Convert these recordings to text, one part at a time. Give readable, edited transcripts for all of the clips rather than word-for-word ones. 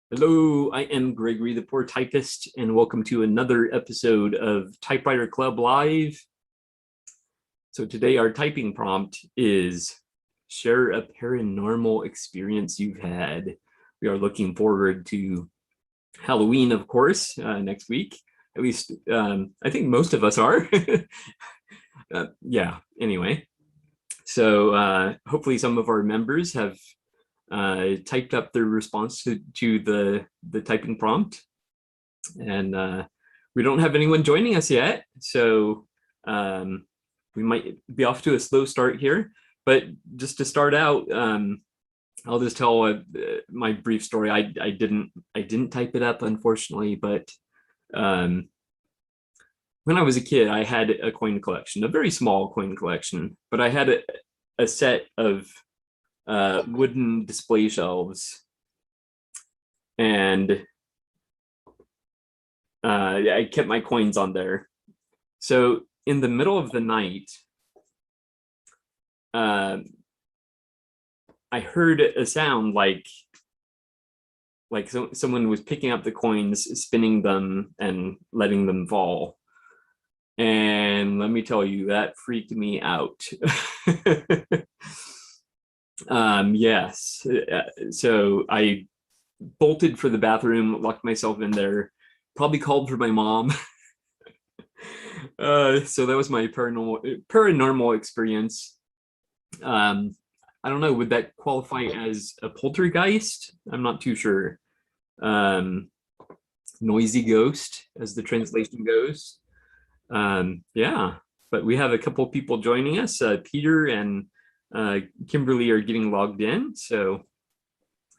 Hello, I am Gregory, the poor typist, and welcome to another episode of Typewriter Club Live. So today our typing prompt is share a paranormal experience you've had. We are looking forward to Halloween, of course, next week. At least I think most of us are. Yeah, anyway. So hopefully some of our members have typed up their response to the typing prompt, and we don't have anyone joining us yet, so we might be off to a slow start here. But just to start out, I'll just tell my brief story. I didn't type it up, unfortunately, but when I was a kid, I had a coin collection, a very small coin collection, but I had a set of wooden display shelves, and I kept my coins on there. So in the middle of the night, I heard a sound like someone was picking up the coins, spinning them, and letting them fall. And let me tell you, that freaked me out. Yes. So I bolted for the bathroom, locked myself in there, probably called for my mom. So that was my paranormal experience. I don't know, would that qualify as a poltergeist? I'm not too sure. Noisy ghost, as the translation goes. Yeah, but we have a couple people joining us. Peter and Kimberly are getting logged in, so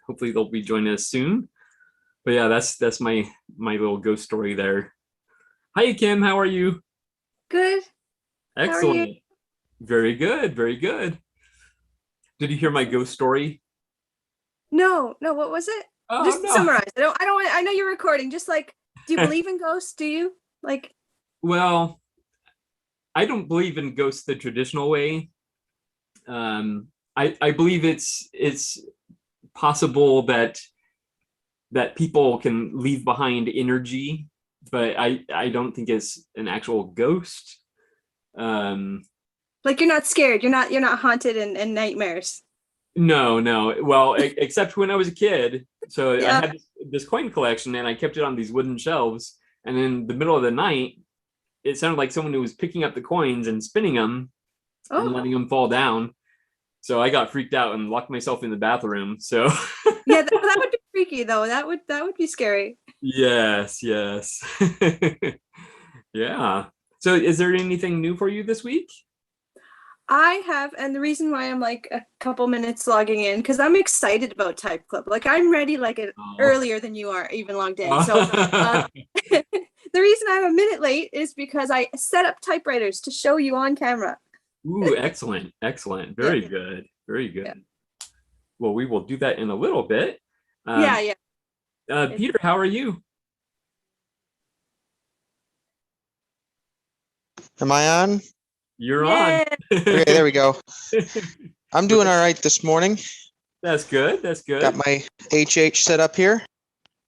hopefully they'll be joining us soon. But yeah, that's my little ghost story there. Hi, Kim, how are you? Good. Excellent. How are you? Very good, very good. Did you hear my ghost story? No, what was it? Oh Just no. summarize. I know you're recording. Just like, do you believe in ghosts? Do you? Like, Well, I don't believe in ghosts the traditional way. I believe it's possible that people can leave behind energy, but I don't think it's an actual ghost. Um, like you're not scared. You're not haunted and nightmares. no. Well, except when I was a kid. So I Yeah. had this coin collection, and I kept it on these wooden shelves. And in the middle of the night, it sounded like someone who was picking up the coins and spinning them and Oh, letting them fall down. So I got freaked out and locked myself in the bathroom. So yeah. That would be freaky though. That would be scary. yes. Yeah. So is there anything new for you this week? I have, and the reason why I'm like a couple minutes logging in because I'm excited about Type Club. Like I'm ready, like Oh. earlier than you are, even logged in. So the reason I'm a minute late is because I set up typewriters to show you on camera. Ooh, excellent. Yeah, Very good. Very yeah, good. Well, we will do that in a little bit. yeah, Um, yeah. Peter, how are you? Am I on? You're on. Yeah. Okay, there we go. I'm doing all right this morning. That's good. That's good. Got my HH set up here.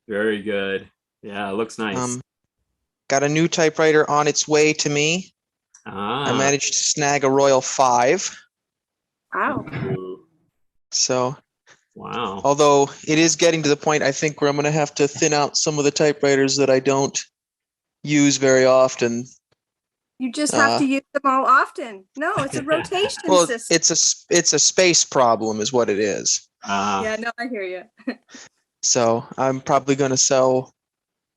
Very good. Yeah, it looks nice. Got a new typewriter on its way to me. I Ah. managed to snag a Royal 5. Wow. Ooh, So, wow. although it is getting to the point, I think, where I'm going to have to thin out some of the typewriters that I don't use very often. You just have to use them all often. No, it's a rotation Well, system. it's a space problem is what it is. Yeah, no, I hear you. So I'm probably going to sell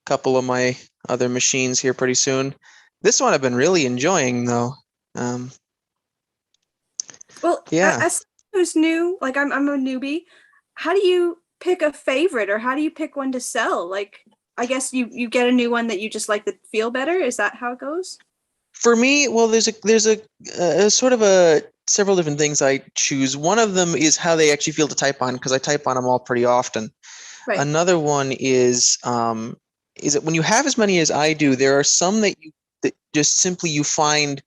a couple of my other machines here pretty soon. This one I've been really enjoying though. Um, Well, yeah. as someone who's new, like I'm a newbie, how do you pick a favorite or how do you pick one to sell? Like, I guess you get a new one that you just like that feel better. Is that how it goes? For me, well, there's a sort of a several different things I choose. One of them is how they actually feel to type on because I type on them all pretty often. Right. Another one is that when you have as many as I do, there are some that just simply you find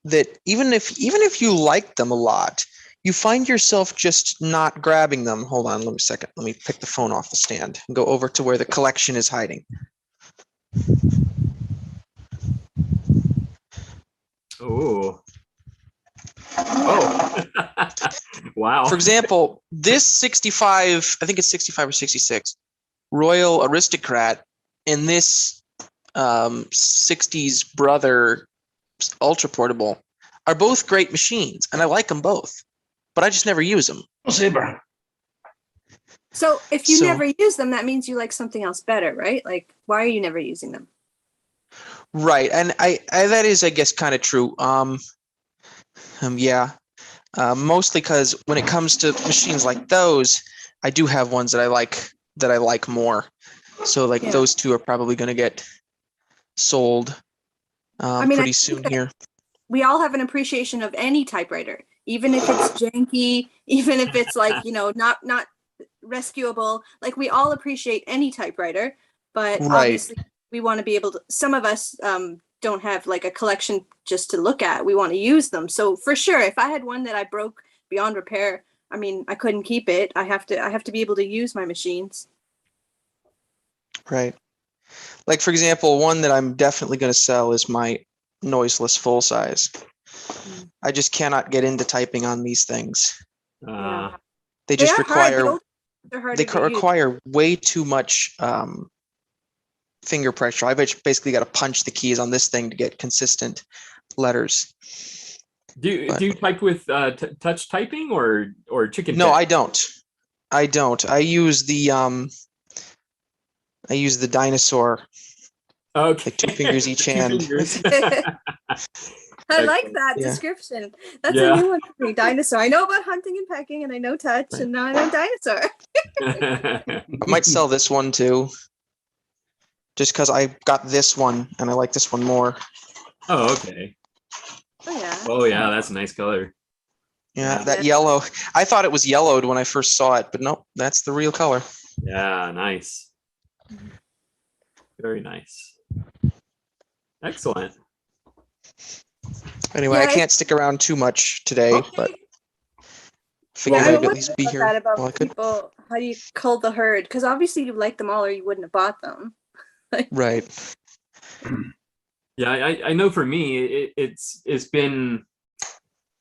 that even if you like them a lot, you find yourself just not grabbing them. Hold on, let me a second. Let me pick the phone off the stand and go over to where the collection is hiding. Oh. Oh. Wow. For example, this 65, I think it's 65 or 66, Royal Aristocrat, and this 60s Brother Ultra Portable are both great machines, and I like them both, but I just never use them. So if you So- never use them, that means you like something else better, right? Like, why are you never using them? Right, and I that is, I guess, kind of true. Yeah, mostly because when it comes to machines like those, I do have ones that I like more. So like Yeah. those two are probably going to get sold I mean, I pretty think soon that here. we all have an appreciation of any typewriter, even if it's janky, even if it's like, not rescuable. Like we all appreciate any typewriter, but Right. obviously we want to be able to, some of us don't have like a collection just to look at. We want to use them. So for sure, if I had one that I broke beyond repair, I mean, I couldn't keep it. I have to be able to use my machines. Right. Like for example, one that I'm definitely going to sell is my noiseless full size. I just cannot get into typing on these things. Uh, They They just are hard. require They're harder they to use. require way too much finger pressure. I've basically got to punch the keys on this thing to get consistent letters. do you type with touch typing or chicken? No, text? I don't. I don't. I use the dinosaur, Okay. like 2 fingers each Two hand. fingers. I like Excellent. that Yeah. description. That's Yeah. a new one for me. Dinosaur. I know about hunting and pecking, and I know touch, Right. and now I know dinosaur. I might sell this one too, just because I got this one and I like this one more. Oh, okay. Oh yeah. Oh, yeah, that's a nice color. Yeah, Yeah. that yellow. I thought it was yellowed when I first saw it, but nope, that's the real color. Yeah, nice. Very nice. Excellent. Anyway, Yeah, I can't stick around too much today, Okay. but figured Yeah, I I'd at least wonder be about here that while I about could. people. How do you cull the herd? Because obviously you like them all, or you wouldn't have bought them. Right. Yeah, I know for me, it's been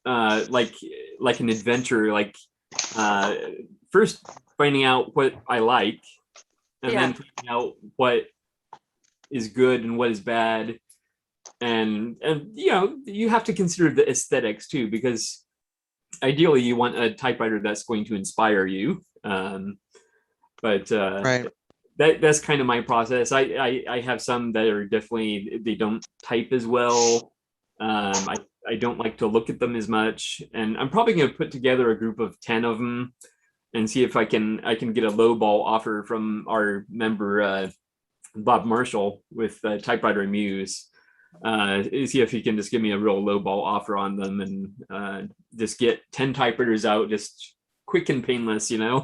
like an adventure, like first finding out what I like, and then finding out what is good and what is bad, and you have to consider the aesthetics too, because ideally you want a typewriter that's going to inspire you, but Right. that's kind of my process. I have some that are definitely, they don't type as well. I don't like to look at them as much, and I'm probably going to put together a group of 10 of them and see if I can get a lowball offer from our member Bob Marshall with Typewriter Muse. See if he can just give me a real lowball offer on them, and just get 10 typewriters out, just quick and painless, Yeah.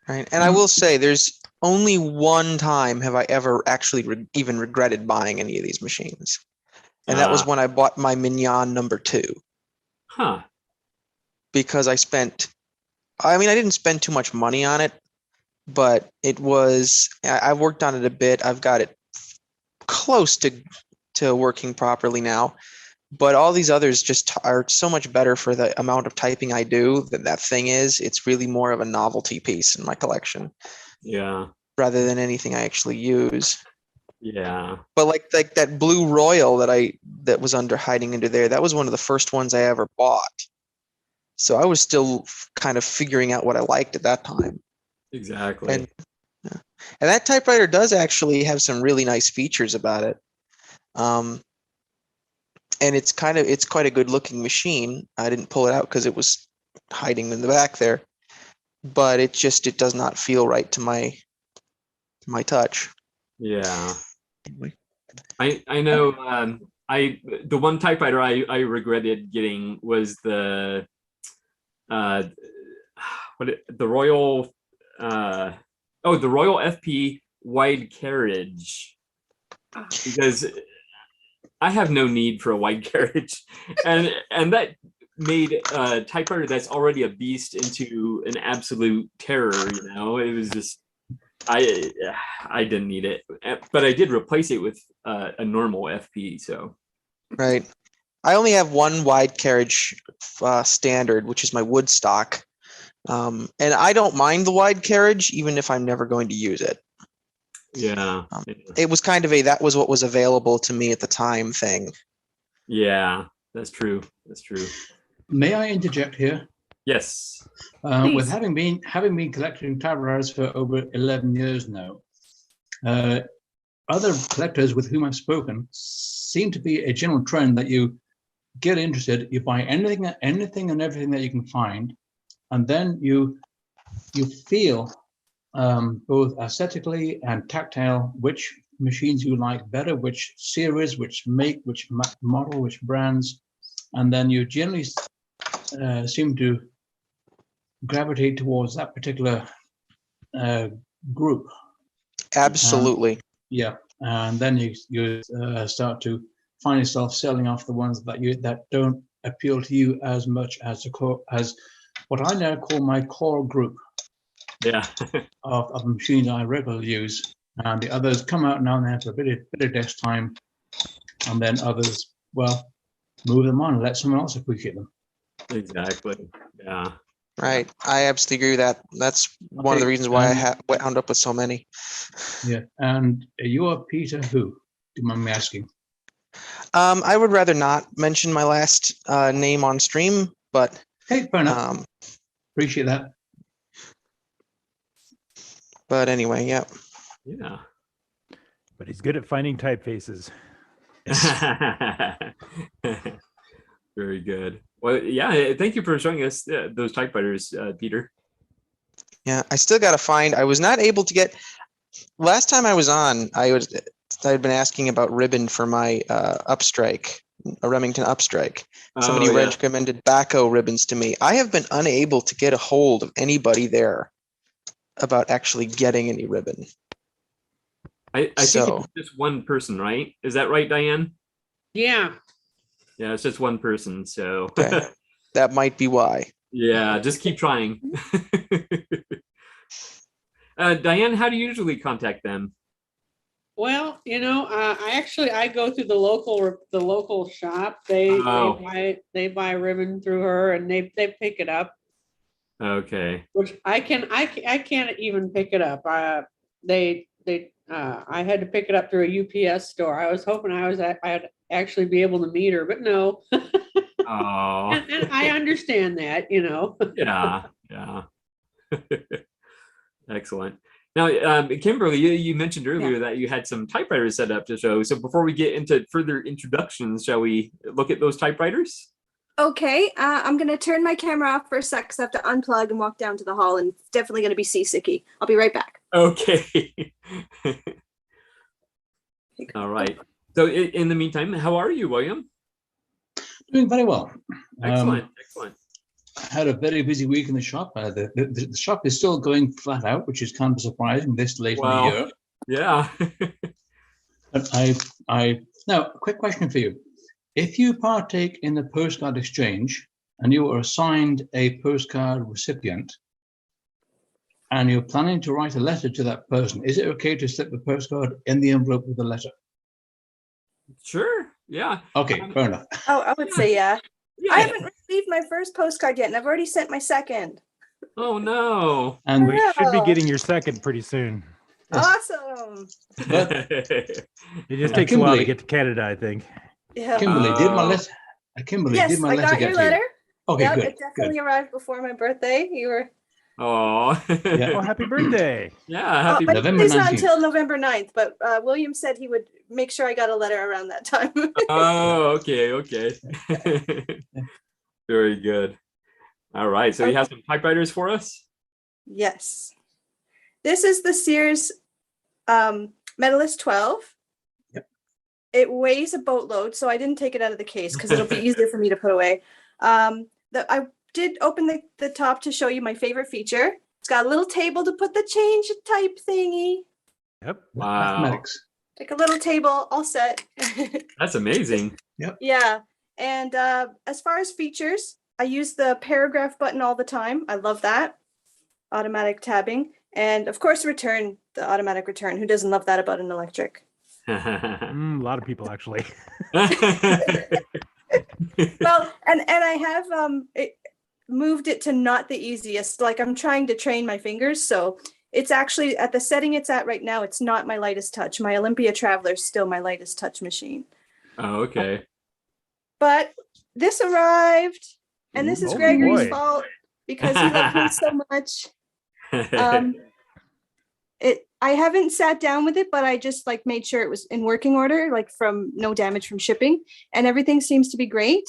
Right. And I will say, there's only one time have I ever actually even regretted buying any of these machines, and that was when I bought my Mignon #2. Huh. Because I didn't spend too much money on it, but I've worked on it a bit. I've got it close to working properly now, but all these others just are so much better for the amount of typing I do than that thing is. It's really more of a novelty piece in my collection Yeah. rather than anything I actually use. Yeah. But like that blue Royal that was hiding under there, that was one of the first ones I ever bought. So I was still kind of figuring out what I liked at that time. Exactly. And that typewriter does actually have some really nice features about it. And it's quite a good looking machine. I didn't pull it out because it was hiding in the back there, but it does not feel right to my touch. Yeah. I know. The one typewriter I regretted getting was the Royal the Royal FP wide carriage, because I have no need for a wide carriage, and that made a typewriter that's already a beast into an absolute terror. It was just I didn't need it, but I did replace it with a normal FP. So right, I only have one wide carriage standard, which is my Woodstock, and I don't mind the wide carriage even if I'm never going to use it. Yeah, it was kind of that was what was available to me at the time thing. Yeah, that's true. May I interject here? Yes. With having been collecting typewriters for over 11 years now, other collectors with whom I've spoken seem to be a general trend that you get interested, you buy anything and everything that you can find, and then you feel both aesthetically and tactile which machines you like better, which series, which make, which model, which brands, and then you generally seem to gravitate towards that particular group. Absolutely. Yeah, and then you start to find yourself selling off the ones that don't appeal to you as much as what I now call my core group. Yeah. of machines I regularly use, and the others come out now and then for a bit of desk time, and then others, well, move them on and let someone else appreciate them. Exactly. Yeah. Right. I absolutely agree with that. That's one of the reasons why I wound up with so many. Yeah. And you are Peter who? Do you mind me asking? I would rather not mention my last name on stream, but hey, fair enough. Appreciate that. But anyway, yeah. Yeah. But he's good at finding typefaces. Very good. Well, yeah, thank you for showing us those typewriters, Peter. Yeah, I still got to find. I was not able to get. Last time I was on, I had been asking about ribbon for my upstrike, a Remington upstrike. Somebody recommended Baco ribbons to me. I have been unable to get a hold of anybody there about actually getting any ribbon. I think it's just one person, right? Is that right, Diane? Yeah. Yeah, it's just one person, so okay. That might be why. Yeah, just keep trying. Diane, how do you usually contact them? Well, I go through the local shop. They buy ribbon through her, and they pick it up. Okay. Which I can't even pick it up. I had to pick it up through a UPS store. I was hoping I'd actually be able to meet her, but no. Oh. and I understand that, Yeah. Excellent. Now, Kimberly, you mentioned earlier that you had some typewriters set up to show. So before we get into further introductions, shall we look at those typewriters? Okay, I'm going to turn my camera off for a sec because I have to unplug and walk down to the hall, and it's definitely going to be seasicky. I'll be right back. Okay. All right. So in the meantime, how are you, William? Doing very well. Excellent. I had a very busy week in the shop. The shop is still going flat out, which is kind of surprising this late in the year. Yeah. But now, a quick question for you. If you partake in the postcard exchange and you are assigned a postcard recipient and you're planning to write a letter to that person, is it okay to slip the postcard in the envelope with the letter? Sure. Yeah. Okay, fair enough. Oh, I would say yeah. I haven't received my first postcard yet, and I've already sent my second. Oh no! And we should be getting your second pretty soon. Awesome. It just takes a while to get to Canada, I think. Yeah. Kimberly, did my letter? Kimberly, yes, did my I letter got get your to you? letter. Okay, Yep, good. it definitely Good. arrived before my birthday. You were. Oh, Yeah. Oh, happy birthday. yeah. Happy My November birthday's not 19th. until November 9th, but William said he would make sure I got a letter around that time. Oh, okay, okay. Very good. All right, so you have some typewriters for us? Yes. This is the Sears Medalist 12. Yep. It weighs a boatload, so I didn't take it out of the case because it'll be easier for me to put away. I did open the top to show you my favorite feature. It's got a little table to put the change type thingy. Yep. Wow, Mathematics. Like a little table, all set. that's amazing. Yeah. And as far as features, I use the paragraph button all the time. I love that. Automatic tabbing. And of course, return, the automatic return. Who doesn't love that about an electric? A lot of people actually. Well, and I have moved it to not the easiest. Like I'm trying to train my fingers. So it's actually at the setting it's at right now. It's not my lightest touch. My Olympia Traveler is still my lightest touch machine. Oh, okay. But this arrived, and this is Oh, Gregory's boy. fault because he loves me so much. I haven't sat down with it, but I just like made sure it was in working order, like from no damage from shipping, and everything seems to be great.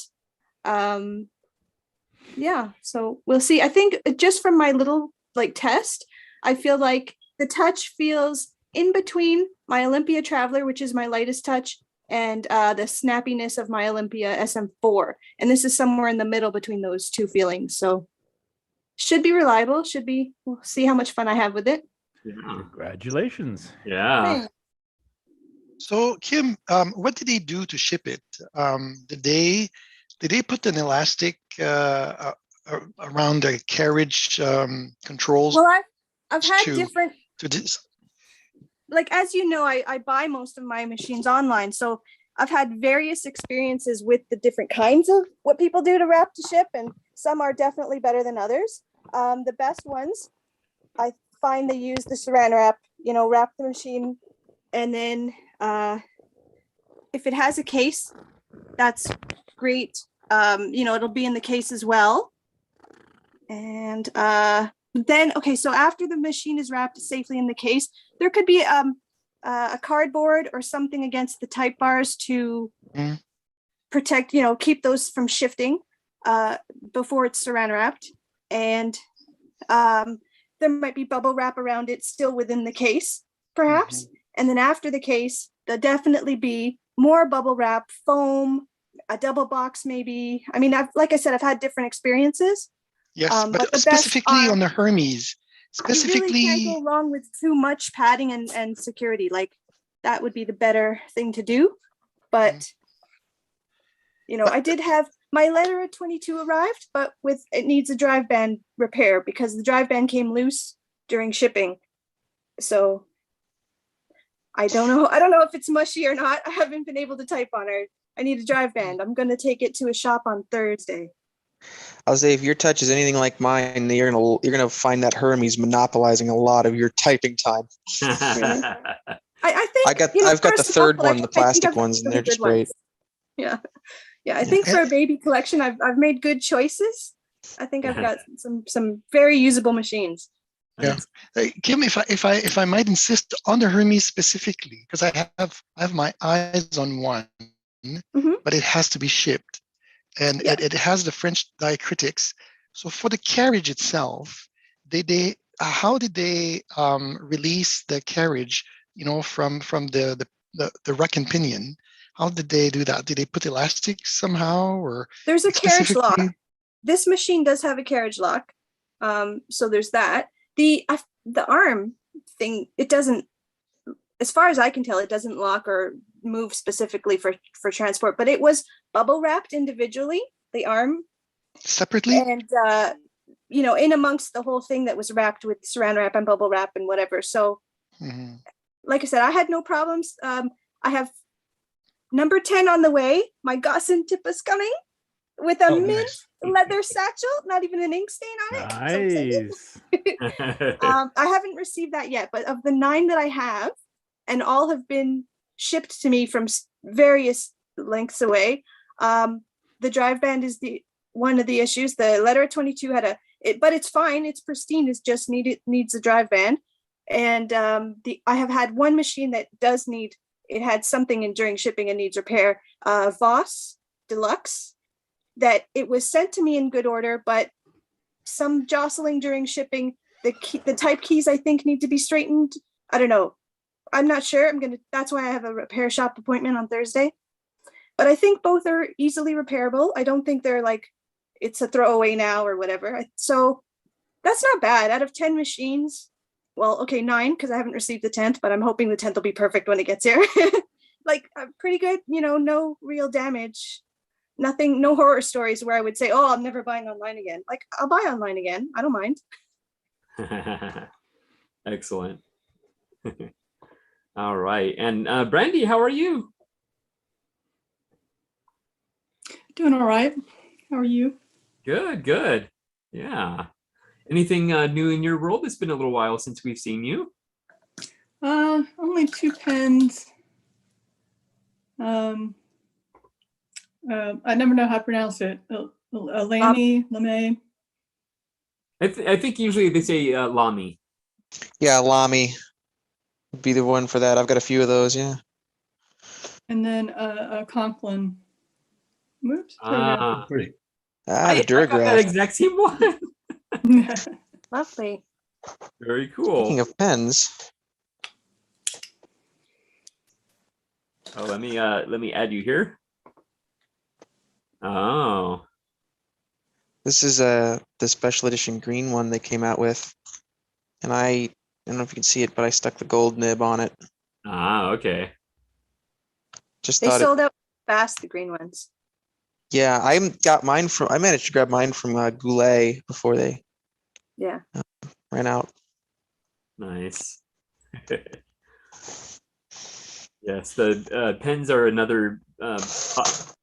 Yeah, so we'll see. I think just from my little like test, I feel like the touch feels in between my Olympia Traveler, which is my lightest touch, and the snappiness of my Olympia SM4. And this is somewhere in the middle between those two feelings. So should be reliable, we'll see how much fun I have with it. Yeah. Congratulations. Yeah. So Kim, what did they do to ship it? Did they put an elastic around the carriage controls? Well, I've had to- different, to this? like, as you know, I buy most of my machines online. So I've had various experiences with the different kinds of what people do to wrap to ship, and some are definitely better than others. The best ones, I find they use the saran wrap, wrap the machine, and then if it has a case, that's great. It'll be in the case as well. And then, okay, so after the machine is wrapped safely in the case, there could be a cardboard or something against the type bars to protect, keep those from shifting before it's saran wrapped. And there might be bubble wrap around it still within the case, perhaps. And then after the case, there'll definitely be more bubble wrap, foam, a double box maybe. I mean, like I said, I've had different experiences. Yes, but but the best specifically are- on the Hermes, You really can't go specifically, wrong with too much padding and security. Like that would be the better thing to do. But I did have my letter at 22 arrived, but it needs a drive band repair because the drive band came loose during shipping. So I don't know if it's mushy or not. I haven't been able to type on it. I need a drive band. I'm going to take it to a shop on Thursday. I'll say if your touch is anything like mine, you're gonna find that Hermes monopolizing a lot of your typing time. I think I've got the first of all, third one, the I think plastic I've got ones, and really they're just good ones. great. Yeah. I think for a baby collection, I've made good choices. I think I've got some very usable machines. yeah. Kim, if I might insist on the Hermes specifically, because I have my eyes on one, but it has to be shipped, and it has the French diacritics. So for the carriage itself, how did they release the carriage? From the rack and pinion. How did they do that? Did they put elastic somehow, or There's a carriage lock. specifically? This machine does have a carriage lock. So there's that. The arm thing, it doesn't, as far as I can tell, it doesn't lock or move specifically for transport, but it was bubble wrapped individually, the arm. Separately? And, in amongst the whole thing that was wrapped with saran wrap and bubble wrap and whatever. So like I said, I had no problems. I have number 10 on the way. My Gossin tip is coming with a mint leather satchel, not even an ink stain on it. Nice. I haven't received that yet, but of the 9 that I have, and all have been shipped to me from various lengths away, the drive band is the one of the issues. The letter 22 had but it's fine. It's pristine. It just needs a drive band. And I have had one machine that does need, it had something in during shipping and needs repair, Voss Deluxe, that it was sent to me in good order, but some jostling during shipping, the type keys I think need to be straightened. I don't know. I'm not sure. That's why I have a repair shop appointment on Thursday. But I think both are easily repairable. I don't think they're like, it's a throwaway now or whatever. So that's not bad. Out of 10 machines, well, okay, 9, because I haven't received the 10th, but I'm hoping the 10th will be perfect when it gets here. Like, pretty good, no real damage. Nothing, no horror stories where I would say, oh, I'm never buying online again. Like, I'll buy online again. I don't mind. Excellent. All right. And Brandy, how are you? Doing all right. How are you? Good, good. Yeah. Anything new in your world? It's been a little while since we've seen you. Only 2 pens. I never know how to pronounce it. Lamy. I think usually they say Lamy. Yeah, Lamy would be the one for that. I've got a few of those. Yeah. And then a Conklin. Whoops. Pretty. The I got that Durograph. exact same one. Lovely. Very cool. Speaking of pens, Oh, let me add you here. Oh. this is the special edition green one they came out with, and I don't know if you can see it, but I stuck the gold nib on it. Ah, okay. Just They thought sold out fast, the green ones. Yeah, I managed to grab mine from Goulet before they Yeah. ran out. Nice. Yes, the pens are another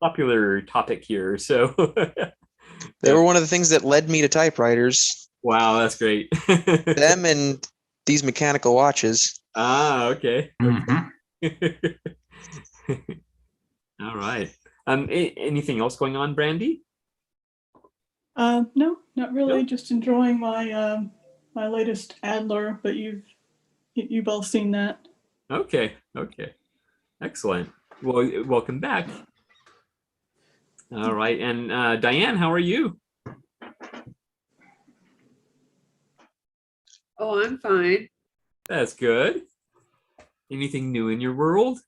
popular topic here. So They were one of the things that led me to typewriters. wow, that's great. Them and these mechanical watches. Ah, okay. Mhm. All right. Anything else going on, Brandy? No, not really. No? Just enjoying my my latest Adler, but you've all seen that. Okay, okay. Excellent. Well, welcome back. All right. And Diane, how are you? Oh, I'm fine. That's good. Anything new in your world?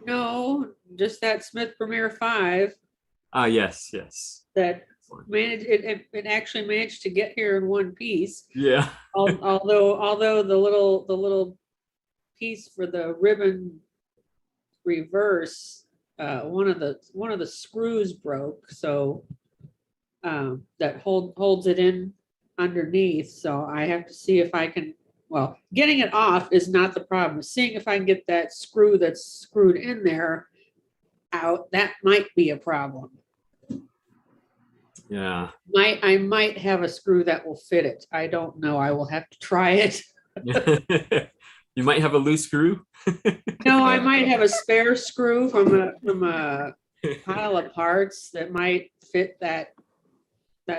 No, just that Smith Premier 5 Ah, yes, yes. that Excellent. it actually managed to get here in one piece. Yeah. Although the little piece for the ribbon reverse, one of the screws broke, so that holds it in underneath. So I have to see if I can. Well, getting it off is not the problem. Seeing if I can get that screw that's screwed in there out, that might be a problem. Yeah. I might have a screw that will fit it. I don't know. I will have to try it. You might have a loose screw. No, I might have a spare screw from a pile of parts that might fit that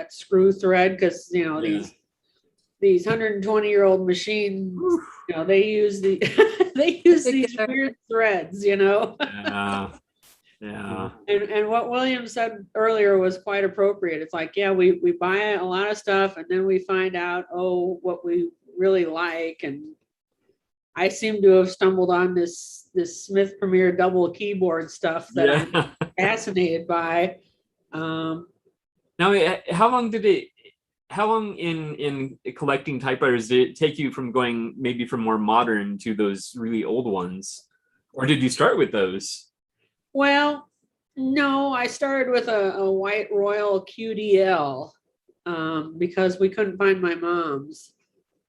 screw thread, because Yeah. these 120-year-old machines, they use these weird threads, Yeah. Yeah. And what William said earlier was quite appropriate. It's like, yeah, we buy a lot of stuff and then we find out, what we really like. And I seem to have stumbled on this Smith Premier double keyboard stuff that I'm fascinated by. Now, how long in collecting typewriters did it take you from going maybe from more modern to those really old ones? Or did you start with those? Well, no, I started with a White Royal QDL because we couldn't find my mom's.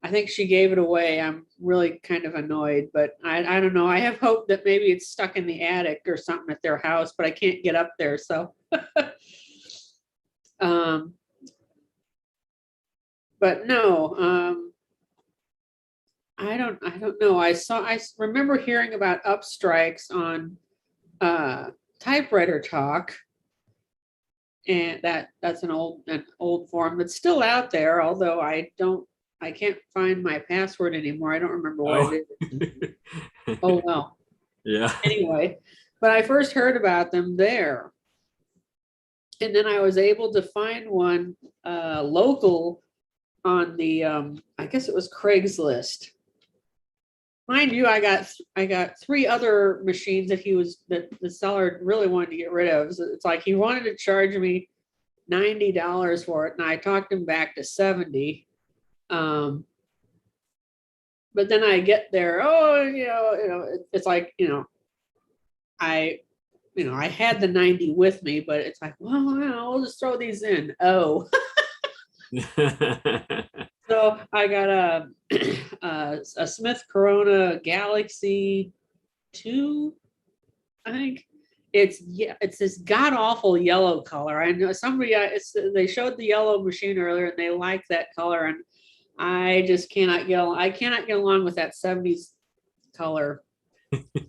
I think she gave it away. I'm really kind of annoyed, but I don't know. I have hope that maybe it's stuck in the attic or something at their house, but I can't get up there. So, but no, I don't know. I remember hearing about upstrikes on Typewriter Talk, And that's an old form that's still out there, although I can't find my password anymore. I don't remember what it is. Oh well. Yeah. Anyway, but I first heard about them there. And then I was able to find one local on the I guess it was Craigslist. Mind you, I got 3 other machines that the seller really wanted to get rid of. So it's like he wanted to charge me $90 for it, and I talked him back to $70. But then I get there, it's like, I had the 90 with me, but it's like, well, I'll just throw these in. Oh. So I got a Smith Corona Galaxy 2, I think. It's this god awful yellow color. I know they showed the yellow machine earlier and they like that color, and I just cannot get along with that 70s color.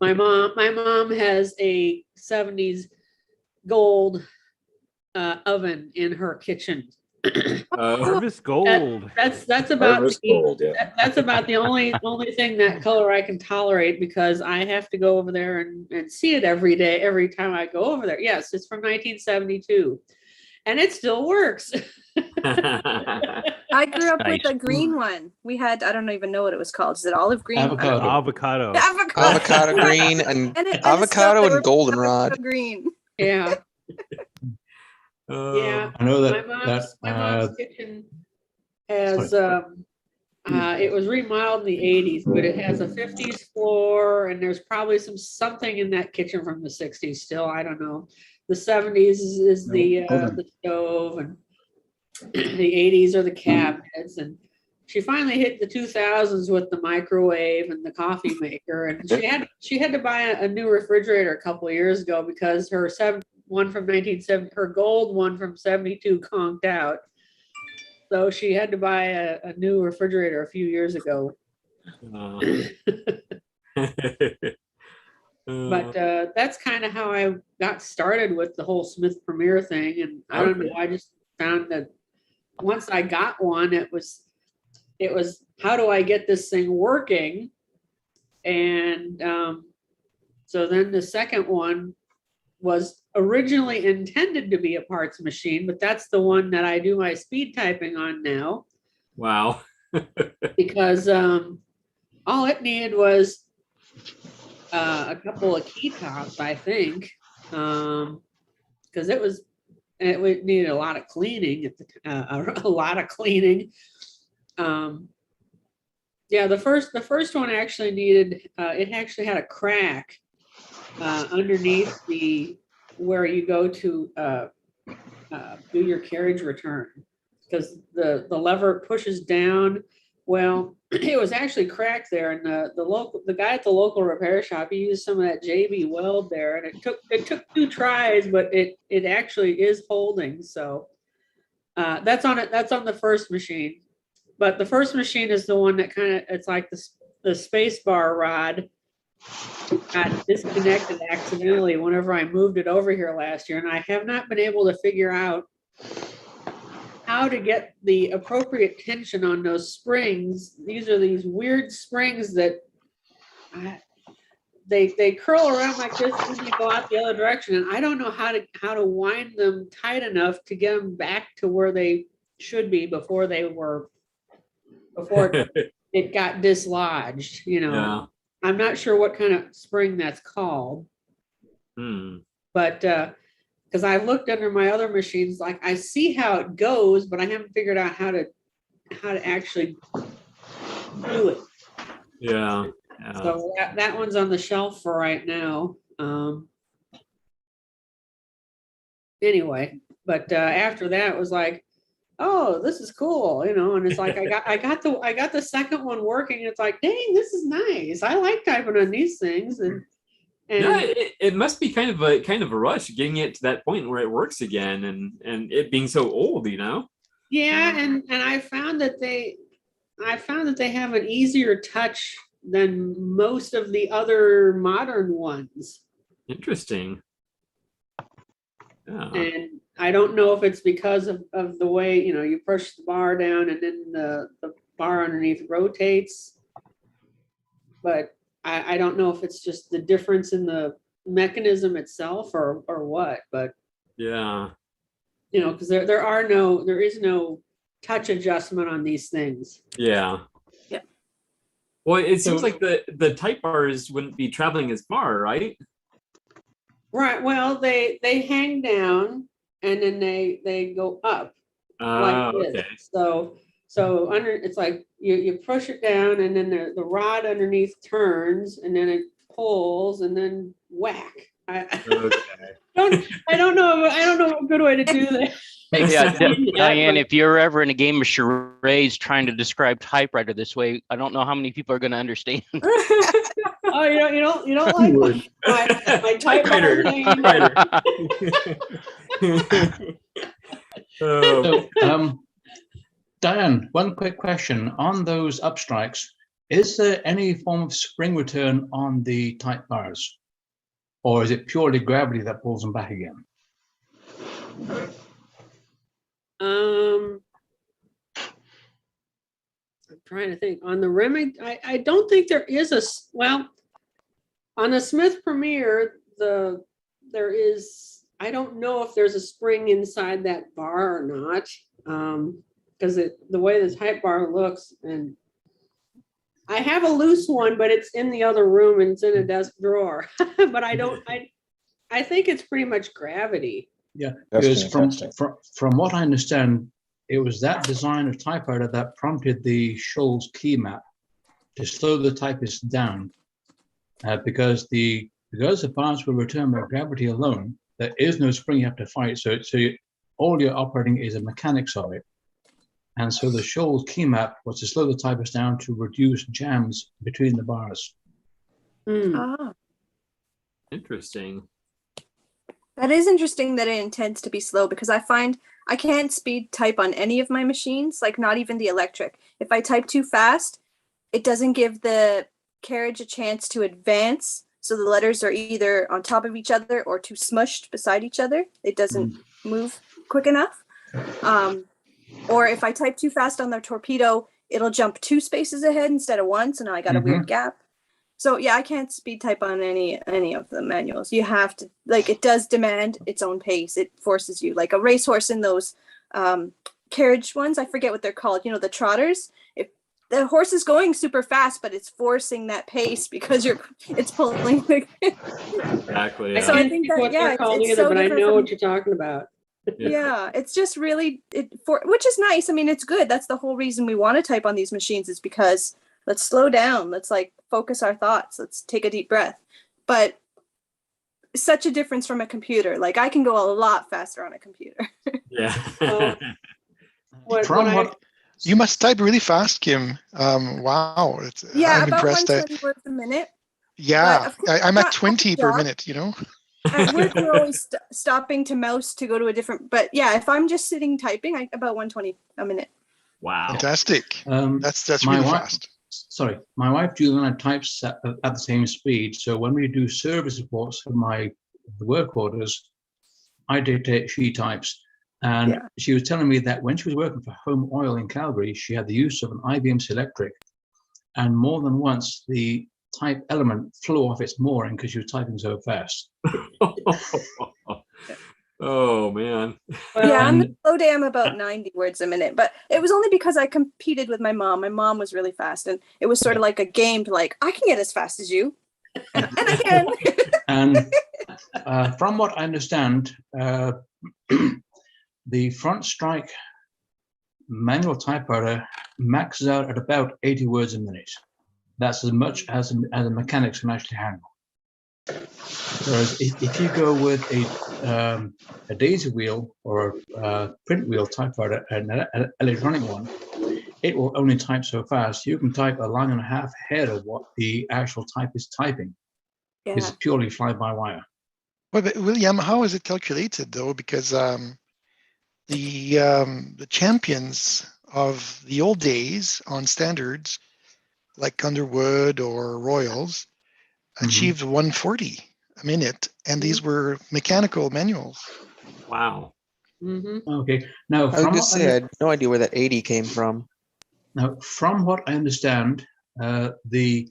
My mom has a 70s gold oven in her kitchen. Harvest gold. That's about Harvest gold, yeah. that's about the only thing that color I can tolerate, because I have to go over there and see it every day, every time I go over there. Yes, it's from 1972, and it still works. I grew up with a green one. We had, I don't even know what it was called. Is it olive green? Avocado. Avocado green and it avocado and were goldenrod. green. Yeah. Yeah, I know that my mom's kitchen has it was remodeled in the 80s, but it has a 50s floor, and there's probably something in that kitchen from the 60s still. I don't know. The 70s is the stove, and the 80s are the cabinets, and she finally hit the 2000s with the microwave and the coffee maker, and she had to buy a new refrigerator a couple of years ago because her one from 1970, her gold one from 72 conked out. So she had to buy a new refrigerator a few years ago. But that's kind of how I got started with the whole Smith Premier thing. And I don't know, I just found that once I got one, it was how do I get this thing working? And so then the second one was originally intended to be a parts machine, but that's the one that I do my speed typing on now. Wow. Because all it needed was a couple of key tops, I think, because it needed a lot of cleaning. A lot of cleaning. Yeah, the first one actually needed. It actually had a crack underneath where you go to do your carriage return, because the lever pushes down. Well, it was actually cracked there, and the guy at the local repair shop, he used some of that JB weld there, and it took 2 tries, but it actually is holding. So that's on the first machine. But the first machine is the one that it's like the space bar rod got disconnected accidentally whenever I moved it over here last year, and I have not been able to figure out how to get the appropriate tension on those springs. These are these weird springs that they curl around like this and they go out the other direction, and I don't know how to wind them tight enough to get them back to where they should be before it got dislodged. Yeah. I'm not sure what kind of spring that's called. But because I've looked under my other machines, like I see how it goes, but I haven't figured out how to actually do it. Yeah. So that one's on the shelf for right now. Anyway, but after that it was like, oh, this is cool, and it's like I got the second one working. It's like, dang, this is nice. I like typing on these things, and yeah, it must be kind of a rush getting it to that point where it works again, and it being so old, Yeah, and I found that they have an easier touch than most of the other modern ones. Interesting. Yeah. And I don't know if it's because of the way, you push the bar down and then the bar underneath rotates. But I don't know if it's just the difference in the mechanism itself or what, but Yeah. because there is no touch adjustment on these things. Yeah. Yeah. Well, it seems So- like the type bars wouldn't be traveling as far, right? Right. Well, they hang down and then they go up like this. Okay. So under it's like you push it down and then the rod underneath turns and then it pulls and then whack. Okay. I don't know a good way to do that. Yeah, Yeah, Diane, but- if you're ever in a game of charades trying to describe typewriter this way, I don't know how many people are going to understand. Oh, you don't like my Typewriter. typewriter. Oh, So, Diane, one quick question. On those upstrikes, is there any form of spring return on the type bars? Or is it purely gravity that pulls them back again? I'm trying to think on the rim. I don't think there is well, on the Smith Premier, there is, I don't know if there's a spring inside that bar or not. Because the way the type bar looks, and I have a loose one, but it's in the other room and it's in a desk drawer. But I think it's pretty much gravity. Yeah, That's because fantastic. from what I understand, it was that design of typewriter that prompted the Scholl's key map to slow the typist down, because the bars will return by gravity alone. There is no spring you have to fight, so all you're operating is the mechanics of it. And so the Scholl's key map was to slow the typist down to reduce jams between the bars. Ah, interesting. that is interesting that it intends to be slow, because I find I can't speed type on any of my machines, like not even the electric. If I type too fast, it doesn't give the carriage a chance to advance. So the letters are either on top of each other or too smushed beside each other. It doesn't move quick enough. Or if I type too fast on the torpedo, it'll jump 2 spaces ahead instead of 1. So now I got a weird gap. So yeah, I can't speed type on any of the manuals. You have to, like, it does demand its own pace. It forces you, like a racehorse in those carriage ones. I forget what they're called. The trotters. If the horse is going super fast, but it's forcing that pace because it's pulling. Exactly. So Yeah. I think that, what yeah, they're called it's either, so but I different know from- what you're talking about. Yeah, it's just really which is nice. I mean, it's good. That's the whole reason we want to type on these machines, is because let's slow down. Let's focus our thoughts. Let's take a deep breath. But such a difference from a computer. Like, I can go a lot faster on a computer. Yeah. You must type really fast, Kim. Wow, Yeah, I'm about impressed. 120 words a minute. Yeah, of course, I'm not at 20 per nonstop. minute. At work, we're always stopping to mouse to go to a different. But yeah, if I'm just sitting typing, about 120 a minute. Wow. Fantastic. That's My really wife- fast. Sorry, my wife Juliana types at the same speed. So when we do service reports for the work orders, I dictate, she types. And Yeah. she was telling me that when she was working for Home Oil in Calgary, she had the use of an IBM Selectric. And more than once, the type element flew off its mooring because she was typing so fast. Oh man. Yeah, I'm And- the slow day. I'm about 90 words a minute, but it was only because I competed with my mom. My mom was really fast, and it was sort of like a game to I can get as fast as you, and I can. And from what I understand, the front strike manual typewriter maxes out at about 80 words a minute. That's as much as the mechanics can actually handle. Whereas if you go with a daisy wheel or a print wheel typewriter, an electronic one, it will only type so fast. You can type a line and a half ahead of what the actual type is typing. Yeah. It's purely fly-by-wire. Well, but William, how is it calculated though? Because the champions of the old days on standards, like Underwood or Royals, achieved 140 a minute, and these were mechanical manuals. Wow. Okay. Now, I was from gonna what say, I had no idea where that 80 came from. now, from what I understand, the,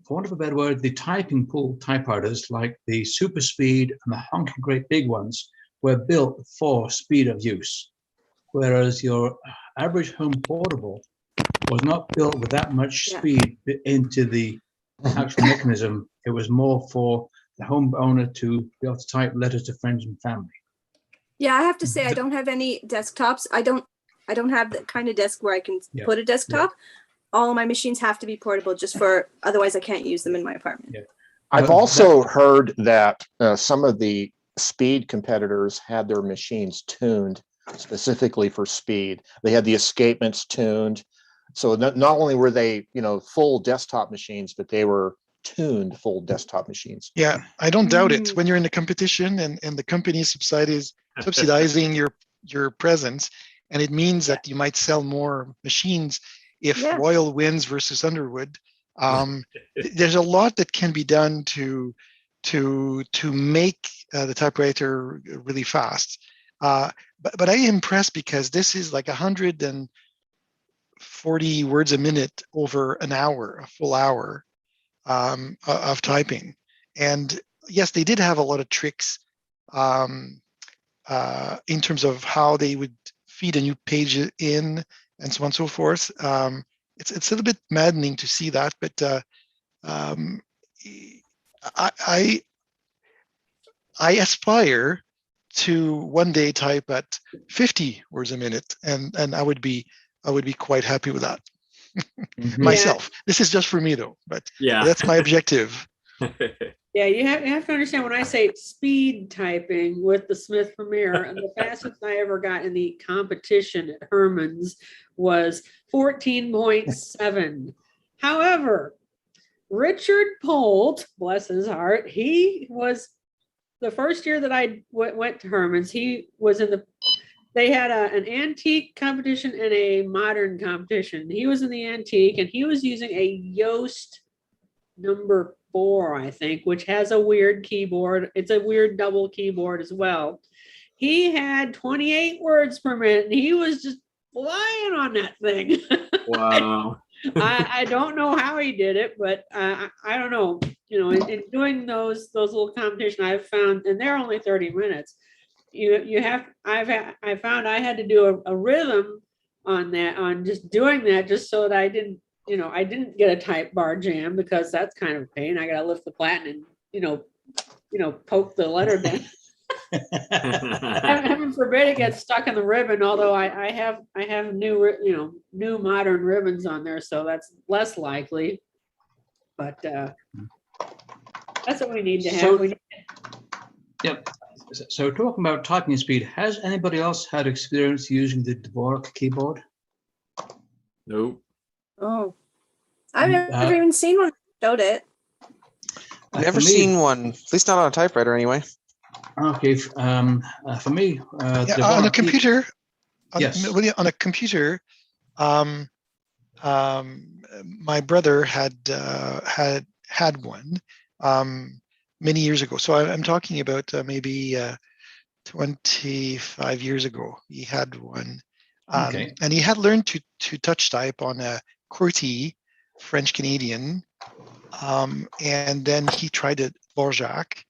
for want of a better word, the typing pool typewriters like the Super Speed and the Honky Great Big ones were built for speed of use, whereas your average home portable was not built with that much speed into the actual mechanism. It was more for the homeowner to be able to type letters to friends and family. Yeah, I have to say I don't have any desktops. I don't have the kind of desk where I can put a desktop. All of my machines have to be portable just for, otherwise I can't use them in my apartment. I've also heard that some of the speed competitors had their machines tuned specifically for speed. They had the escapements tuned. So not only were they, full desktop machines, but they were tuned full desktop machines. Yeah, I don't doubt it. When you're in a competition and the company subsidizing your presence, and it means that you might sell more machines if Royal wins versus Underwood. There's a lot that can be done to make the typewriter really fast. But I am impressed because this is like 140 words a minute over an hour, a full hour of typing. And yes, they did have a lot of tricks in terms of how they would feed a new page in and so on and so forth. It's a little bit maddening to see that, but I aspire to one day type at 50 words a minute, and I would be quite happy with that. Myself. This is just for me though, but that's my objective. Yeah, you have to understand when I say speed typing with the Smith Premier, and the fastest I ever got in the competition at Herman's was 14.7. However, Richard Polt, bless his heart, he was the first year that I went to Herman's. He was in they had an antique competition and a modern competition. He was in the antique, and he was using a Yoast number 4, I think, which has a weird keyboard. It's a weird double keyboard as well. He had 28 words per minute, and he was just flying on that thing. Wow. I don't know how he did it, but I don't know. In doing those little competition, I've found, and they're only 30 minutes. I found I had to do a rhythm on that, on just doing that, just so that I didn't get a type bar jam, because that's kind of a pain. I got to lift the platen and, poke the letter down. Heaven forbid it gets stuck in the ribbon, although I have new modern ribbons on there, so that's less likely. But that's what we need to have. Yep. So talking about typing speed, has anybody else had experience using the Dvorak keyboard? Nope. Oh, I've never even seen one that showed it. Never seen one, at least not on a typewriter anyway. Okay, for me, on a computer. Yes. On a computer, my brother had one many years ago. So I'm talking about maybe 25 years ago. He had one, and he had learned to touch type on a QWERTY French Canadian, and then he tried a Dvorak,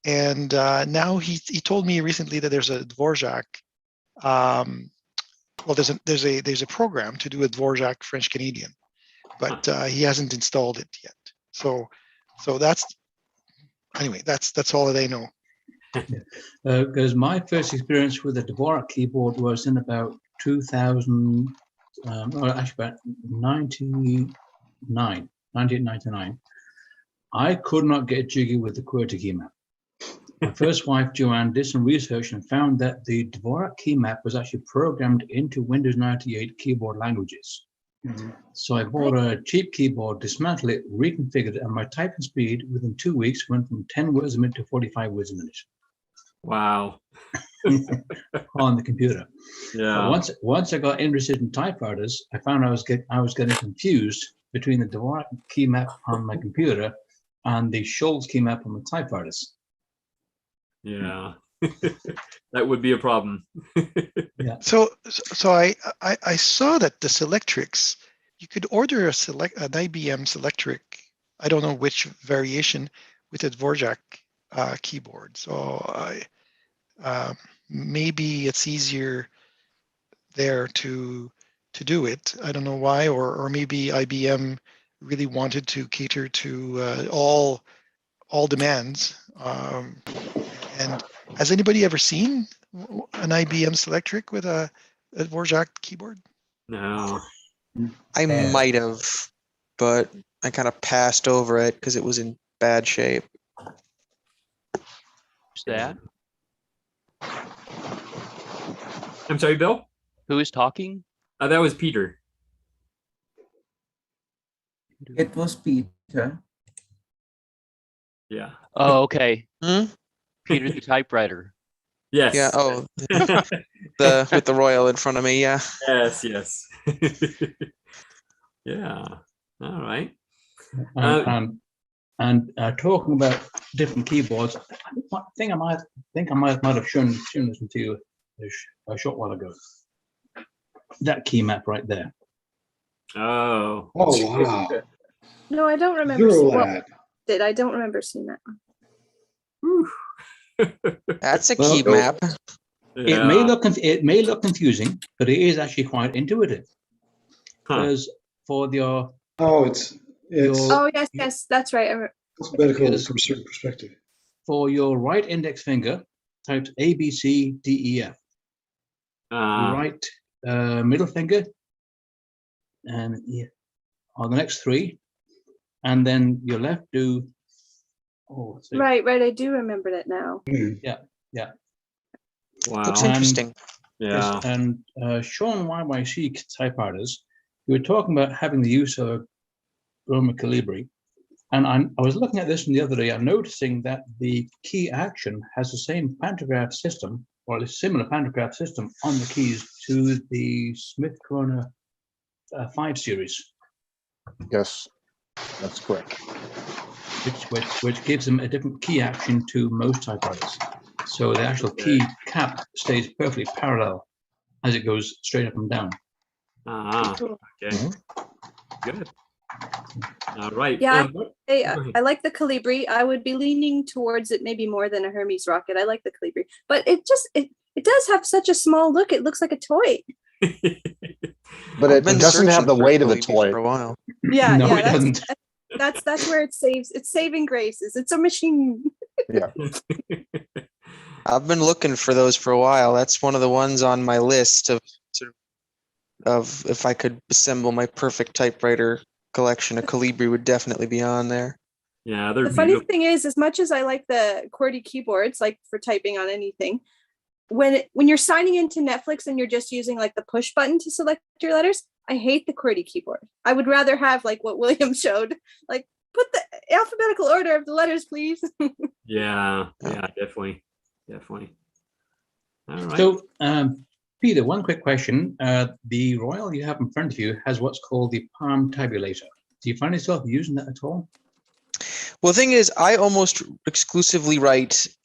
and now he told me recently that there's a Dvorak. There's a program to do a Dvorak French Canadian, but he hasn't installed it yet. So that's all that I know. Because my first experience with a Dvorak keyboard was in about 2000, actually about 1999. I could not get jiggy with the QWERTY key map. My first wife, Joanne, did some research and found that the Dvorak key map was actually programmed into Windows 98 keyboard languages. So I bought a cheap keyboard, dismantled it, reconfigured it, and my typing speed within 2 weeks went from 10 words a minute to 45 words a minute. Wow. On the computer. Yeah. But once I got interested in typewriters, I found I was getting confused between the Dvorak key map on my computer and the Schultz key map on the typewriters. Yeah. That would be a problem. So I saw that the Selectrics, you could order an IBM Selectric, I don't know which variation, with a Dvorak keyboard. So maybe it's easier there to do it. I don't know why, or maybe IBM really wanted to cater to all demands. And has anybody ever seen an IBM Selectric with a Dvorak keyboard? No. I might have, but I kind of passed over it because it was in bad shape. Who's that? I'm sorry, Bill? Who is talking? That was Peter. It was Peter. Yeah. Oh, okay. Hmm? Peter the typewriter. Yes. Yeah. Oh, with the royal in front of me. Yeah. Yes. Yeah. All right. And talking about different keyboards, I think I might have shown this to you a short while ago. That key map right there. Oh. Oh wow! No, I don't remember. I don't remember seeing that one. That's a key map. Yeah. It may look confusing, but it is actually quite intuitive. Because for your it's oh yes, that's right. alphabetical from a certain perspective. For your right index finger, type A, B, C, D, E, F. Right middle finger, and on the next three, and then your left do. Oh, right. I do remember that now. Yeah. Wow. Looks interesting. Yeah. And Sean YYC Typewriters, we were talking about having the use of Roman Calibri, and I was looking at this from the other day. I'm noticing that the key action has the same pantograph system, or a similar pantograph system on the keys to the Smith Corona 5 series. Yes, that's correct. Which gives them a different key action to most typewriters. So the actual key cap stays perfectly parallel as it goes straight up and down. Okay. Good. All right. Yeah, I like the Calibri. I would be leaning towards it maybe more than a Hermes rocket. I like the Calibri, but it does have such a small look. It looks like a toy. But it doesn't have the weight of a toy. For a while. Yeah, No, yeah. it doesn't. That's where it saves. It's saving graces. It's a machine. Yeah. I've been looking for those for a while. That's one of the ones on my list of if I could assemble my perfect typewriter collection, a Calibri would definitely be on there. Yeah, the funny thing is, as much as I like the QWERTY keyboards, like for typing on anything, when you're signing into Netflix and you're just using like the push button to select your letters, I hate the QWERTY keyboard. I would rather have like what William showed, like put the alphabetical order of the letters, please. Yeah, definitely. All right. So, Peter, one quick question. The Royal you have in front of you has what's called the palm tabulator. Do you find yourself using that at all? Well, the thing is, I almost exclusively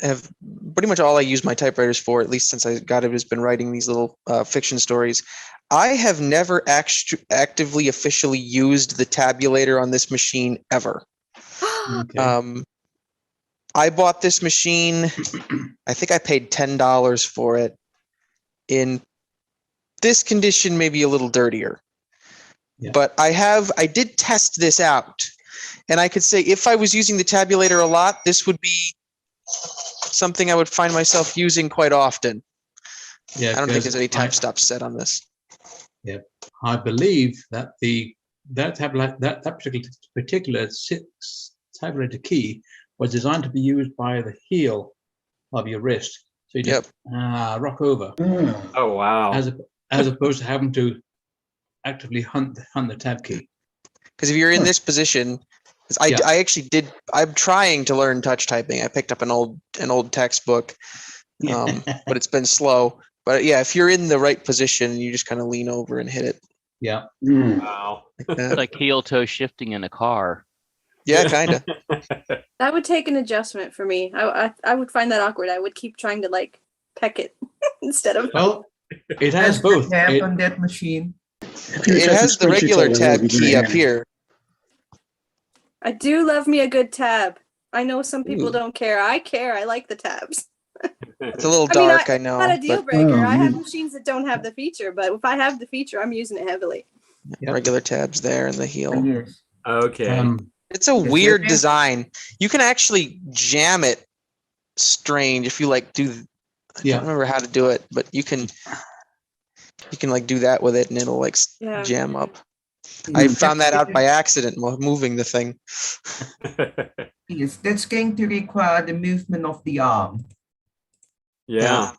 have pretty much all I use my typewriters for, at least since I got it, has been writing these little fiction stories. I have never actively officially used the tabulator on this machine ever. Okay. I bought this machine, I think I paid $10 for it. In this condition, maybe a little dirtier. Yeah. But I did test this out. And I could say if I was using the tabulator a lot, this would be something I would find myself using quite often. Yeah, I don't think there's any time stop set on this. Yeah, I believe that that particular tabulator key was designed to be used by the heel of your wrist. So you just rock over. Oh wow! As opposed to having to actively hunt the tab key. Because if you're in this position, I actually did. I'm trying to learn touch typing. I picked up an old textbook, but it's been slow. But yeah, if you're in the right position, you just kind of lean over and hit it. Yeah. Wow. Like that. It's like heel toe shifting in a car. Yeah, kind of. That would take an adjustment for me. I would find that awkward. I would keep trying to like peck it instead of. Well, it has both. Tab It, on that machine. It has the regular tab key up here. I do love me a good tab. I know some people Ooh. don't care. I care. I like the tabs. It's a little I mean, dark, I know. Not a deal but breaker. I have man. machines that don't have the feature, but if I have the feature, I'm using it heavily. regular tabs there in the heel. Yes. Okay. It's a Is weird it? design. You can actually jam it strange if you like do. I Yeah. don't remember how to do it, but you can like do that with it, and it'll like Yeah. jam up. I Yes, found that that's- out by accident while moving the thing. Yes, that's going to require the movement of the arm. Yeah.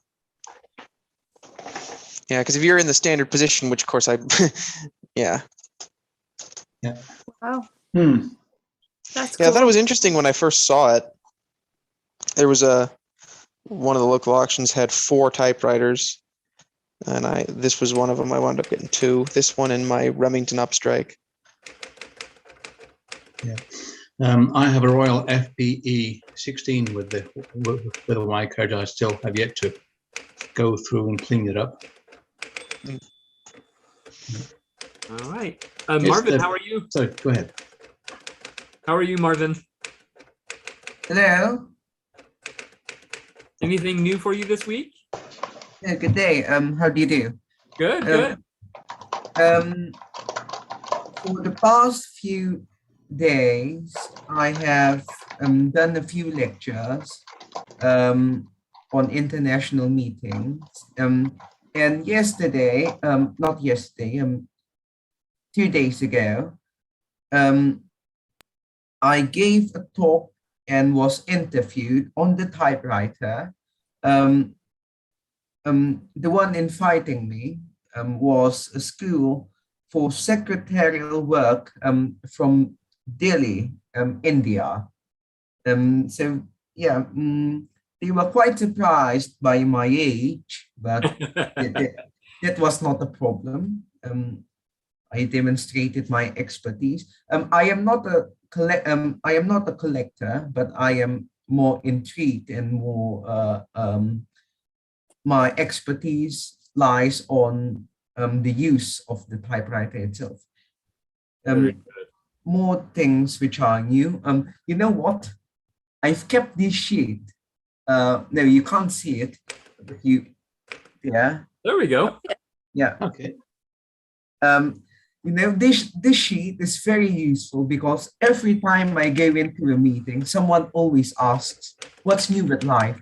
Yeah, because if you're in the standard position, which of course I, yeah, Wow. Hmm. That's yeah, cool. I thought it was interesting when I first saw it. There was one of the local auctions had 4 typewriters, and this was one of them. I wound up getting 2. This one and my Remington Upstrike. I have a Royal FPE 16 with a Y code. I still have yet to go through and clean it up. All right. It's Marvin, the- how are you? So go ahead. How are you, Marvin? Hello. Anything new for you this week? Yeah, good day. How do you do? Good, good. For the past few days, I have done a few lectures on international meetings. And yesterday, not yesterday, 2 days ago, I gave a talk and was interviewed on the typewriter. The one inviting me was a school for secretarial work from Delhi, India. So yeah, they were quite surprised by my age, but that was not a problem. I demonstrated my expertise. I am not a collector, but I am more intrigued and more. My expertise lies on the use of the typewriter itself. Very good. More things which are new. You know what? I've kept this sheet. No, you can't see it. But yeah. There we go. Yeah. Okay. You know, this sheet is very useful because every time I go into a meeting, someone always asks, "What's new with life?"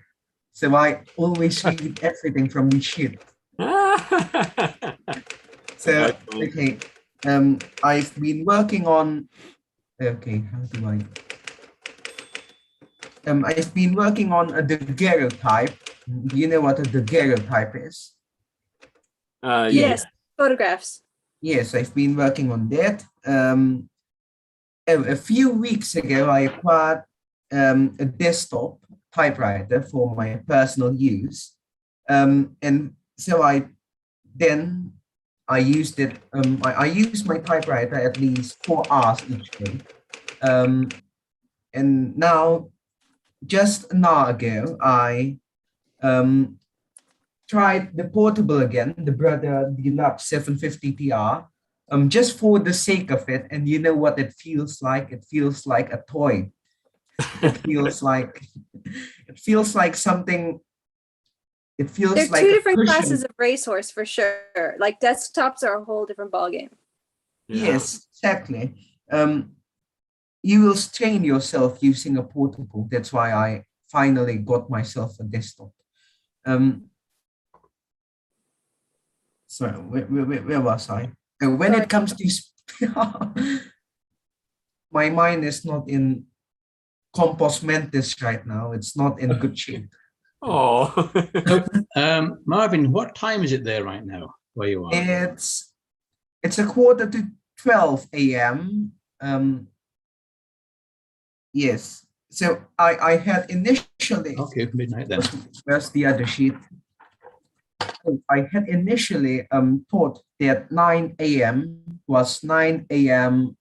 So I always read everything from this sheet. So okay, I've been working on. Okay, how do I? I've been working on a daguerreotype. Do you know what a daguerreotype is? Yes, photographs. Yes, I've been working on that. A few weeks ago, I acquired a desktop typewriter for my personal use. And so I used it. I used my typewriter at least 4 hours each day. And now, just an hour ago, I tried the portable again, the Brother Deluxe 750 TR, just for the sake of it. And you know what it feels like? It feels like a toy. It feels like something. It feels They're like two a different cushion. classes of racehorse for sure. Like desktops are a whole different ballgame. Yes, exactly. You will strain yourself using a portable. That's why I finally got myself a desktop. So where was I? When it comes to my mind is not in compost mentis right now. It's not in good shape. Oh. Marvin, what time is it there right now where you are? It's a 11:45 a.m. Yes. So I had initially. Okay, midnight then. Where's the other sheet? I had initially thought that 9 a.m. was 9 a.m.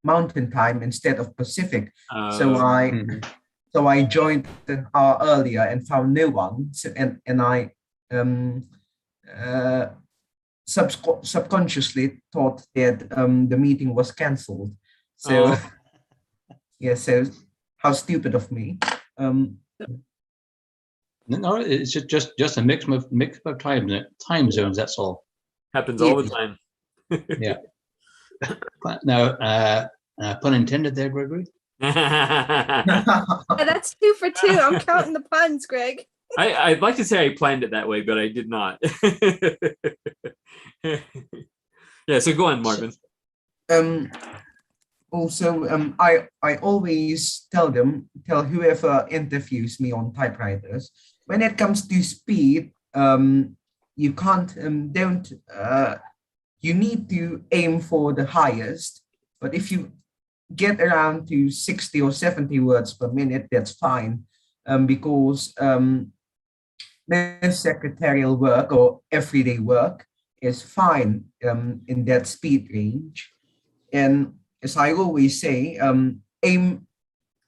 Mountain Time instead of Pacific. Oh. So I joined an hour earlier and found no one. So, and I subconsciously thought that the meeting was cancelled. So yeah, so how stupid of me. No, it's just a mix of time zones. That's all. Happens all the time. Yeah. Now, pun intended there, Gregory. That's 2 for 2. I'm counting the puns, Greg. I'd like to say I planned it that way, but I did not. Yeah, so go on, Marvin. Also, I always tell whoever interviews me on typewriters, when it comes to speed, you can't, you need to aim for the highest, but if you get around to 60 or 70 words per minute, that's fine, because most secretarial work or everyday work is fine in that speed range. And as I always say, aim,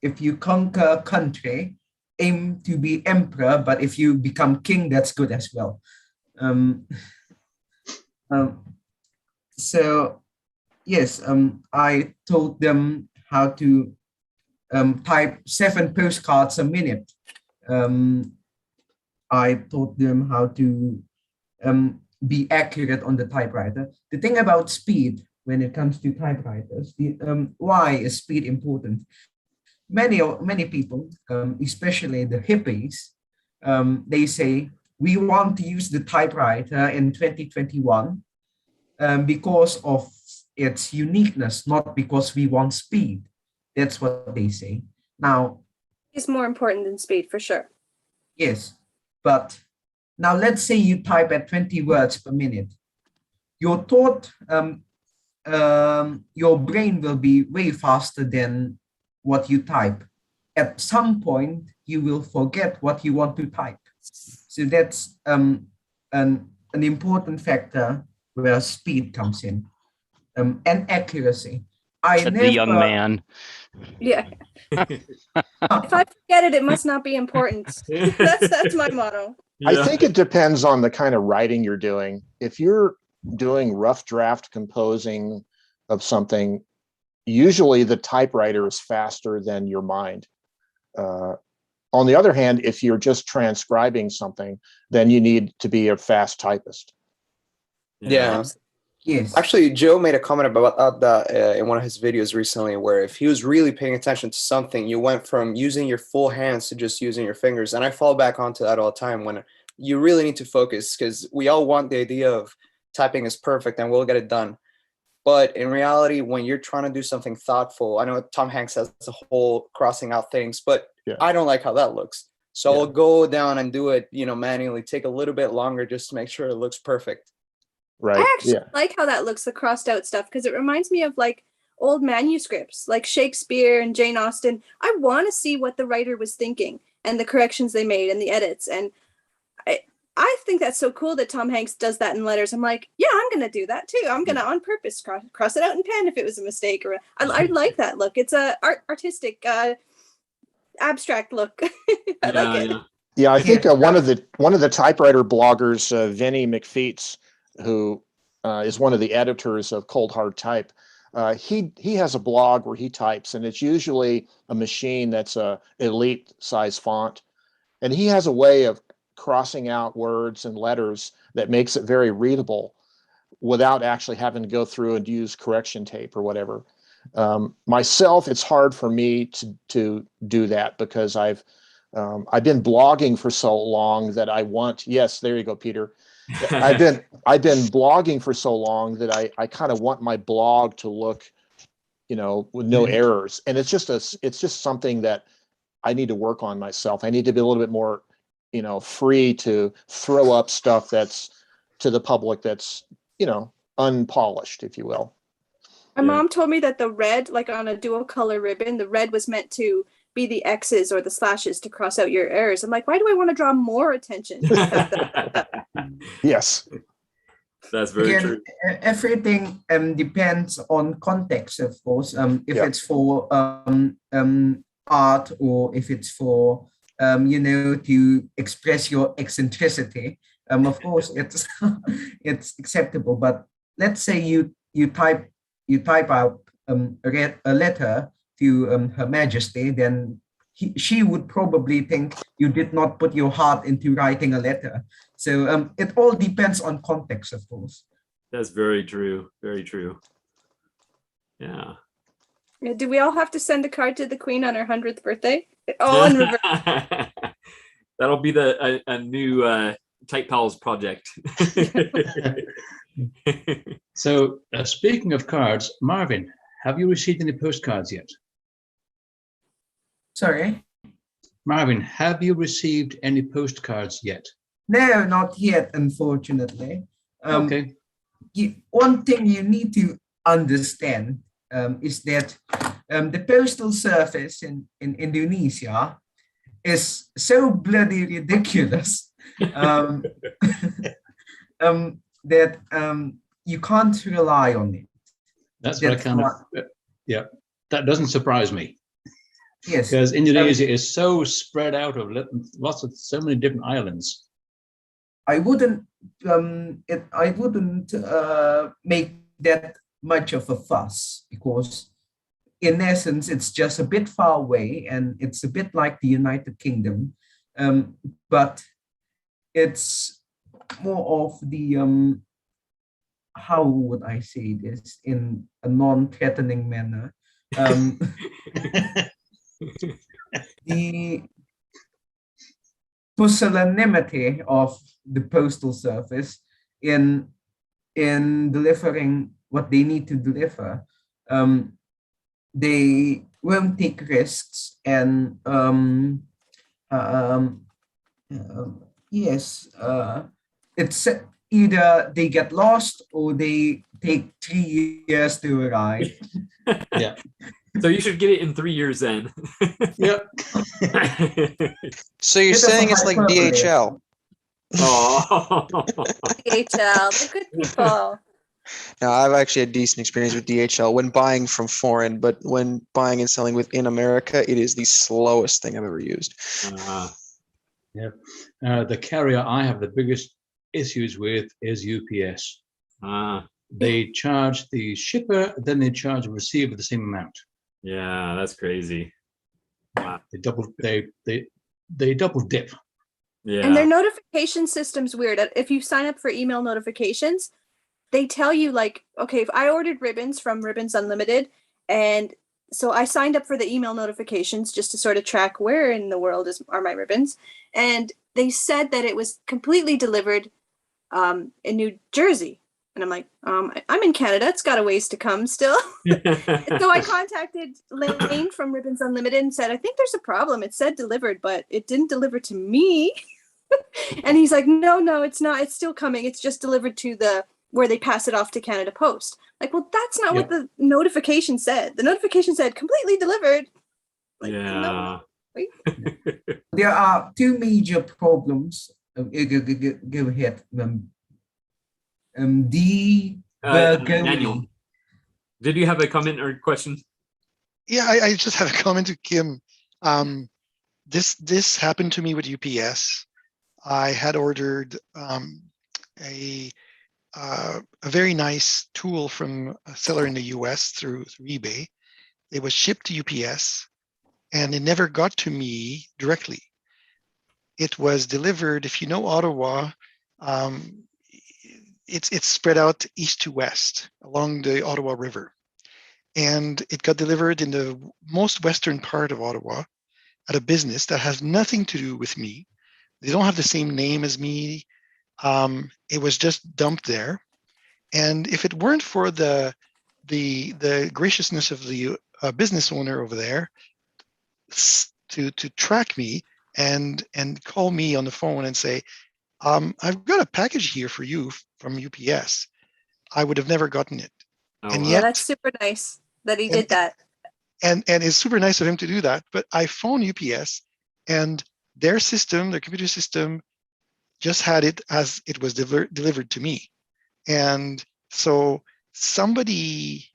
if you conquer country, aim to be emperor, but if you become king, that's good as well. So yes, I told them how to type 7 postcards a minute. I taught them how to be accurate on the typewriter. The thing about speed when it comes to typewriters, why is speed important? Many people, especially the hippies, they say, we want to use the typewriter in 2021 because of its uniqueness, not because we want speed. That's what they say. Now, it's more important than speed, for sure. Yes, but now let's say you type at 20 words per minute. Your thought, your brain will be way faster than what you type. At some point, you will forget what you want to type. So that's an important factor where speed comes in, and accuracy. The young man. Yeah. If I forget it, it must not be important. That's my motto. I think it depends on the kind of writing you're doing. If you're doing rough draft composing of something, usually the typewriter is faster than your mind. On the other hand, if you're just transcribing something, then you need to be a fast typist. Yeah. Yes. Actually, Joe made a comment about that in one of his videos recently, where if he was really paying attention to something, you went from using your full hands to just using your fingers. And I fall back onto that all the time when you really need to focus, because we all want the idea of typing is perfect and we'll get it done. But in reality, when you're trying to do something thoughtful, I know Tom Hanks has the whole crossing out things, but I don't like how that looks. So I'll go down and do it, manually, take a little bit longer just to make sure it looks perfect. Right. I actually like how that looks, the crossed out stuff, because it reminds me of like old manuscripts, like Shakespeare and Jane Austen. I want to see what the writer was thinking and the corrections they made and the edits. And I think that's so cool that Tom Hanks does that in letters. I'm like, yeah, I'm going to do that too. I'm going to on purpose cross it out in pen if it was a mistake. Or I like that look. It's a artistic, abstract look. I like it. Yeah, I think one of the typewriter bloggers, Vinny McFeets, who is one of the editors of Cold Hard Type, he has a blog where he types, and it's usually a machine that's a elite size font, and he has a way of crossing out words and letters that makes it very readable without actually having to go through and use correction tape or whatever. Myself, it's hard for me to do that because I've been blogging for so long that I want, yes, there you go, Peter. I've been blogging for so long that I kind of want my blog to look, with no errors. And it's just something that I need to work on myself. I need to be a little bit more, free to throw up stuff that's to the public that's, unpolished, if you will. My mom told me that the red, like on a dual color ribbon, the red was meant to be the X's or the slashes to cross out your errors. I'm like, why do I want to draw more attention? Yes. That's very Again, true. everything depends on context, of course. If Yeah. it's for art, or if it's for to express your eccentricity, of course it's it's acceptable. But let's say you type out a letter to Her Majesty, then she would probably think you did not put your heart into writing a letter. So it all depends on context, of course. That's very true. Very true. Yeah. Do we all have to send a card to the Queen on her 100th birthday? All in reverse. That'll be a new Type Pals project. So speaking of cards, Marvin, have you received any postcards yet? Sorry? Marvin, have you received any postcards yet? No, not yet, unfortunately. Okay. One thing you need to understand is that the postal service in Indonesia is so bloody ridiculous that you can't rely on it. That's what I kind of, yeah, that doesn't surprise me. Yes. Because Indonesia is so spread out of lots of so many different islands. I wouldn't make that much of a fuss, because in essence it's just a bit far away and it's a bit like the United Kingdom, but it's more of the how would I say this in a non-threatening manner, the pusillanimity of the postal service in delivering what they need to deliver. They won't take risks, and yes, it's either they get lost or they take 3 years to arrive. Yeah. So you should get it in 3 years then. Yep. So you're saying it's like DHL? Oh. DHL, the good people. No, I've actually had decent experience with DHL when buying from foreign, but when buying and selling within America, it is the slowest thing I've ever used. Yeah. The carrier I have the biggest issues with is UPS. They charge the shipper, then they charge the receiver the same amount. Yeah, that's crazy. Wow. They double dip. Yeah. And their notification system's weird. If you sign up for email notifications, they tell you like, okay, if I ordered ribbons from Ribbons Unlimited, and so I signed up for the email notifications just to sort of track where in the world are my ribbons. And they said that it was completely delivered in New Jersey. And I'm like, I'm in Canada. It's got a ways to come still. So I contacted Lane from Ribbons Unlimited and said, I think there's a problem. It said delivered, but it didn't deliver to me. And he's like, no, it's not. It's still coming. It's just delivered to where they pass it off to Canada Post. Like, well, that's not what the notification said. The notification said completely delivered. Like, yeah. No. There are two major problems. Go ahead. Daniel, did you have a comment or question? Yeah, I just have a comment to Kim. This happened to me with UPS. I had ordered a very nice tool from a seller in the US through eBay. It was shipped to UPS, and it never got to me directly. It was delivered, if you know Ottawa, it's spread out east to west along the Ottawa River. And it got delivered in the most western part of Ottawa at a business that has nothing to do with me. They don't have the same name as me. It was just dumped there. And if it weren't for the graciousness of the business owner over there to track me and call me on the phone and say, I've got a package here for you from UPS, I would have never gotten it. And yet, that's super nice that he did that. And it's super nice of him to do that. But I phoned UPS, and their system, their computer system, just had it as it was delivered to me. And so somebody,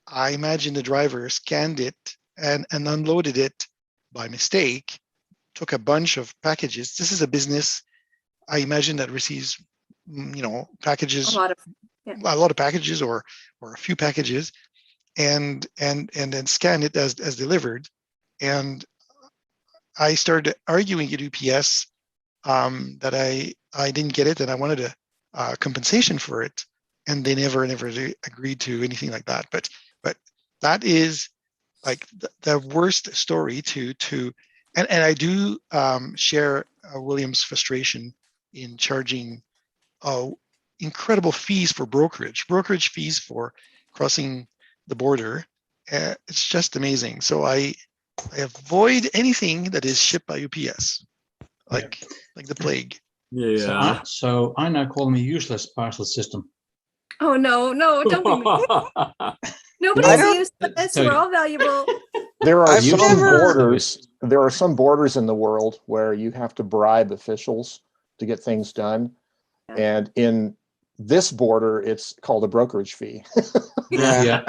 I imagine the driver, scanned it and unloaded it by mistake, took a bunch of packages. This is a business, I imagine, that receives, packages, A lot of, a lot of packages or a few packages, and then scan it as delivered. And I started arguing at UPS that I didn't get it and I wanted a compensation for it, and they never agreed to anything like that. But that is like the worst story and I do share William's frustration in charging incredible fees for brokerage fees for crossing the border. It's just amazing. So I avoid anything that is shipped by UPS, like the plague. Yeah. So I now call them a useless parcel system. oh no, don't be mean. Nobody's useless. We're all valuable. There are I've some never- borders. There are some borders in the world where you have to bribe officials to get things done, and in this border, it's called a brokerage fee. Yeah.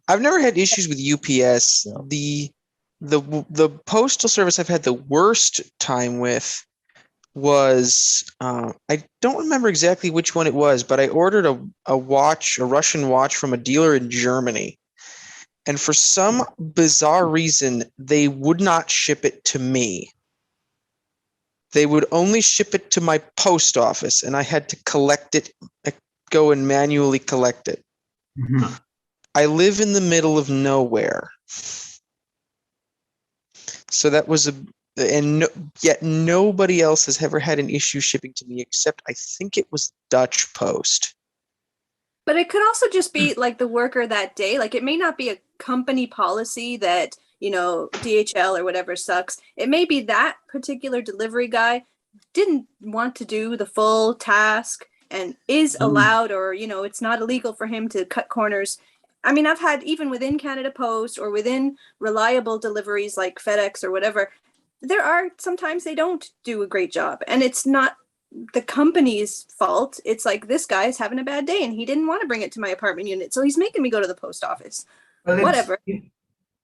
I've never had issues with UPS. Yeah. The postal service I've had the worst time with was I don't remember exactly which one it was, but I ordered a Russian watch from a dealer in Germany. And for some bizarre reason, they would not ship it to me. They would only ship it to my post office, and I had to collect it, go and manually collect it. Mm-hmm. I live in the middle of nowhere. So that was yet nobody else has ever had an issue shipping to me, except I think it was Dutch Post. But it could also just be like the worker that day. Like it may not be a company policy that, DHL or whatever sucks. It may be that particular delivery guy didn't want to do the full task and is allowed, or, it's not illegal for him to cut corners. I mean, I've had, even within Canada Post or within reliable deliveries like FedEx or whatever, there are sometimes they don't do a great job, and it's not the company's fault. It's like, this guy's having a bad day and he didn't want to bring it to my apartment unit, so he's making me go to the post office. Well, whatever.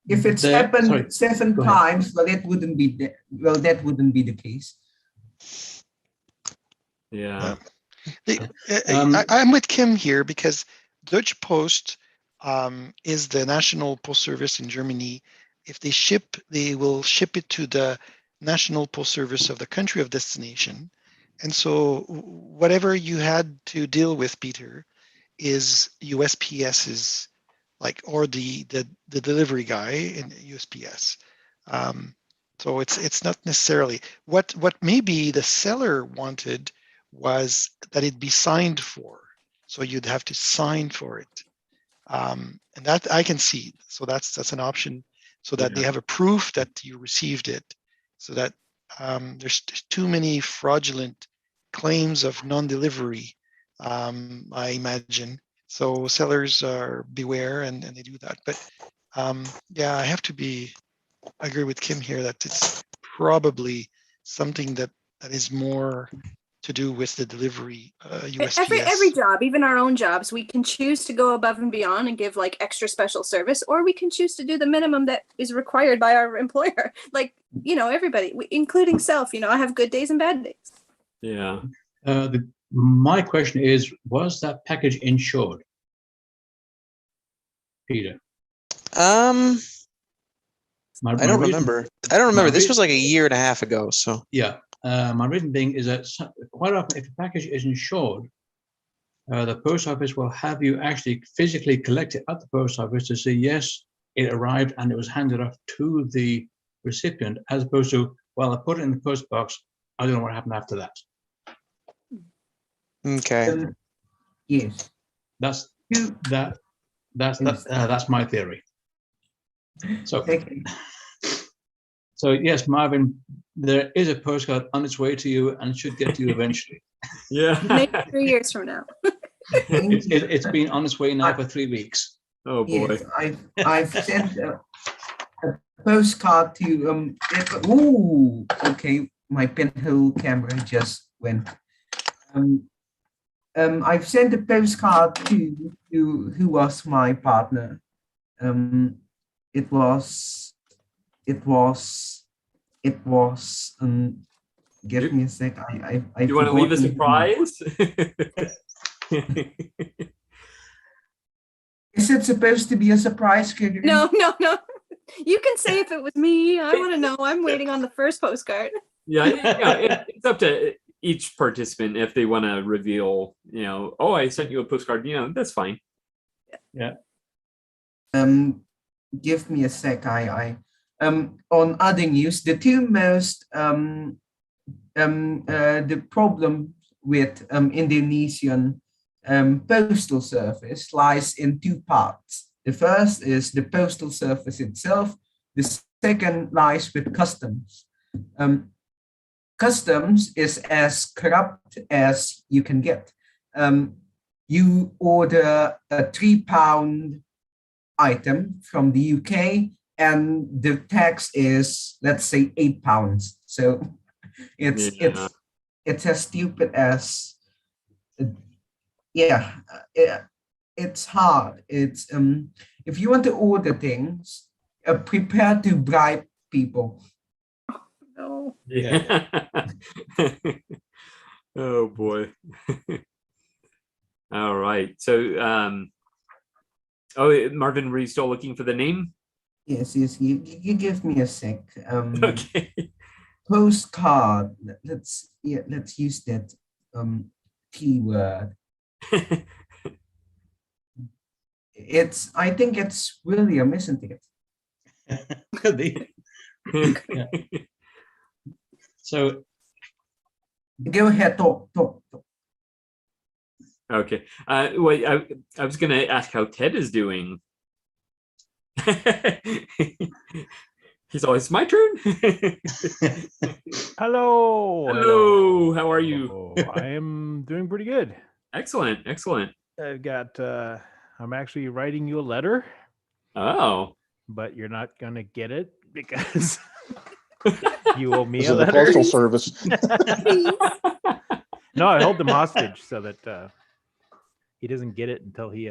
If it's happened 7 times, well, that wouldn't be the case. Yeah. I'm with Kim here because Deutsche Post is the national post service in Germany. If they ship, they will ship it to the national post service of the country of destination. And so whatever you had to deal with, Peter, is USPS's, or the delivery guy in USPS. So it's not necessarily what maybe the seller wanted was that it be signed for. So you'd have to sign for it. And that I can see. So that's an option, so that they have a proof that you received it, so that there's too many fraudulent claims of non-delivery, I imagine. So sellers are beware, and they do that. But I have to agree with Kim here that it's probably something that is more to do with the delivery USPS. Every job, even our own jobs, we can choose to go above and beyond and give extra special service, or we can choose to do the minimum that is required by our employer. Everybody, including self, I have good days and bad days. Yeah. My question is, was that package insured, Peter? I don't remember. This was like a year and a half ago. So yeah. My reason being is that quite often, if a package is insured, the post office will have you actually physically collect it at the post office to say, yes, it arrived and it was handed off to the recipient, as opposed to, well, I put it in the post box, I don't know what happened after that. Okay. Yes. That's my theory. So, so yes, Marvin, there is a postcard on its way to you and should get to you eventually. Yeah. Maybe 3 years from now. It's been on its way now for 3 weeks. Oh boy. Yes, I've sent a postcard to ooh, okay, my pinhole camera just went. I've sent a postcard to who was my partner. It was. Give me a sec. I You want to leave a forgotten. surprise? Is it supposed to be a surprise, Gregory? No. You can say if it was me. I want to know. I'm waiting on the first postcard. Yeah, it's up to each participant if they want to reveal, oh, I sent you a postcard, that's fine. Yeah. Give me a sec. On other news, the two most the problem with Indonesian postal service lies in two parts. The first is the postal service itself. The second lies with customs. Customs is as corrupt as you can get. You order a £3 item from the UK, and the tax is, let's say, £8. So it's as stupid as it's hard. It's if you want to order things, prepare to bribe people. No. Yeah. Oh boy. All right. So Marvin, were you still looking for the name? Yes. You give me a sec. Okay. Postcard. Let's use that keyword. I think it's William, isn't it? Could be. Yeah. So go ahead, talk. Okay. Well, I was gonna ask how Ted is doing. He's always my turn. Hello. How are you? I am doing pretty good. Excellent. I've got I'm actually writing you a letter. Oh. But you're not gonna get it because you owe me This a is the letter. Postal Service. No, I hold him hostage so that he doesn't get it until he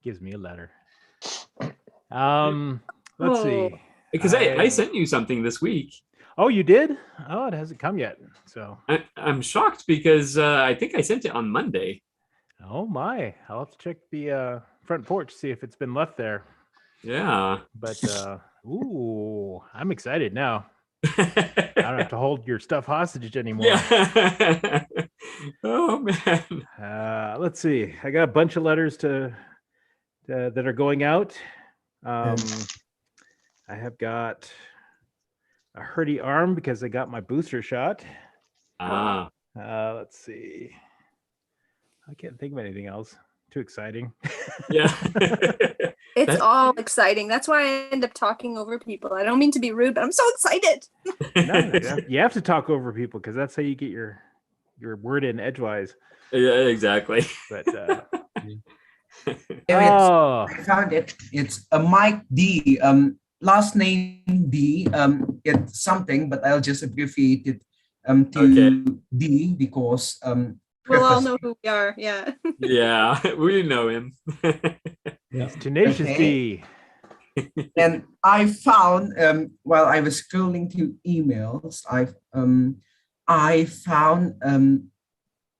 gives me a letter. Let's see. Because I sent you something this week. Oh, you did? Oh, it hasn't come yet. So I'm shocked because I think I sent it on Monday. Oh my! I'll have to check the front porch, see if it's been left there. Yeah. But ooh, I'm excited now. I don't have to hold your stuff hostage anymore. Yeah. Oh man. Let's see. I got a bunch of letters that are going out. I have got a hurdy arm because I got my booster shot. Let's see. I can't think of anything else. Too exciting. Yeah. It's all exciting. That's why I end up talking over people. I don't mean to be rude, but I'm so excited. No, you have to talk over people because that's how you get your word in edgewise. Yeah, exactly. But I found it. It's a Mike D. Last name D. It's something, but I'll just abbreviate it to D because we'll all know who we are. Yeah. Yeah, we know him. Yeah. Tenacious D. And I found while I was scrolling through emails, I found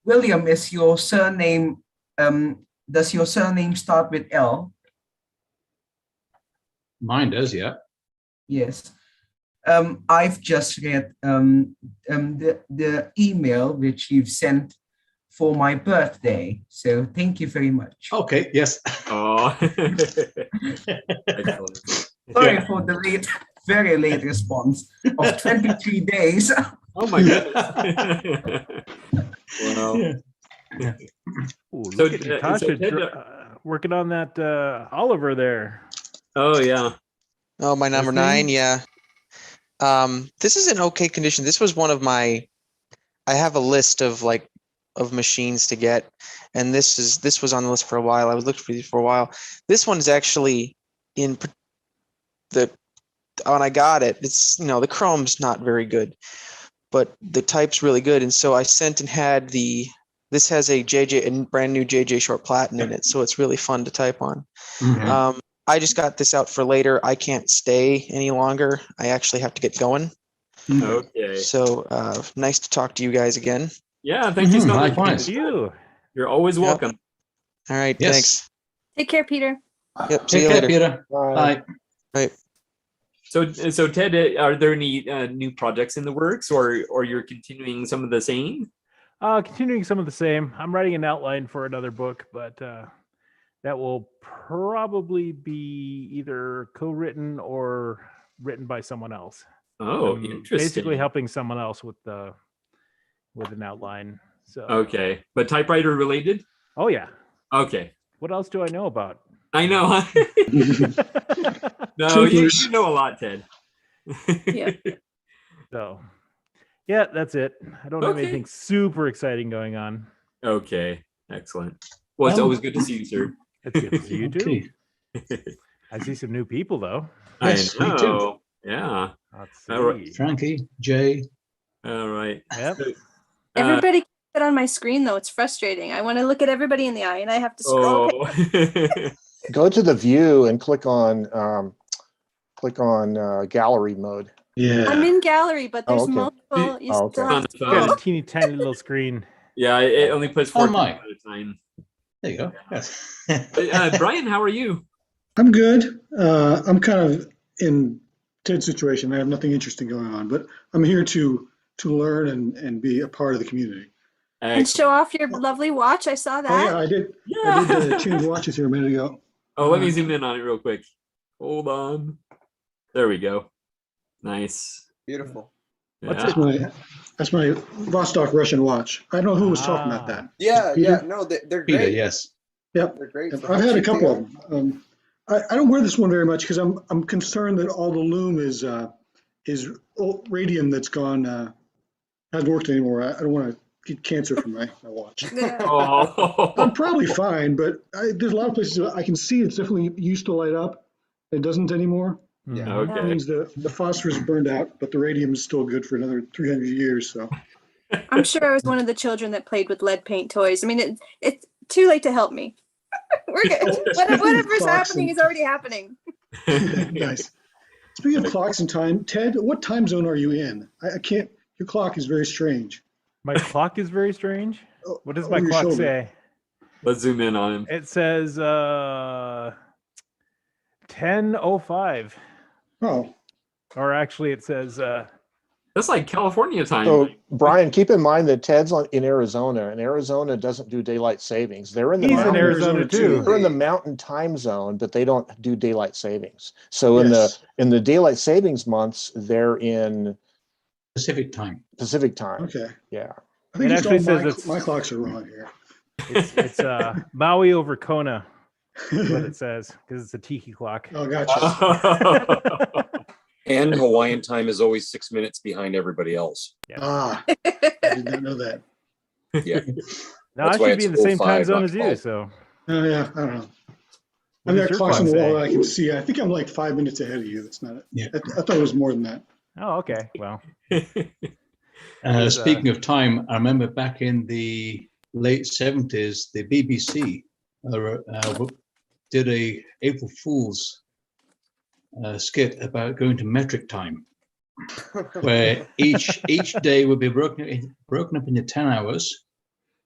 William, is your surname does your surname start with L? Mine does, yeah. Yes. I've just read the email which you've sent for my birthday. So thank you very much. Okay, yes. Oh. Sorry for the very late response of 23 days. Oh my goodness. Wow. Yeah. Ooh, look at Natasha working on that Oliver there. Oh yeah. Oh, my number 9, yeah. This is in okay condition. This was one of my. I have a list of machines to get, and this was on the list for a while. I was looking for these for a while. This one is actually in the. When I got it, it's the chrome's not very good, but the type's really good, and so I sent and had the This has a brand new JJ Short Platen in it, so it's really fun to type on. I just got this out for later. I can't stay any longer. I actually have to get going. Okay. So nice to talk to you guys again. Yeah, thank you so much. Likewise. You're always welcome. All right, Yes. thanks. Take care, Peter. Yep, see Take you care, later. Peter. Bye. Bye. So Ted, are there any new projects in the works, or you're continuing some of the same? Continuing some of the same. I'm writing an outline for another book, but that will probably be either co-written or written by someone else. Oh, I'm interesting. Basically helping someone else with an outline. So Okay, but typewriter related? Oh yeah. Okay. What else do I know about? I know. No, you know a lot, Ted. Yeah. So yeah, that's it. I don't have Okay. anything super exciting going on. Okay, excellent. Well, it's always good to see you, sir. It's good to see you too. Okay. I see some new people though. Yes, I me too. know. Yeah. Let's All right. see. Frankie, Jay. All right. Yep. Everybody keeps it on my screen though. It's frustrating. I want to look at everybody in the eye and I have to scroll. Oh. Go to the view and click on gallery mode. Yeah. I'm in gallery, but there's okay. multiple. You Oh, still okay. have to It's got scroll. a teeny tiny little screen. Yeah, it only puts Oh 4 my. people at a time. There you go. Yes. Brian, how are you? I'm good. I'm kind of in Ted's situation. I have nothing interesting going on, but I'm here to learn and be a part of the community. And show off your lovely watch. I saw Oh yeah, that. I did. Yeah. I did change watches here a minute ago. Oh, let me zoom in on it real quick. Hold on. There we go. Nice. Beautiful. What's Yeah. That's my Vostok Russian watch. I don't know who was talking about that. Yeah, Peter? yeah. No, they're Peter, great. yes. Yep. They're great. I've had a couple of them. I don't wear this one very much because I'm concerned that all the loom is radium that's gone hasn't worked anymore. I don't want to get cancer from my watch. Oh. I'm probably fine, but there's a lot of places I can see it's definitely used to light up. It doesn't anymore. Yeah. That Okay. means the phosphorus burned out, but the radium is still good for another 300 years. So I'm sure I was one of the children that played with lead paint toys. I mean, it's too late to help me. We're good. Whatever's Clocks happening and- is already happening. nice. Speaking of clocks and time, Ted, what time zone are you in? I can't. Your clock is very strange. My clock is very strange. What does my Over your clock shoulder. say? Let's zoom in on him. It says 10:05. Oh, Or actually it says That's like California time. So Brian, keep in mind that Ted's in Arizona, and Arizona doesn't do daylight savings. They're in the he's in mountain, Arizona too. they're in the mountain time zone, but they don't do daylight savings. So yes. in the daylight savings months, they're in Pacific time. Pacific time. Okay. Yeah. I think It just actually all says my, it's- my clocks are wrong here. It's Maui over Kona is what it says because it's a tiki clock. Oh, gotcha. And Hawaiian time is always 6 minutes behind everybody else. Yes. Ah, I did not know that. Yeah. No, I That's why should be it's in the same time 05, zone not as you. 12. So Oh yeah, I don't know. what I've does got your clocks on clock the wall say? that I can see. I think I'm like 5 minutes ahead of you. That's not it. Yeah. I thought it was more than that. Oh, okay. Well, Speaking of time, I remember back in the late 70s, the BBC did a April Fool's skit about going to metric time, where each day would be broken up into 10 hours.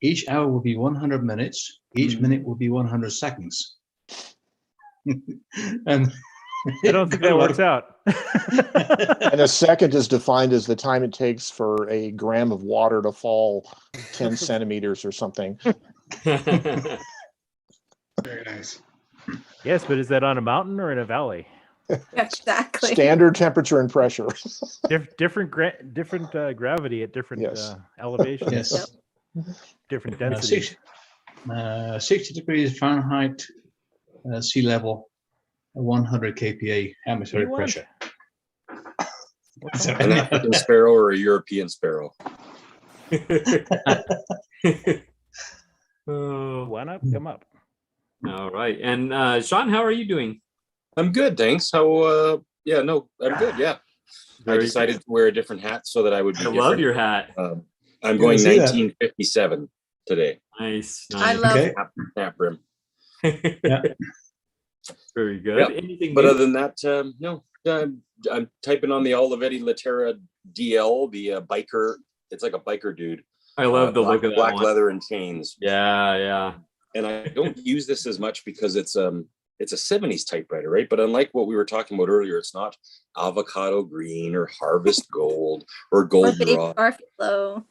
Each hour would be 100 minutes. Each minute would be 100 seconds. And I don't think that works out. And a second is defined as the time it takes for a gram of water to fall 10 centimeters or something. Very nice. Yes, but is that on a mountain or in a valley? Exactly. Standard temperature and pressure. Different gravity at different Yes. elevations. yes, Different density. 60 degrees Fahrenheit, sea level, 100 kPa atmospheric What? pressure. An African sparrow or a European sparrow? Oh, One up, come up. all right. And Sean, how are you doing? I'm good, thanks. How? Yeah, no, I'm good. Yeah, I Very decided to wear a different hat so that I would be I different. love your hat. I'm going see that. 1957 today. Nice. I nice. love Okay. Tap rim. Yeah. Very good. Yeah. Anything But new? other than that, no. I'm typing on the Olivetti Latera DL, the biker. It's like a biker dude. I love the look of that black one. leather and chains. Yeah, yeah. And I don't use this as much because it's a 70s typewriter, right? But unlike what we were talking about earlier, it's not avocado green or harvest gold or or goldenrod. Garfield.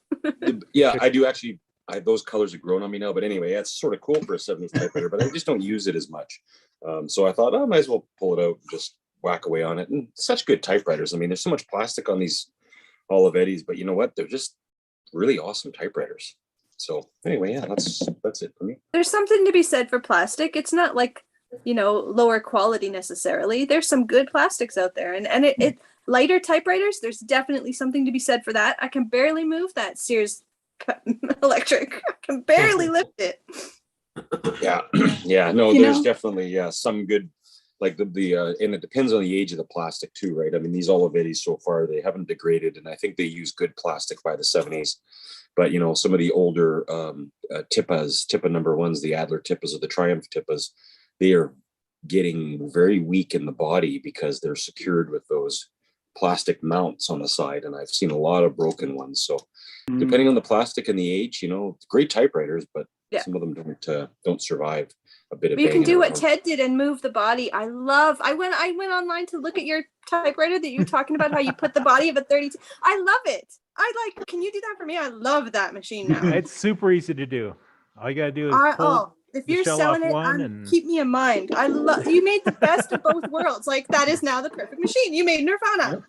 Yeah, I do actually. Those colors have grown on me now. But anyway, that's sort of cool for a 70s typewriter, but I just don't use it as much. So I thought, I might as well pull it out and just whack away on it. And such good typewriters. I mean, there's so much plastic on these Olivettis, but you know what? They're just really awesome typewriters. So anyway, yeah, that's it for me. There's something to be said for plastic. It's not like, lower quality necessarily. There's some good plastics out there, and it lighter typewriters. There's definitely something to be said for that. I can barely move that Sears electric. I can barely lift it. Yeah, yeah, no, You there's know- definitely some good, like the and it depends on the age of the plastic too, right? I mean, these Olivettis so far, they haven't degraded, and I think they use good plastic by the 70s. But some of the older Tippa number ones, the Adler Tippas or the Triumph Tippas, they are getting very weak in the body because they're secured with those plastic mounts on the side, and I've seen a lot of broken ones. So depending on the plastic and the age, great typewriters, but Yeah. some of them don't survive a bit of But you can banging do what around. Ted did and move the body. I went online to look at your typewriter that you were talking about, how you put the body of a 32. I love it. Can you do that for me? I love that machine now. It's super easy to do. All you gotta do is pull If the you're shell selling off it, one and keep me in mind. You made the best of both worlds. Like, that is now the perfect machine. You made Nirvana.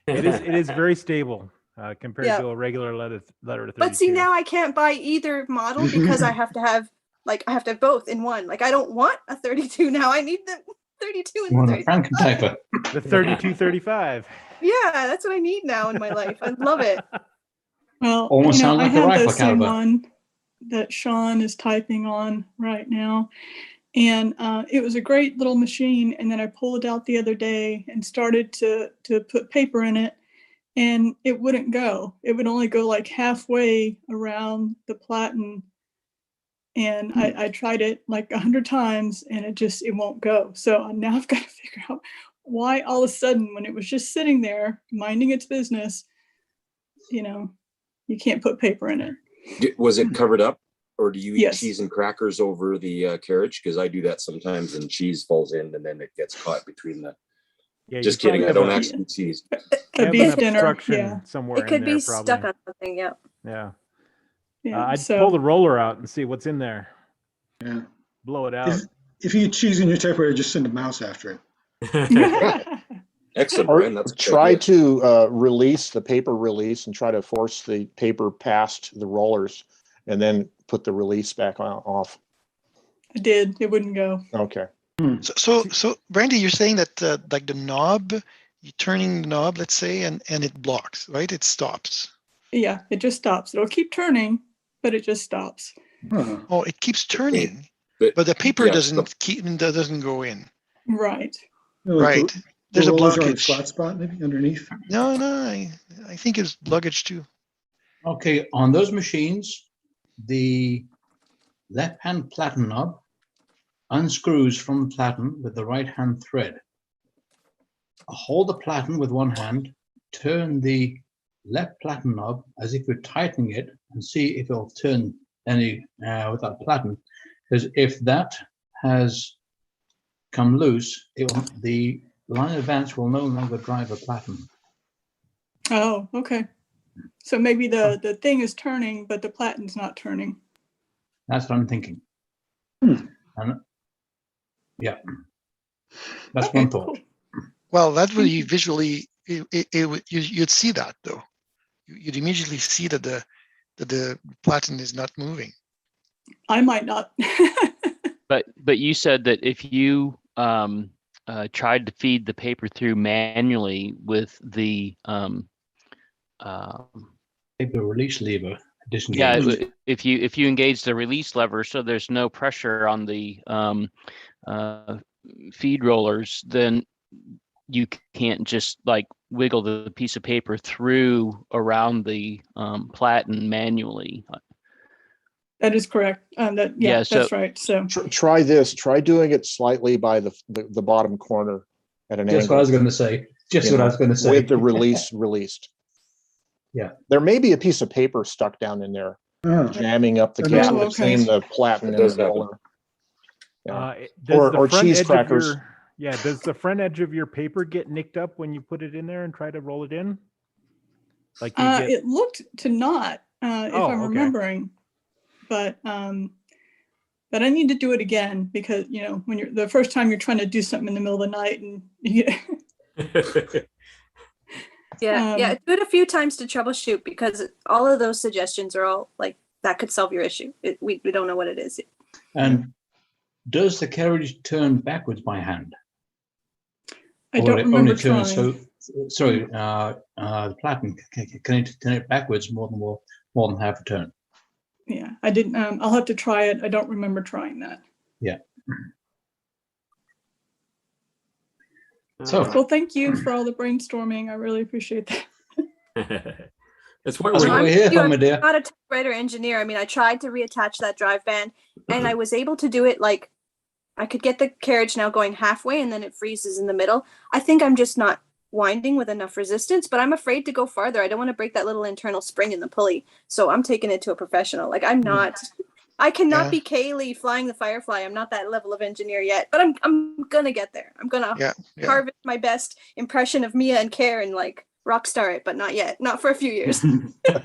it is very stable compared Yeah. to a regular letter to 32. But see, now I can't buy either model because I have to have both in one. Like, I don't want a 32 now. I need the 32 and One the of the 32. Franken-typer. The 3235. Yeah, that's what I need now in my life. I love it. Well, Almost sound I like a have rifle the same caliber. one that Sean is typing on right now. And it was a great little machine. And then I pulled it out the other day and started to put paper in it. And it wouldn't go. It would only go like halfway around the platen. And I tried it like 100 times and it won't go. So now I've got to figure out why all of a sudden, when it was just sitting there minding its business, you can't put paper in it. Was it covered up, or do you eat Yes. cheese and crackers over the carriage? Because I do that sometimes, and cheese falls in, and then it gets caught between the. Yeah, Just you kidding. I probably don't have actually eat cheese. You A have beef an dinner. obstruction Yeah. somewhere It could in there, be probably. stuck on something. Yeah. Yeah. Yeah. I'd so pull the roller out and see what's in there. Yeah. Blow it out. If you eat cheese in your typewriter, just send a mouse after it. Excellent, Or Brian. That's a good try idea. to release the paper release and try to force the paper past the rollers and then put the release back off. I did. It wouldn't go. Okay. So Brandy, you're saying that like the knob, you're turning the knob, let's say, and it blocks, right? It stops. Yeah, it just stops. It'll keep turning, but it just stops. Huh. Oh, it keeps turning, But but the paper yeah, doesn't go in. Right. Like Right. The There's a rollers are on a blockage. flat spot, maybe underneath. No, I think it's luggage too. Okay, on those machines, the left-hand platen knob unscrews from the platen with the right-hand thread. Hold the platen with one hand, turn the left platen knob as if you're tightening it, and see if it'll turn any without platen. Because if that has come loose, the line advance will no longer drive a platen. Oh, okay. So maybe the thing is turning, but the platen's not turning. That's what I'm thinking. Hmm. And yeah, that's Okay, one thought. cool. Well, that would you visually, you'd see that though. You'd immediately see that the platen is not moving. I might not. But you said that if you tried to feed the paper through manually with the Paper release lever. yeah, Disengage. if you engage the release lever so there's no pressure on the feed rollers, then you can't just like wiggle the piece of paper through around the platen manually. That is correct. Yeah, so- that's right. So Try this. Try doing it slightly by the bottom corner at an Just angle. what I was going to say. Just you what I know, was going to say. with the released. Yeah. There may be a piece of paper stuck down in there, Ah, jamming up the That gap makes between the platen and does the happen. roller. Yeah. Does the Or front cheese edge of crackers. does the front edge of your paper get nicked up when you put it in there and try to roll it in? Like you get... it looked to not, if Oh, I'm okay. remembering, but I need to do it again because, you know, when you're the first time you're trying to do something in the middle of the night and Yeah, do it a few times to troubleshoot because all of those suggestions are all like that could solve your issue. We don't know what it is. And does the carriage turn backwards by hand? I Or don't it remember only turns trying. sorry, the platen can it turn it backwards more than half a turn? Yeah, I didn't. I'll have to try it. I don't remember trying that. Yeah. So Well, thank you for all the brainstorming. I really appreciate that. That's what That's we're what we're here for, my dear. I'm not a typewriter engineer. I mean, I tried to reattach that drive band and I was able to do it like I could get the carriage now going halfway and then it freezes in the middle. I think I'm just not winding with enough resistance, but I'm afraid to go farther. I don't want to break that little internal spring in the pulley. So I'm taking it to a professional. Like I'm not, I cannot Yeah. be Kaylee flying the Firefly. I'm not that level of engineer yet, but I'm gonna get there. I'm gonna Yeah. carve my best impression of Mia and Care and like rock star it, but not yet. Not for a few years.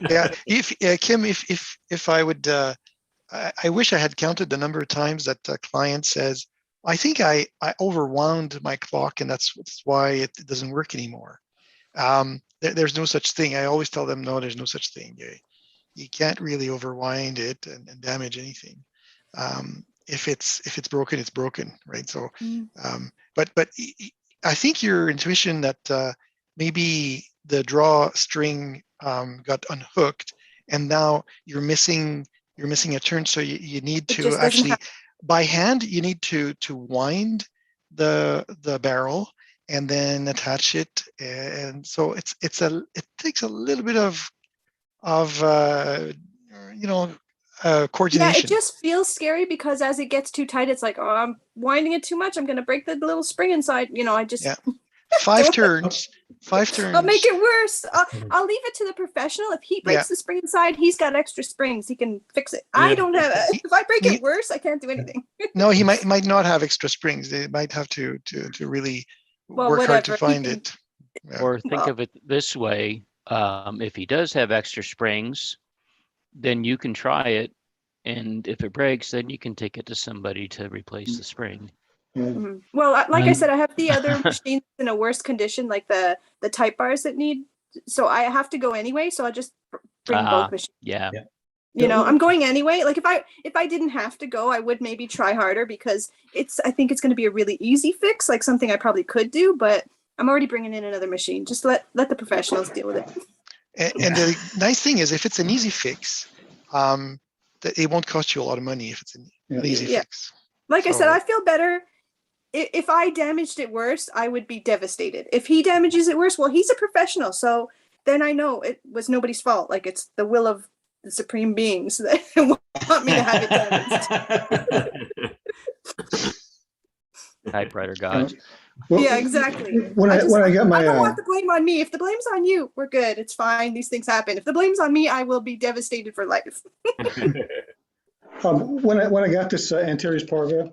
Yeah. If Kim, if I would, I wish I had counted the number of times that a client says, I think I overwound my clock and that's why it doesn't work anymore. There's no such thing. I always tell them, no, there's no such thing. You can't really overwind it and damage anything. If it's broken, it's broken, right? So, but I think your intuition that maybe the drawstring got unhooked and now you're missing a turn, so you need to actually by hand you need to wind the barrel and then attach it, and so it takes a little bit of coordination. Yeah, it just feels scary because as it gets too tight, it's like, oh, I'm winding it too much. I'm gonna break the little spring inside. You know, I just Five turns. I'll make it worse. I'll leave it to the professional. If he breaks the spring inside, he's got extra springs. He can fix it. I don't have. If I break it worse, I can't do anything. No, he might not have extra springs. They might have to really work hard to find it. Yeah. Or think of it this way: if he does have extra springs, then you can try it, and if it breaks, then you can take it to somebody to replace the spring. Mm-hmm. Well, like I said, I have the other machines in a worse condition, like the type bars that need. So I have to go anyway. So I just bring both machines. Yeah. You know, I'm going anyway. Like if I didn't have to go, I would maybe try harder because I think it's going to be a really easy fix, like something I probably could do. But I'm already bringing in another machine. Just let the professionals deal with it. And the nice thing is, if it's an easy fix, that it won't cost you a lot of money if it's an easy fix. Like I said, I feel better. If I damaged it worse, I would be devastated. If he damages it worse, well, he's a professional. So then I know it was nobody's fault. Like it's the will of the supreme beings that want me to have it damaged. Typewriter gods. Well, yeah, exactly. When I got my I don't want the blame on me. If the blame's on you, we're good. It's fine. These things happen. If the blame's on me, I will be devastated for life. when I got this Antares Parva,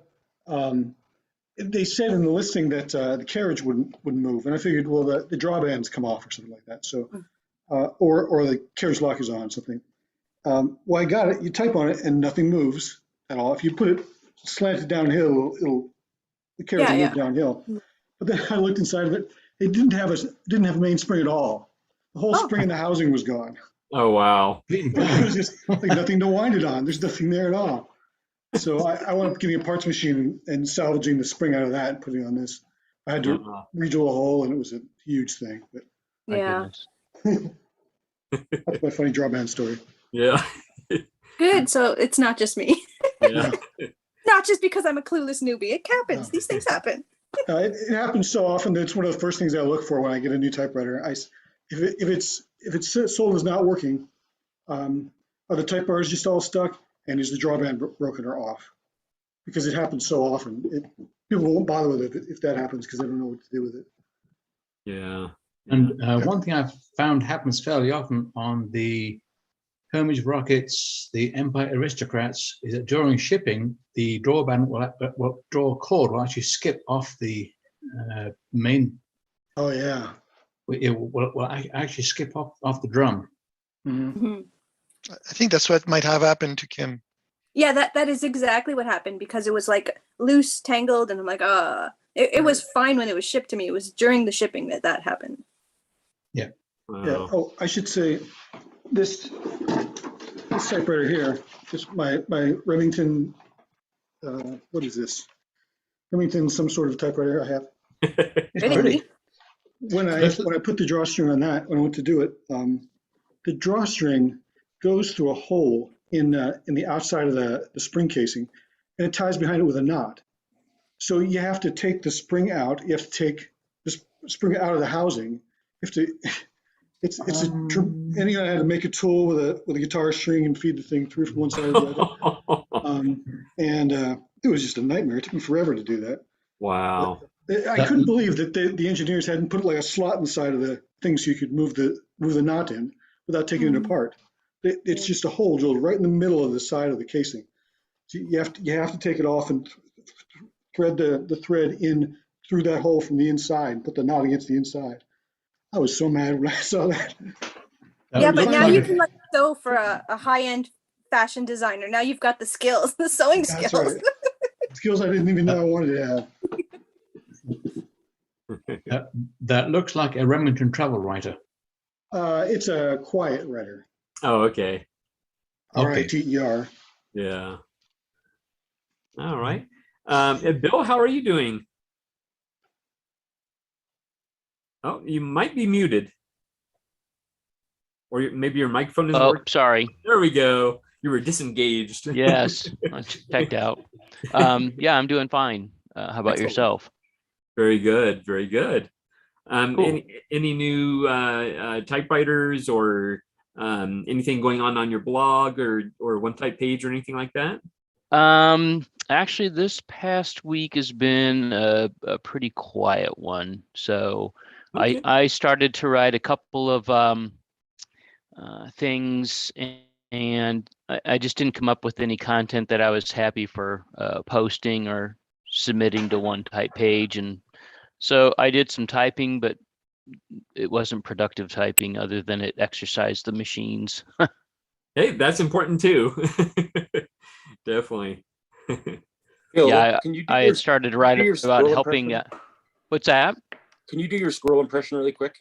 they said in the listing that the carriage wouldn't move, and I figured, well, the drawbands come off or something like that. So, or the carriage lock is on something. Well, I got it. You type on it, and nothing moves at all. If you put it slanted downhill, the carriage will move downhill. But then I looked inside of it. It didn't have a mainspring at all. The whole spring in the housing was gone. Oh wow! It was just like nothing to wind it on. There's nothing there at all. So I wound up getting a parts machine and salvaging the spring out of that and putting it on this. I had to re-drill a hole, and it was a huge thing. But yeah. That's my funny drawband story. Yeah. Good. So it's not just me. Yeah. Not just because I'm a clueless newbie. It happens. No. These things happen. It happens so often that it's one of the first things I look for when I get a new typewriter. If it's sold as not working, are the type bars just all stuck? and is the drawband broken or off? Because it happens so often. People won't bother with it if that happens because they don't know what to do with it. Yeah. And one thing I've found happens fairly often on the Hermes rockets, the Empire Aristocrats, is that during shipping, the drawband will draw cord will actually skip off the main. Oh yeah. It will actually skip off the drum. Mhm. I think that's what might have happened to Kim. Yeah, that is exactly what happened because it was like loose, tangled, and I'm like, it was fine when it was shipped to me. It was during the shipping that happened. Yeah. Wow. Yeah. Oh, I should say this typewriter here, just my Remington. What is this? Remington, some sort of typewriter I have. It's pretty. When I put the drawstring on that, when I went to do it, the drawstring goes through a hole in the outside of the spring casing, and it ties behind it with a knot. So you have to take the spring out. You have to take the spring out of the housing. You have to. And you had to make a tool with a guitar string and feed the thing through from one side to the other. And it was just a nightmare. It took me forever to do that. Wow. I couldn't believe that the engineers hadn't put like a slot inside of the thing so you could move the knot in without taking it apart. It's just a hole drilled right in the middle of the side of the casing. So you have to take it off and thread the thread in through that hole from the inside and put the knot against the inside. I was so mad when I saw that. Yeah, but now you can like sew for a high-end fashion designer. Now you've got the skills, the sewing skills. Right. Skills I didn't even know I wanted to have. That looks like a Remington travel writer. It's a quiet writer. Oh, okay. RITER. Yeah. All right. Bill, how are you doing? Oh, you might be muted. Or maybe your microphone isn't working. Sorry. There we go. You were disengaged. Yes, I checked out. Yeah, I'm doing fine. How about Excellent. yourself? Very good. Very good. Cool. Any new typewriters or anything going on your blog or one type page or anything like that? Actually, this past week has been a pretty quiet one. So Okay. I started to write a couple of things, and I just didn't come up with any content that I was happy for posting or submitting to one type page. And so I did some typing, but it wasn't productive typing other than it exercised the machines. Hey, that's important too. Definitely. Yeah, I had started to write about helping. What's that? Can you do your squirrel impression really quick?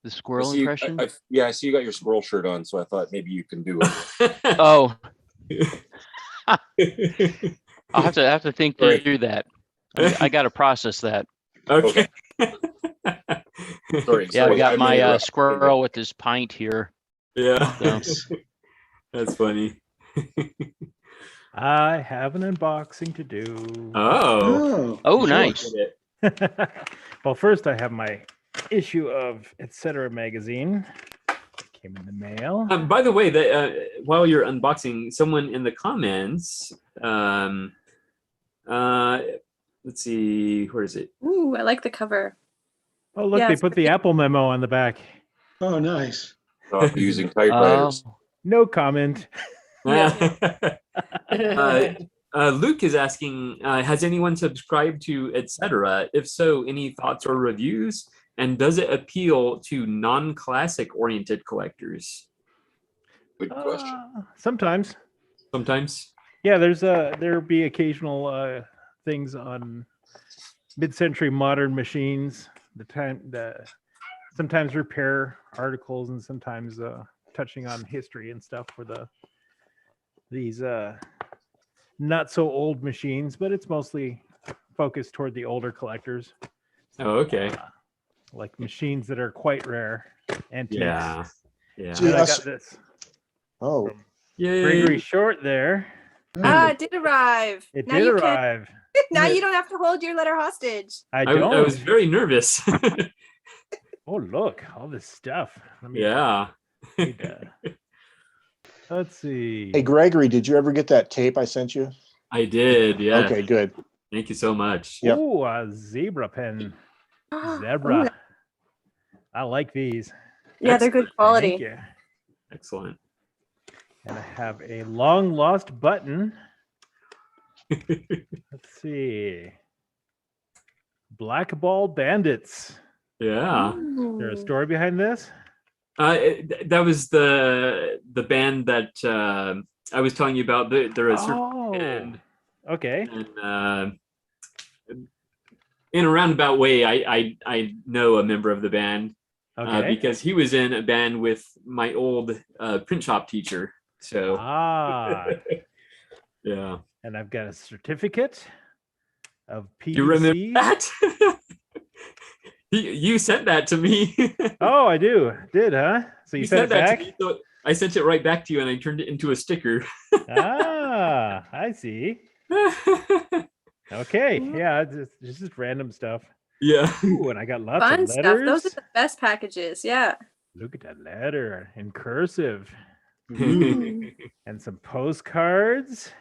The squirrel impression? Yeah, I see you got your squirrel shirt on, so I thought maybe you can do it. Oh. I'll have to think through that. I got to process that. Okay. Sorry. Yeah, I got my squirrel with his pint here. Yeah. So. That's funny. I have an unboxing to do. Oh, nice. Well, first I have my issue of Etc. magazine. Came in the mail. By the way, while you're unboxing, someone in the comments, let's see, where is it? Ooh, I like the cover. Oh, look, they put the Apple memo on the back. Oh, nice. Stop using typewriters. No comment. Luke is asking, has anyone subscribed to Etc.? If so, any thoughts or reviews? And does it appeal to non-classic oriented collectors? Good question. Sometimes. Sometimes. Yeah, there'll be occasional things on mid-century modern machines. Sometimes repair articles and sometimes touching on history and stuff for these not so old machines, but it's mostly focused toward the older collectors. Oh, okay. Like machines that are quite rare. Antiques. Yeah. I got this. Oh. Gregory Short there. It did arrive. It Now did you arrive. Now you don't have to hold your letter hostage. I don't. I was very nervous. Oh, look, all this stuff. Yeah. Okay, Let's see. Hey, Gregory, did you ever get that tape I sent you? I did. Yeah. Okay, good. Thank you so much. Yep. Oh, a zebra pen. Oh, Zebra. I like these. yeah, they're good quality. Thank you. Excellent. And I have a long lost button. Let's see. Black Ball Bandits. Yeah. Is there a story behind this? That was the band that I was telling you about. They're a certain band. Okay. And in a roundabout way, I know a member of the band because he was in a band with my old print shop teacher. So yeah. And I've got a certificate of PVC. You remember that? You sent that to me. Oh, I did, huh? So you sent it that back? to me, so I sent it right back to you, and I turned it into a sticker. I see. Okay, yeah, it's just random stuff. Yeah. Ooh, and I got lots Fun of stuff. letters. Those are the best packages. Yeah. Look at that letter in cursive. Ooh. And some postcards.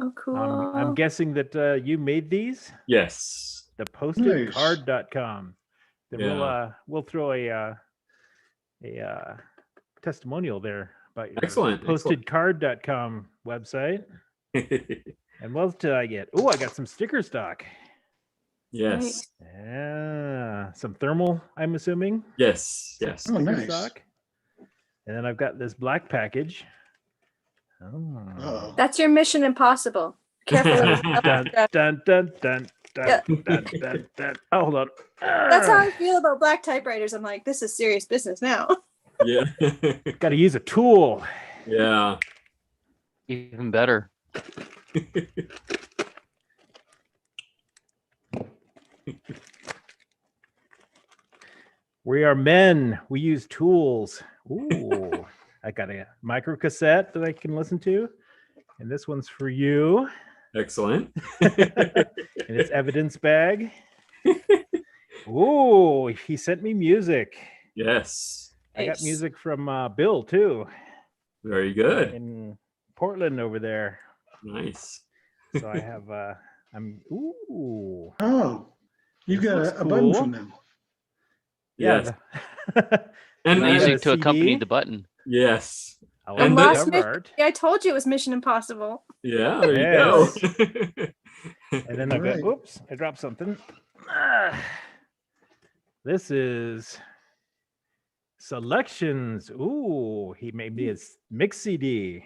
Oh, cool. I'm guessing that you made these. Yes. The postedcard.com. Then we'll throw a testimonial there about your postedcard.com website. And what else did I get? Oh, I got some sticker stock. Yes. Yeah. Some thermal, I'm assuming. Yes. Oh, nice. Stock. And then I've got this black package. Oh. That's your Mission Impossible. Careful. Dun, dun, dun, dun, dun, dun, dun, dun. Oh, hold on. That's how I feel about black typewriters. I'm like, this is serious business now. Yeah. Got to use a tool. Yeah. Even better. We are men. We use tools. Ooh, I got a micro cassette that I can listen to. And this one's for you. Excellent. And it's evidence bag. Ooh, he sent me music. Yes. I got music from Bill too. Very good. In Portland over there. Nice. So I have ooh. Oh, you got a button from them. Yeah. Yes. And music to CD. accompany the button. Yes. I And like last cover mission, art. I told you it was Mission Impossible. Yeah, there Yes. you go. And then I've got, Right. oops, I dropped something. This is selections. Ooh, he made me a mix CD.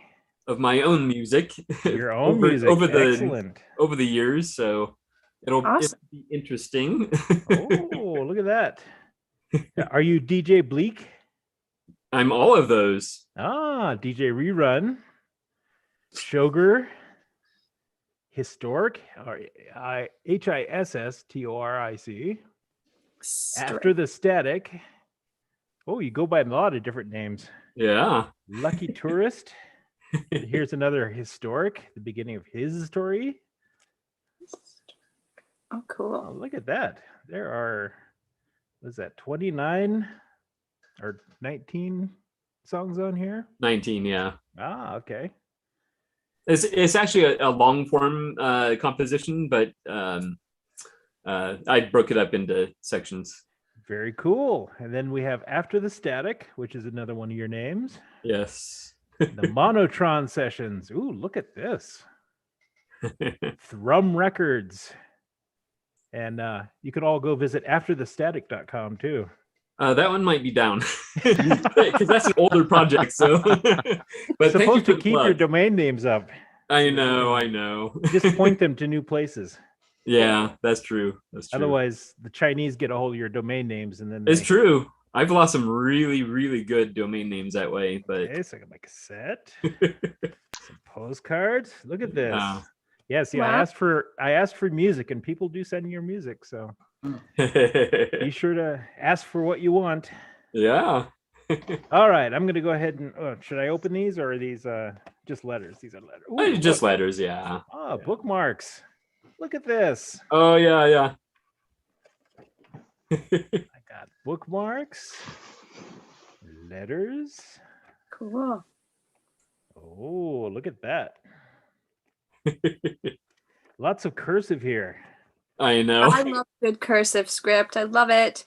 Of my own music. Your own music. Excellent. Over the years, so it'll be interesting. Oh, look at that. Are you DJ Bleak? I'm all of those. Ah, DJ Rerun, Sugar, Historic, or HISSTORIC, After the Static. Oh, you go by a lot of different names. Yeah. Lucky Tourist. Here's another Historic, the beginning of his story. Oh, cool. Oh, look at that. There are, what is that, 29 or 19 songs on here? 19, yeah. Ah, okay. It's actually a long form composition, but I broke it up into sections. Very cool. And then we have After the Static, which is another one of your names. Yes. The Monotron Sessions. Ooh, look at this. Thrum Records. And you could all go visit afterthestatic.com too. That one might be down because that's an older project. So, but supposed to keep your domain names up. I know. Just point them to new places. Yeah, that's true. Otherwise, the Chinese get a hold of your domain names, and then it's true. I've lost some really, really good domain names that way. But okay, so I got my cassette, some postcards. Look at this. Yeah, see, Wow. I asked for music, and people do send your music. So be sure to ask for what you want. Yeah. All right, I'm going to go ahead and. Should I open these, or are these just letters? These are letters. Ooh, just letters, yeah. Oh, bookmarks. Look at this. Oh yeah. I got bookmarks, letters. Cool. Oh, look at that. Lots of cursive here. I know. I love good cursive script. I love it.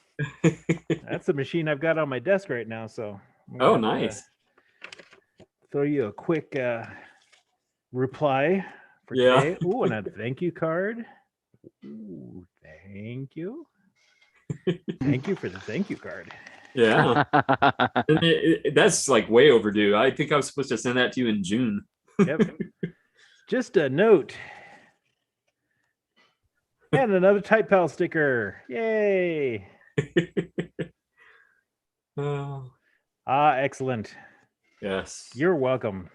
That's the machine I've got on my desk right now. So I'm Oh, gonna have to nice. throw you a quick reply for Yeah. today. Ooh, and a thank you card. Ooh, thank you. Thank you for the thank you card. Yeah. And that's like way overdue. I think I was supposed to send that to you in June. Yep. Just a note. And another Type Pal sticker. Yay. Oh, Excellent. yes. You're welcome.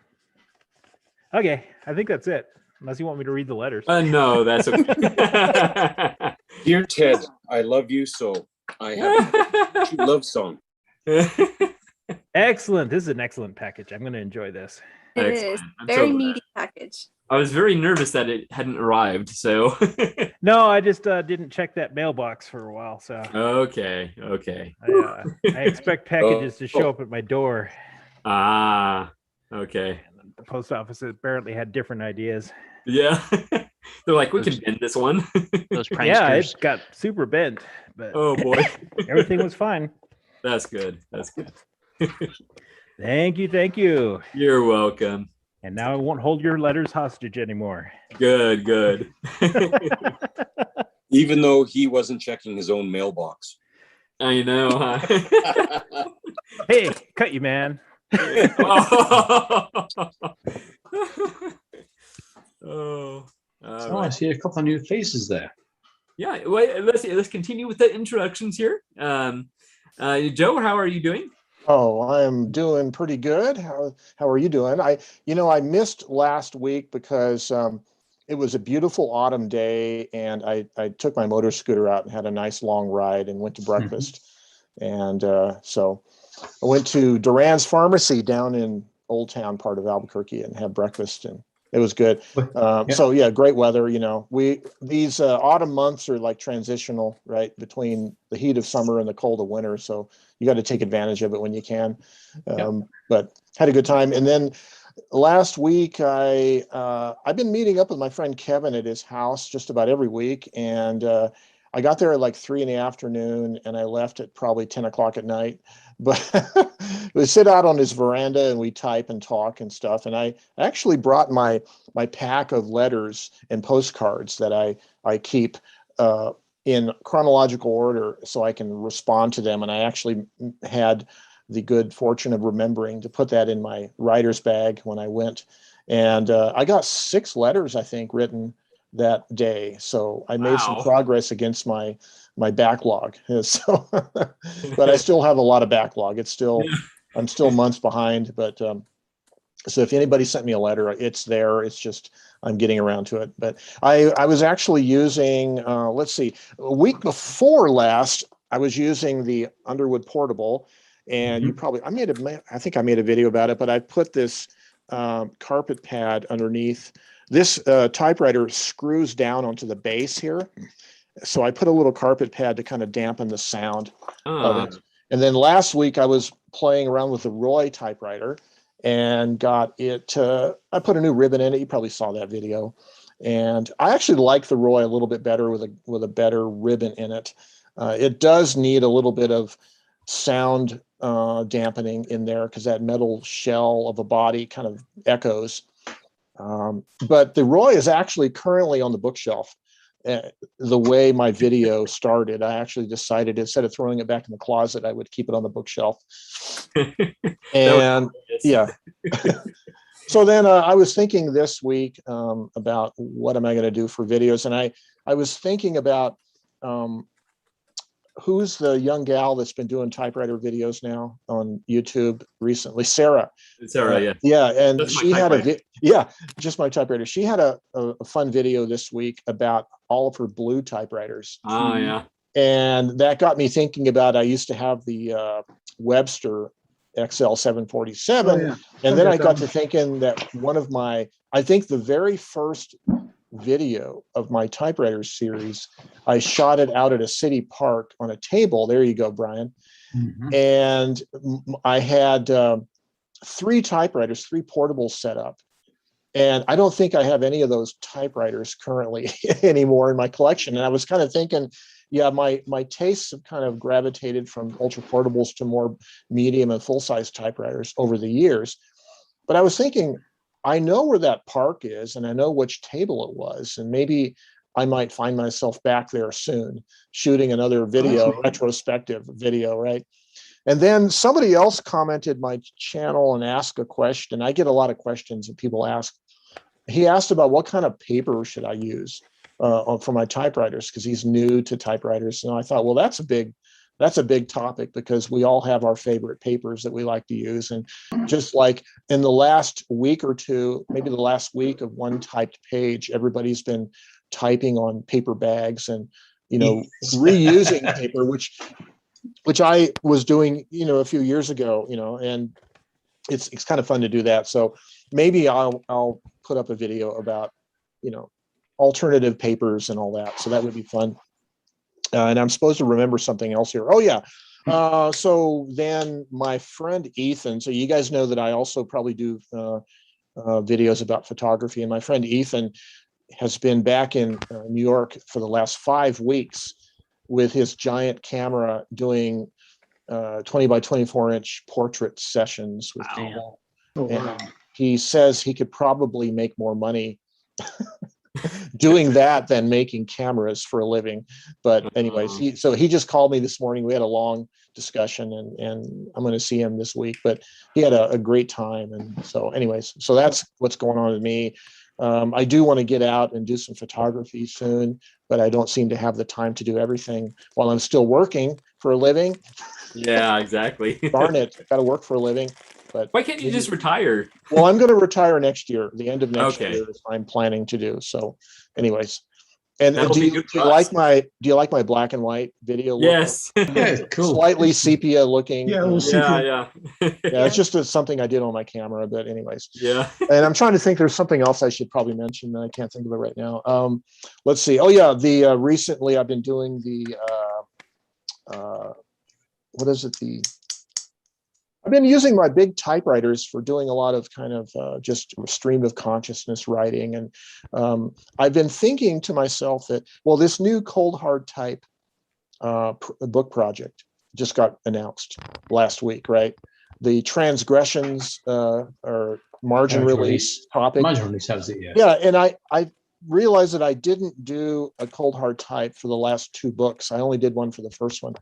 Okay, I think that's it. Unless you want me to read the letters. No, that's okay. Dear Ted, I love you so. I have a true love song. Excellent. This is an excellent package. I'm going to enjoy this. It Excellent. is. I'm Very so glad. meaty package. I was very nervous that it hadn't arrived. So. No, I just didn't check that mailbox for a while. So Okay. I expect packages to show up at my door. Ah. Okay. And the post office apparently had different ideas. Yeah. They're like, we can bend this one. Those pranksters. Yeah, it got super bent, but Oh boy. everything was fine. That's good. That's good. Thank you. Thank you. You're welcome. And now I won't hold your letters hostage anymore. Good. Even though he wasn't checking his own mailbox. I know, huh? Hey, cut you, man. Oh. So I see a couple of new faces there. Yeah, well, let's continue with the introductions here. Joe, how are you doing? Oh, I am doing pretty good. How are you doing? I missed last week because it was a beautiful autumn day, and I took my motor scooter out and had a nice long ride and went to breakfast. And so I went to Duran's Pharmacy down in Old Town part of Albuquerque and had breakfast, and it was good. So yeah, great weather. These autumn months are like transitional, right, between the heat of summer and the cold of winter. So you got to take advantage of it when you can. But had a good time. And then last week I've been meeting up with my friend Kevin at his house just about every week, and I got there at like 3 p.m. and I left at probably 10 o'clock at night. But we sit out on his veranda and we type and talk and stuff. And I actually brought my pack of letters and postcards that I keep in chronological order so I can respond to them. And I actually had the good fortune of remembering to put that in my writer's bag when I went. And I got 6 letters, I think, written that day. So I made some progress against my backlog. So, but I still have a lot of backlog. I'm still months behind, but so if anybody sent me a letter, it's there. It's just, I'm getting around to it. But I was actually using, let's see, a week before last, I was using the Underwood Portable, and I think I made a video about it, but I put this carpet pad underneath. This typewriter screws down onto the base here. So I put a little carpet pad to kind of dampen the sound of it. And then last week I was playing around with the Roy typewriter and got it, I put a new ribbon in it. You probably saw that video. And I actually like the Roy a little bit better with a better ribbon in it. It does need a little bit of sound dampening in there because that metal shell of a body kind of echoes. But the Roy is actually currently on the bookshelf. The way my video started, I actually decided instead of throwing it back in the closet, I would keep it on the bookshelf. And yeah. So then I was thinking this week about what am I going to do for videos, and I was thinking about who's the young gal that's been doing typewriter videos now on YouTube recently? Sarah. Yeah. Yeah, and Just she my had just my typewriter. She had a fun video this week about all of her blue typewriters. Yeah. And that got me thinking about, I used to have the Webster XL 747. And then I got to thinking that I think the very first video of my typewriter series, I shot it out at a city park on a table. There you go, Brian. And I had 3 typewriters, 3 portables set up. And I don't think I have any of those typewriters currently anymore in my collection. And I was kind of thinking, yeah, my tastes have kind of gravitated from ultra portables to more medium and full-size typewriters over the years. But I was thinking, I know where that park is and I know which table it was. And maybe I might find myself back there soon, shooting another video, retrospective video, right? And then somebody else commented my channel and asked a question. I get a lot of questions that people ask. He asked about what kind of paper should I use for my typewriters, because he's new to typewriters. And I thought, well, that's a big topic, because we all have our favorite papers that we like to use. And just like in the last week or two, maybe the last week of one typed page, everybody's been typing on paper bags and, reusing paper, which I was doing, a few years ago, and it's kind of fun to do that. So maybe I'll put up a video about, alternative papers and all that. So that would be fun. And I'm supposed to remember something else here. Oh yeah. So then my friend Ethan, so you guys know that I also probably do videos about photography, and my friend Ethan has been back in New York for the last 5 weeks with his giant camera doing 20 by 24 inch portrait sessions with people. And he says he could probably make more money doing that than making cameras for a living. But anyways, he just called me this morning. We had a long discussion, and I'm going to see him this week, but he had a great time. And so anyways, so that's what's going on with me. I do want to get out and do some photography soon, but I don't seem to have the time to do everything while I'm still working for a living. Yeah, exactly. Darn it, got to work for a living. But why can't you just retire? Well, I'm going to retire next year. The end of next year is I'm planning to do. So anyways, and do you like my black and white video look? Yes. Yeah, cool. Slightly sepia looking. Yeah, sepia. Yeah, it's just something I did on my camera, but anyways. Yeah. And I'm trying to think, there's something else I should probably mention, and I can't think of it right now. Let's see. Oh yeah, the recently I've been doing the what is it? I've been using my big typewriters for doing a lot of kind of just stream of consciousness writing. And I've been thinking to myself that, well, this new cold hard type book project just got announced last week, right? The transgressions or margin release topic. Margin release has it, yes. Yeah, and I realized that I didn't do a cold hard type for the last 2 books. I only did one for the first one.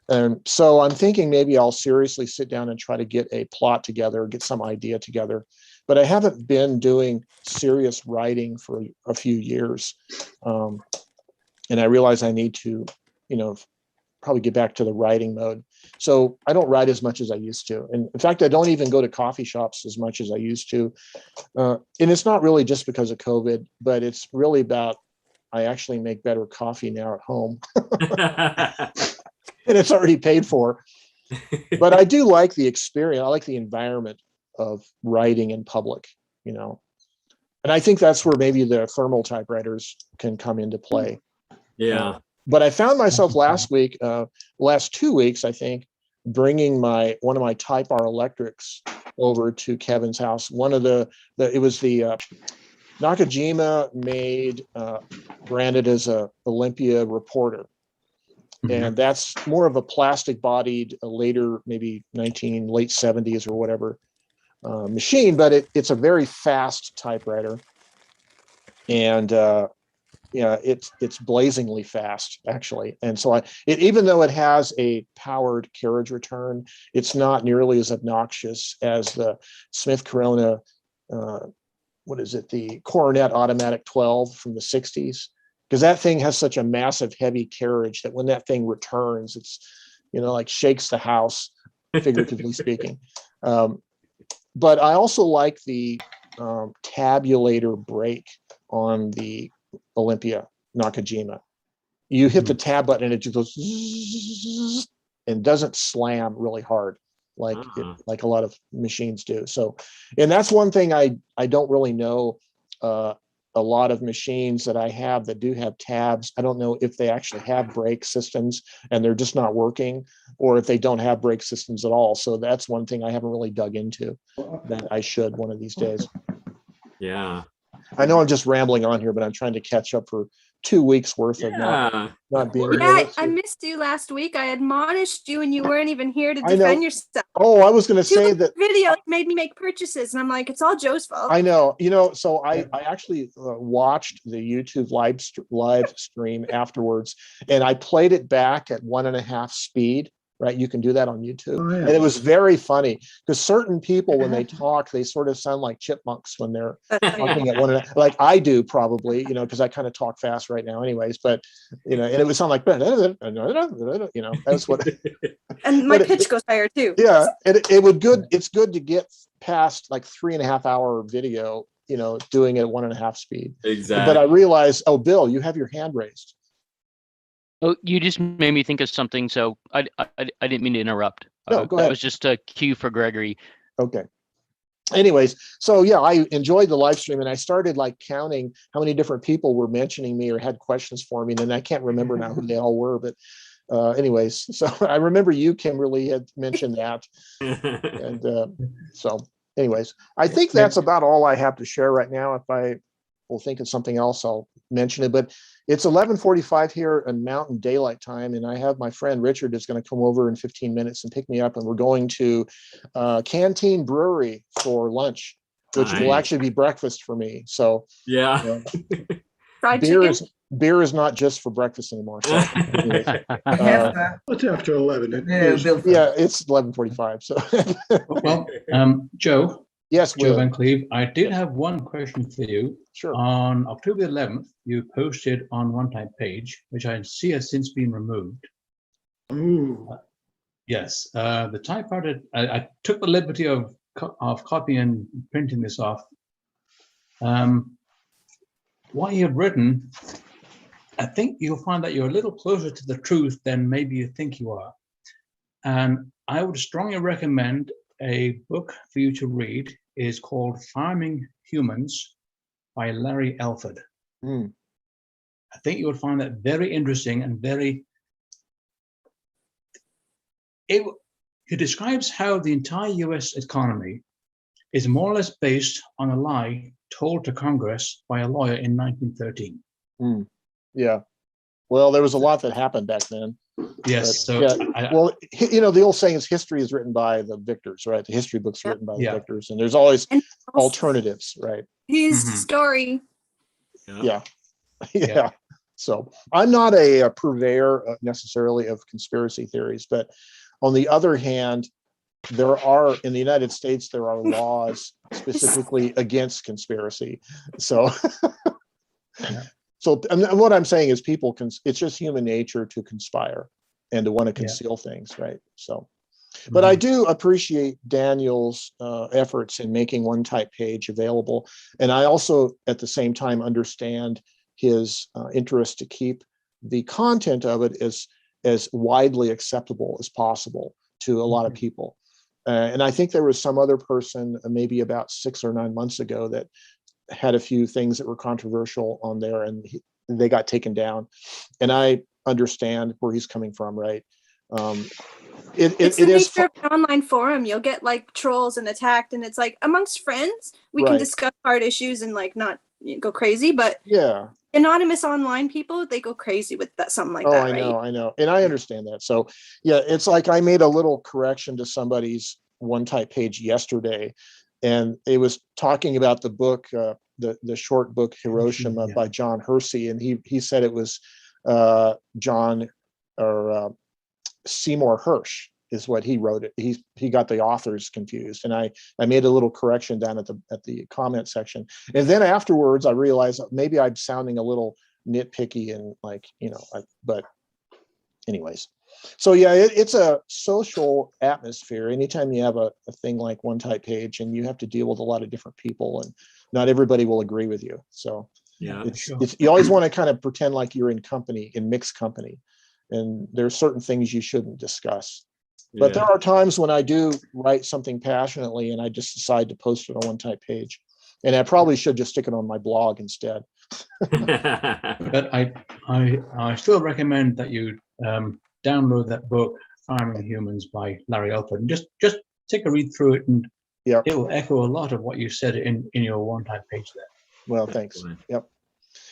And so I'm thinking maybe I'll seriously sit down and try to get a plot together, get some idea together. But I haven't been doing serious writing for a few years. And I realize I need to, probably get back to the writing mode. So I don't write as much as I used to. And in fact, I don't even go to coffee shops as much as I used to. And it's not really just because of COVID, but it's really about, I actually make better coffee now at home. And it's already paid for. But I do like the experience. I like the environment of writing in public, And I think that's where maybe the thermal typewriters can come into play. Yeah. But I found myself last 2 weeks, I think, bringing one of my Type R electrics over to Kevin's house. It was the Nakajima made, branded as a Olympia Reporter. And that's more of a plastic bodied, later, maybe late 70s or whatever machine, but it's a very fast typewriter. And it's blazingly fast, actually. And so even though it has a powered carriage return, it's not nearly as obnoxious as the Smith Corona, the Coronet Automatic 12 from the 60s. Because that thing has such a massive, heavy carriage that when that thing returns, it's, like shakes the house, figuratively speaking. But I also like the tabulator brake on the Olympia Nakajima. You hit the tab button and it just goes zzz, and doesn't slam really hard like a lot of machines do. So, and that's one thing I don't really know a lot of machines that I have that do have tabs. I don't know if they actually have brake systems and they're just not working, or if they don't have brake systems at all. So that's one thing I haven't really dug into that I should one of these days. Yeah. I know I'm just rambling on here, but I'm trying to catch up for 2 weeks worth of not being Yeah, here. I missed you last week. I admonished you and you weren't even here to I know. defend yourself. Oh, I was going to say that video made me make purchases, and I'm like, it's all Joe's fault. I know, so I actually watched the YouTube live stream afterwards, and I played it back at 1.5 speed. Right, you can do that on YouTube, and it was very funny because certain people, when they talk, they sort of sound like chipmunks when they're talking at 1.5, like I do probably, because I kind of talk fast right now, anyways. But and it would sound like, that's what. And my pitch goes higher too. Yeah, it's good to get past like 3.5 hour video, doing it at 1.5 speed. Exactly. But I realized, oh, Bill, you have your hand raised. Oh, you just made me think of something. So I didn't mean to interrupt. No, go ahead. That was just a cue for Gregory. Okay. Anyways, so yeah, I enjoyed the live stream, and I started like counting how many different people were mentioning me or had questions for me, and I can't remember now who they all were, but anyways, so I remember you, Kimberly, had mentioned that. And so anyways, I think that's about all I have to share right now. If I will think of something else, I'll mention it, but it's 11:45 here in Mountain Daylight Time, and I have my friend Richard is going to come over in 15 minutes and pick me up, and we're going to Canteen Brewery for lunch, which will actually be breakfast for me. So yeah, beer is not just for breakfast anymore. So, it's after 11. Yeah, it's 11:45. So well, Joe. Yes, Joe Van Cleve, I did have one question for you. Sure. On October 11th, you posted on one type page, which I see has since been removed. Ooh. Yes, the typewriter. I took the liberty of copying and printing this off. What you have written, I think you'll find that you're a little closer to the truth than maybe you think you are. And I would strongly recommend a book for you to read. Is called Farming Humans by Larry Alford. I think you would find that very interesting and he describes how the entire US economy is more or less based on a lie told to Congress by a lawyer in 1913. Yeah. Well, there was a lot that happened back then. Yes. But, so the old saying is history is written by the victors, right? The history books are written by the victors, and there's always alternatives, right? His story. Yeah. So I'm not a purveyor necessarily of conspiracy theories, but on the other hand, there are in the United States, there are laws specifically against conspiracy. So So and what I'm saying is people can, it's just human nature to conspire and to want to conceal things, right? So, but I do appreciate Daniel's efforts in making one type page available. And I also, at the same time, understand his interest to keep the content of it as widely acceptable as possible to a lot of people. And I think there was some other person maybe about 6 or 9 months ago that had a few things that were controversial on there, and they got taken down. And I understand where he's coming from, right? It's the nature of an online forum. You'll get like trolls and attacked, and it's like amongst friends we can discuss hard issues and like not go crazy, but anonymous online people, they go crazy with that, something like that. I know, and I understand that. So yeah, it's like I made a little correction to somebody's one type page yesterday, and it was talking about the book, the short book Hiroshima by John Hersey, and he said it was John or Seymour Hersh is what he wrote it. He got the authors confused, and I made a little correction down at the comment section, and then afterwards I realized maybe I'm sounding a little nitpicky and like but anyways. So yeah, it's a social atmosphere. Anytime you have a thing like one type page, and you have to deal with a lot of different people, and not everybody will agree with you. So it's you always want to kind of pretend like you're in mixed company, and there's certain things you shouldn't discuss. But there are times when I do write something passionately, and I just decide to post it on one type page. And I probably should just stick it on my blog instead. But I still recommend that you download that book, Farming Humans by Larry Alford, and just take a read through it, and yeah, it will echo a lot of what you said in your one-type page there. Well, thanks. Yep.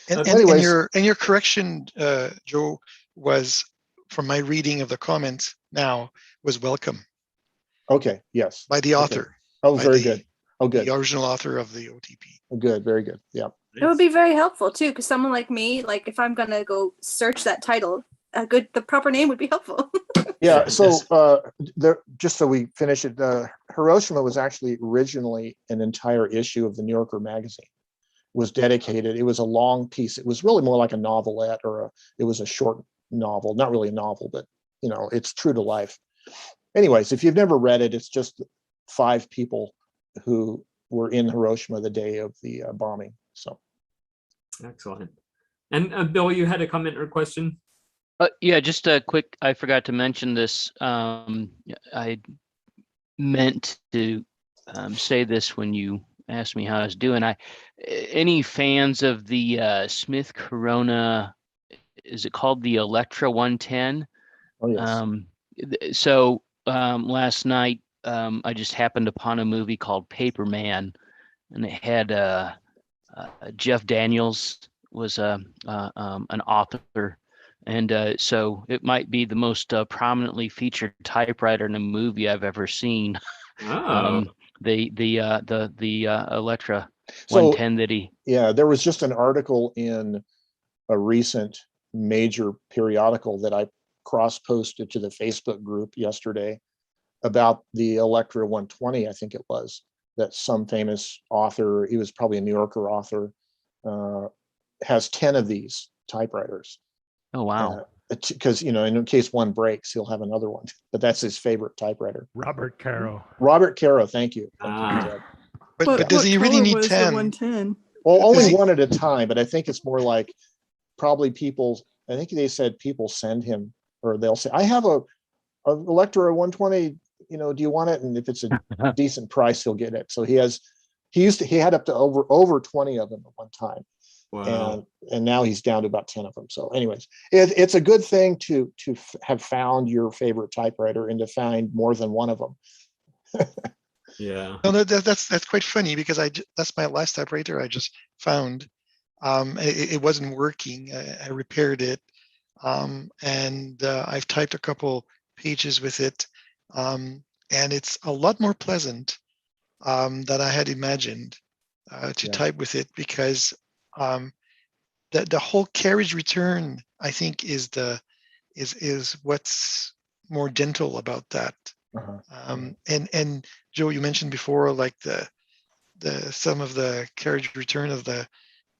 And Anyways, your correction, Joe, was from my reading of the comments now was welcome. Okay. Yes. By the author. Okay. Oh, very good. Oh, good. The original author of the OTP. Oh, good. Very good. Yeah. It would be very helpful too, because someone like me, like if I'm gonna go search that title, the proper name would be helpful. Yeah. So just so we finish it, Hiroshima was actually originally an entire issue of the New Yorker magazine. Was dedicated. It was a long piece. It was really more like a novelette, or it was a short novel, not really a novel, but it's true to life. Anyways, if you've never read it, it's just 5 people who were in Hiroshima the day of the bombing. So excellent. And Bill, you had a comment or question? Yeah, just a quick, I forgot to mention this. I meant to say this when you asked me how I was doing. Any fans of the Smith Corona, is it called the Electra 110? Oh, yes. So last night I just happened upon a movie called Paperman, and it had Jeff Daniels was an author, and so it might be the most prominently featured typewriter in a movie I've ever seen. Oh. The Electra 110 that he. Yeah, there was just an article in a recent major periodical that I cross-posted to the Facebook group yesterday about the Electra 120, I think it was, that some famous author, he was probably a New Yorker author, has 10 of these typewriters. Oh, wow. Because, in case one breaks, he'll have another one. But that's his favorite typewriter. Robert Caro. Robert Caro, thank you. But does he really need 10? 110? Well, only one at a time, but I think it's more like probably people, I think they said people send him, or they'll say, I have a Electra 120, do you want it? And if it's a decent price, he'll get it. So he had up to over 20 of them at one time. Wow. And now he's down to about 10 of them. So anyways, it's a good thing to have found your favorite typewriter and to find more than one of them. Yeah. No, that's quite funny, because that's my last typewriter I just found. It wasn't working. I repaired it, and I've typed a couple pages with it, and it's a lot more pleasant than I had imagined to type with it, because the whole carriage return, I think, is what's more gentle about that. And Joe, you mentioned before, like some of the carriage return of the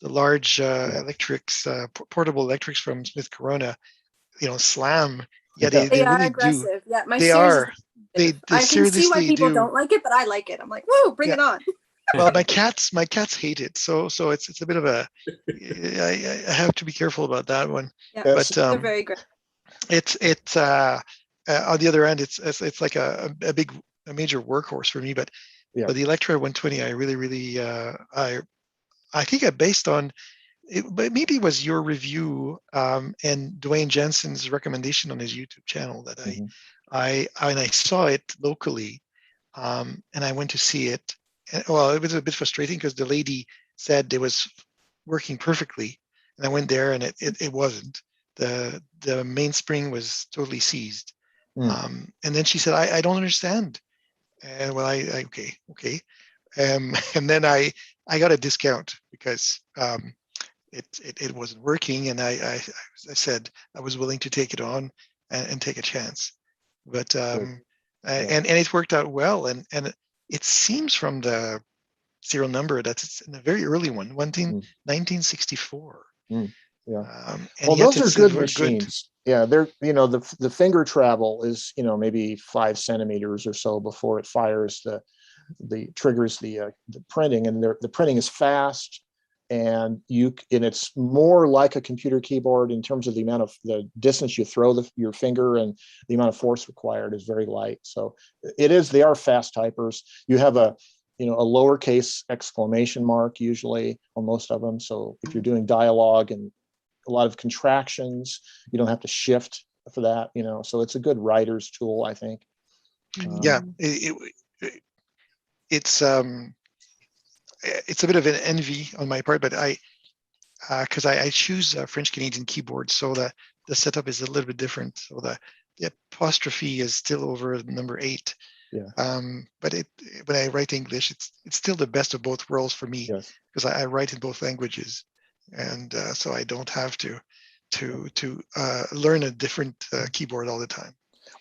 large electrics, portable electrics from Smith Corona, slam. Yeah, they are really aggressive. do. Yeah, my They series are. They I can see why people do. don't like it, but I like it. I'm like, whoa, bring it on. Well, my cats hate it, so it's a bit of a. I have to be careful about that one. Yeah, but they're very great. It's on the other end, it's like a major workhorse for me. But the Electra 120, I really I think I based on it, but maybe it was your review and Dwayne Jensen's recommendation on his YouTube channel that I saw it locally, and I went to see it. And, well, it was a bit frustrating because the lady said it was working perfectly, and I went there and it wasn't. The mainspring was totally seized, and then she said, "I don't understand." And well, I okay. And then I got a discount because it wasn't working, and I said I was willing to take it on and take a chance, but and it worked out well, and it seems from the serial number that it's a very early one, 1964. Well, those are good machines. Yeah, they're the finger travel is maybe 5 centimeters or so before it fires the triggers the printing, and the printing is fast, and it's more like a computer keyboard in terms of the distance you throw your finger, and the amount of force required is very light. So they are fast typers. You have a lowercase exclamation mark usually on most of them. So if you're doing dialogue and a lot of contractions, you don't have to shift for that, so it's a good writer's tool, I think. Yeah, it's a bit of an envy on my part, but because I choose French Canadian keyboard, so the setup is a little bit different. So the apostrophe is still over number 8. Yeah. But when I write English, it's still the best of both worlds for me, because I write in both languages, and so I don't have to learn a different keyboard all the time.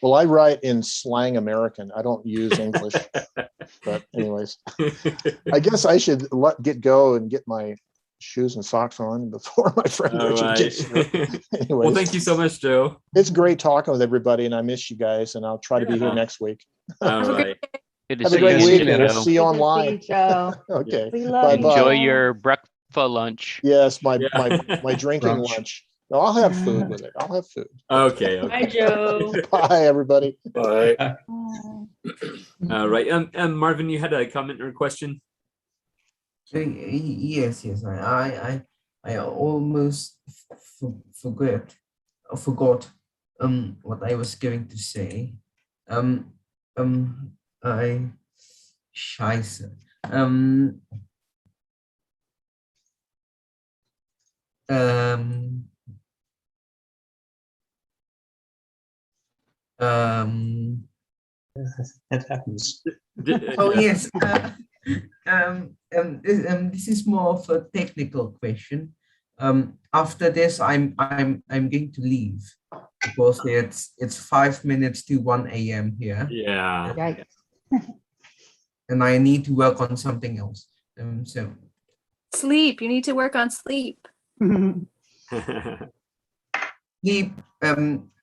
Well, I write in slang American. I don't use English. But anyways, I guess I should get go and get my shoes and socks on before my friend Richard gets here. Anyways, well, thank you so much, Joe. It's great talking with everybody, and I miss you guys, and I'll try to be here next week. All right. Good to Have a see great you, weekend. We'll Joe. see you online. Joe. Okay. We love you, Enjoy Joe. your breakfast lunch. Yes, my drinking Brunch. lunch. No, I'll have food with it. I'll have food. Okay. Bye, Joe. Bye, everybody. Bye. All right. Marvin, you had a comment or a question? Yes. I almost forgot what I was going to say. Scheiße. It happens. Oh yes. This is more of a technical question. After this, I'm going to leave because it's 5 minutes to 1 a.m. here. Yeah. Yikes. And I need to work on something else. So Sleep. You need to work on sleep. sleep.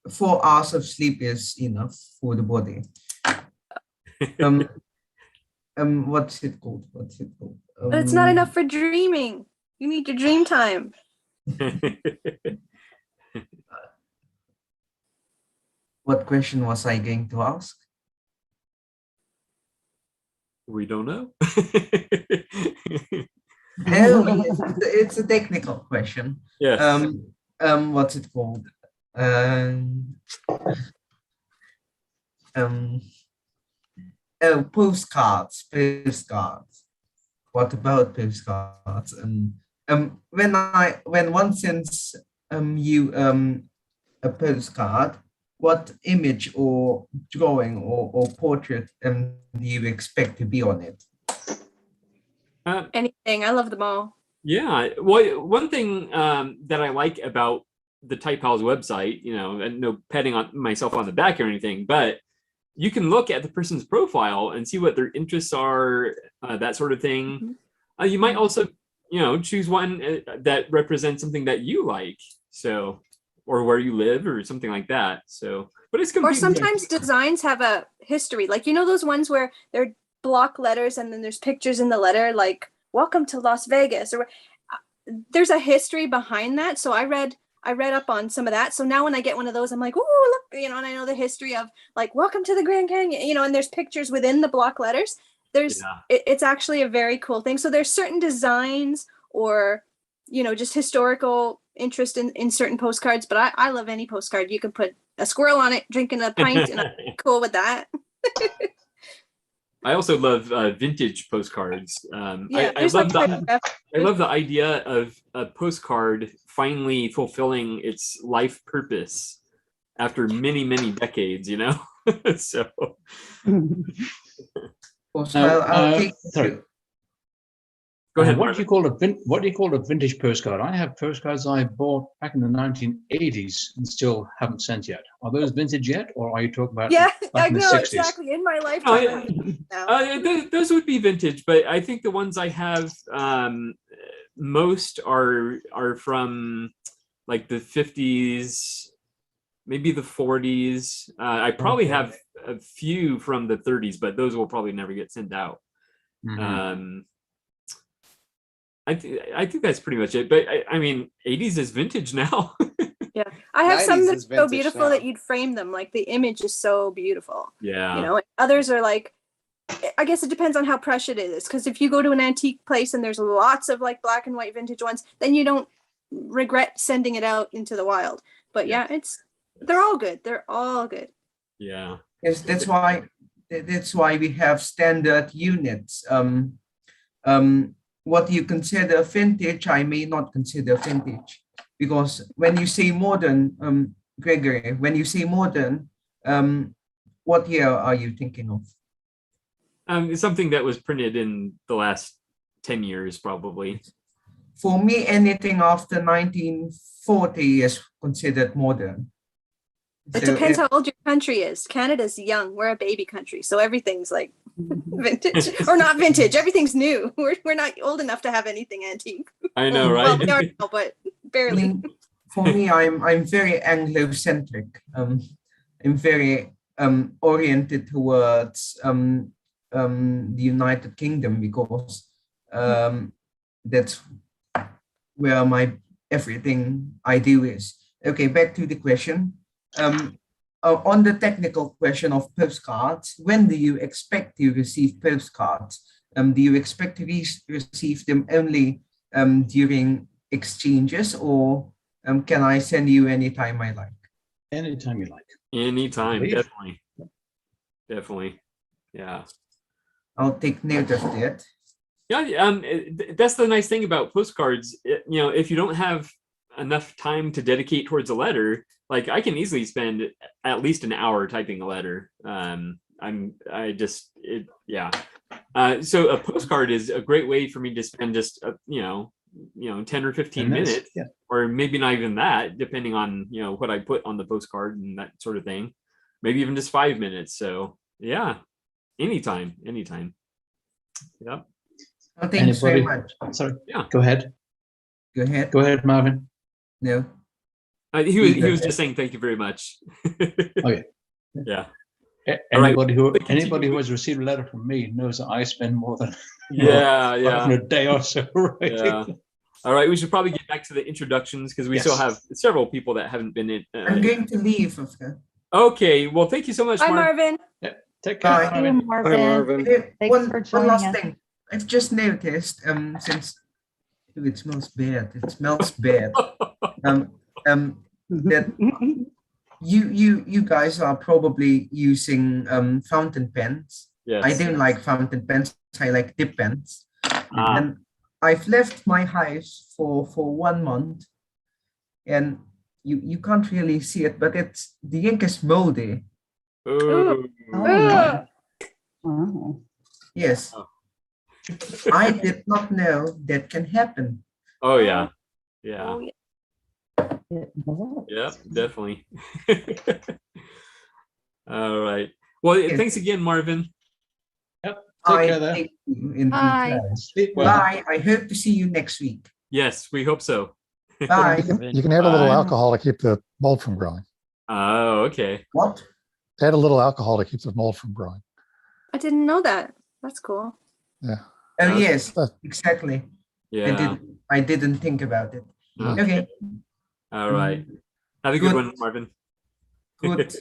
4 hours of sleep is enough for the body. What's it called? But it's not enough for dreaming. You need your dream time. What question was I going to ask? We don't know. Oh, yes, it's a technical question. Yes. What's it called? Postcards. What about postcards? When one sends you a postcard, what image or drawing or portrait do you expect to be on it? Anything. I love them all. Yeah. Well, one thing that I like about the Type Pals website, and no patting on myself on the back or anything, but you can look at the person's profile and see what their interests are, that sort of thing. You might also, choose one that represents something that you like, so, or where you live or something like that. So, but it's Or sometimes designs have a history, like those ones where they're block letters and then there's pictures in the letter, like "Welcome to Las Vegas," or there's a history behind that. So I read up on some of that. So now when I get one of those, I'm like, "Ooh, look!" And I know the history of like "Welcome to the Grand Canyon," and there's pictures within the block letters. It's actually a very cool thing. So there's certain designs or just historical interest in certain postcards. But I love any postcard. You can put a squirrel on it drinking a pint, and I'm cool with that. I also love vintage postcards. Yeah, I love the idea of a postcard finally fulfilling its life purpose after many, many decades, so. Sorry. Go ahead. What do you call a vintage postcard? I have postcards I bought back in the 1980s and still haven't sent yet. Are those vintage yet, or are you talking about? Yeah, back I in the know 60s? exactly. In my lifetime. Those would be vintage, but I think the ones I have most are from like the 50s, maybe the 40s. I probably have a few from the 30s, but those will probably never get sent out. I think that's pretty much it. But I mean, 80s is vintage now. Yeah, I have some 90s that's is so vintage beautiful now. that you'd frame them. Like the image is so beautiful. Yeah. Others are like I guess it depends on how precious it is. Because if you go to an antique place and there's lots of like black and white vintage ones, then you don't regret sending it out into the wild. But yeah, they're all good. They're all good. Yeah. Yes, that's why we have standard units. What you consider vintage, I may not consider vintage, because when you say modern, Gregory, when you say modern, what year are you thinking of? It's something that was printed in the last 10 years, probably. For me, anything after 1940 is considered modern. It depends how old your country is. Canada's young. We're a baby country, so everything's like vintage or not vintage. Everything's new. We're not old enough to have anything antique. I know, right? Well, we are now, but barely. For me, I'm very Anglo-centric. I'm very oriented towards the United Kingdom, because that's where my everything I do is. Okay, back to the question. On the technical question of postcards, when do you expect to receive postcards? Do you expect to receive them only during exchanges, or can I send you anytime I like? Anytime you like. Anytime, Please. definitely. Definitely. Yeah. I'll take note of that. Yeah, that's the nice thing about postcards. You know, if you don't have enough time to dedicate towards a letter, like I can easily spend at least an hour typing a letter. So a postcard is a great way for me to spend just 10 or 15 minutes, or maybe not even that, depending on what I put on the postcard and that sort of thing. Maybe even just 5 minutes. So yeah, anytime. Yep. Oh, thanks very much. Sorry. Yeah. Go ahead. Go ahead. Go ahead, Marvin. No. He was just saying thank you very much. Okay. Yeah. Anybody who has received a letter from me knows that I spend more than a day or so writing. Yeah. All right, we should probably get back to the introductions, because we still have several people that haven't been in. I'm going to leave. Okay. Well, thank you so much, Hi, Marvin. Yeah. Take care, Bye. Marvin. Marvin. Hi, Marvin. One last thing. I've just noticed, since it smells bad. It smells bad. That you guys are probably using fountain pens. Yes. I don't like fountain pens. I like dip pens. And I've left my house for 1 month, and you can't really see it, but the ink is moldy. Ooh. Wow. Yes. I did not know that can happen. Oh yeah. Yeah. Oh, yeah. Yep, definitely. All right. Well, thanks again, Marvin. Yep. Take care there. Thank you in Bye. details. Sleep well. Bye. I hope to see you next week. Yes, we hope so. Bye. You can add a little Bye. alcohol to keep the mold from growing. Oh, okay. What? Add a little alcohol to keep the mold from growing. I didn't know that. That's cool. Yeah. Oh Okay. yes, exactly. Yeah. I didn't think about it. Okay. Okay. All right. Have a good Good. one, Marvin. Good.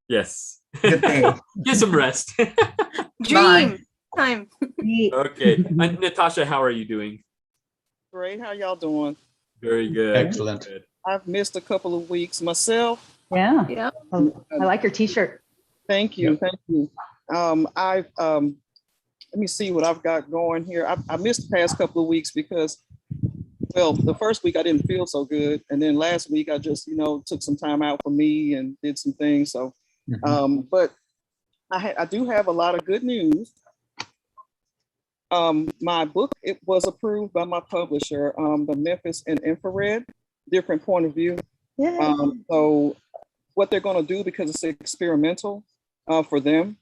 Yes. Good day. Get some rest. Dream time. Okay. Natasha, how are you doing? Great. How y'all doing? Very good. Excellent. Good. I've missed a couple of weeks myself. Yeah. Yeah. I like your t-shirt. Thank you. Thank you. I've let me see what I've got going here. I missed the past couple of weeks because, well, the first week I didn't feel so good, and then last week I just took some time out for me and did some things. So, but I do have a lot of good news. My book, it was approved by my publisher, the Memphis and Infrared, Different Point of View. So what they're going to do, because it's experimental for them,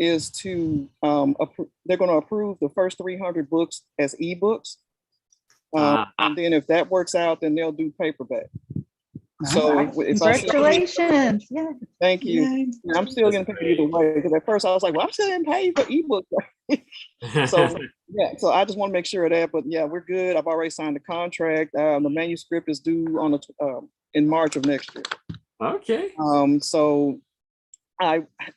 is to they're going to approve the first 300 books as ebooks, and then if that works out, then they'll do paperback. So if Congratulations! Yeah. Thank you. Yeah, I'm still getting paid either way, because at first I was like, well, I'm still getting paid for ebooks. So yeah, so I just want to make sure of that. But yeah, we're good. I've already signed the contract. The manuscript is due on the in March of next year. Okay. So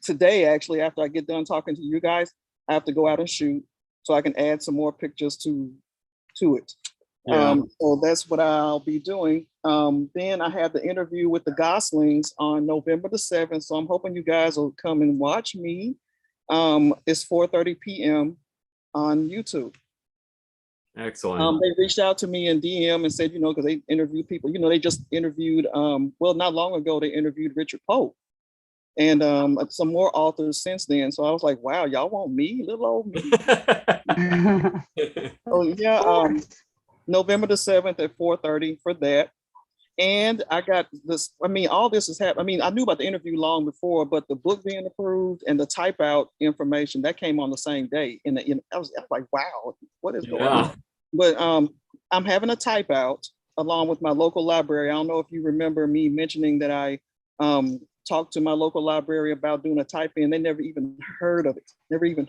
today, actually, after I get done talking to you guys, I have to go out and shoot so I can add some more pictures to it. Yeah. So that's what I'll be doing. Then I have the interview with the Goslings on November the 7th. So I'm hoping you guys will come and watch me. It's 4:30 p.m. on YouTube. Excellent. They reached out to me in DM and said, because they interview people, they just interviewed, well, not long ago, they interviewed Richard Pope and some more authors since then. So I was like, wow, y'all want me, little old me? Oh yeah, November the 7th at 4:30 for that. And I got this, all this is happening. I knew about the interview long before, but the book being approved and the type out information, that came on the same day. And I was like, wow, what is going on? But I'm having a type out along with my local library. I don't know if you remember me mentioning that I talked to my local library about doing a type in. They never even heard of it, never even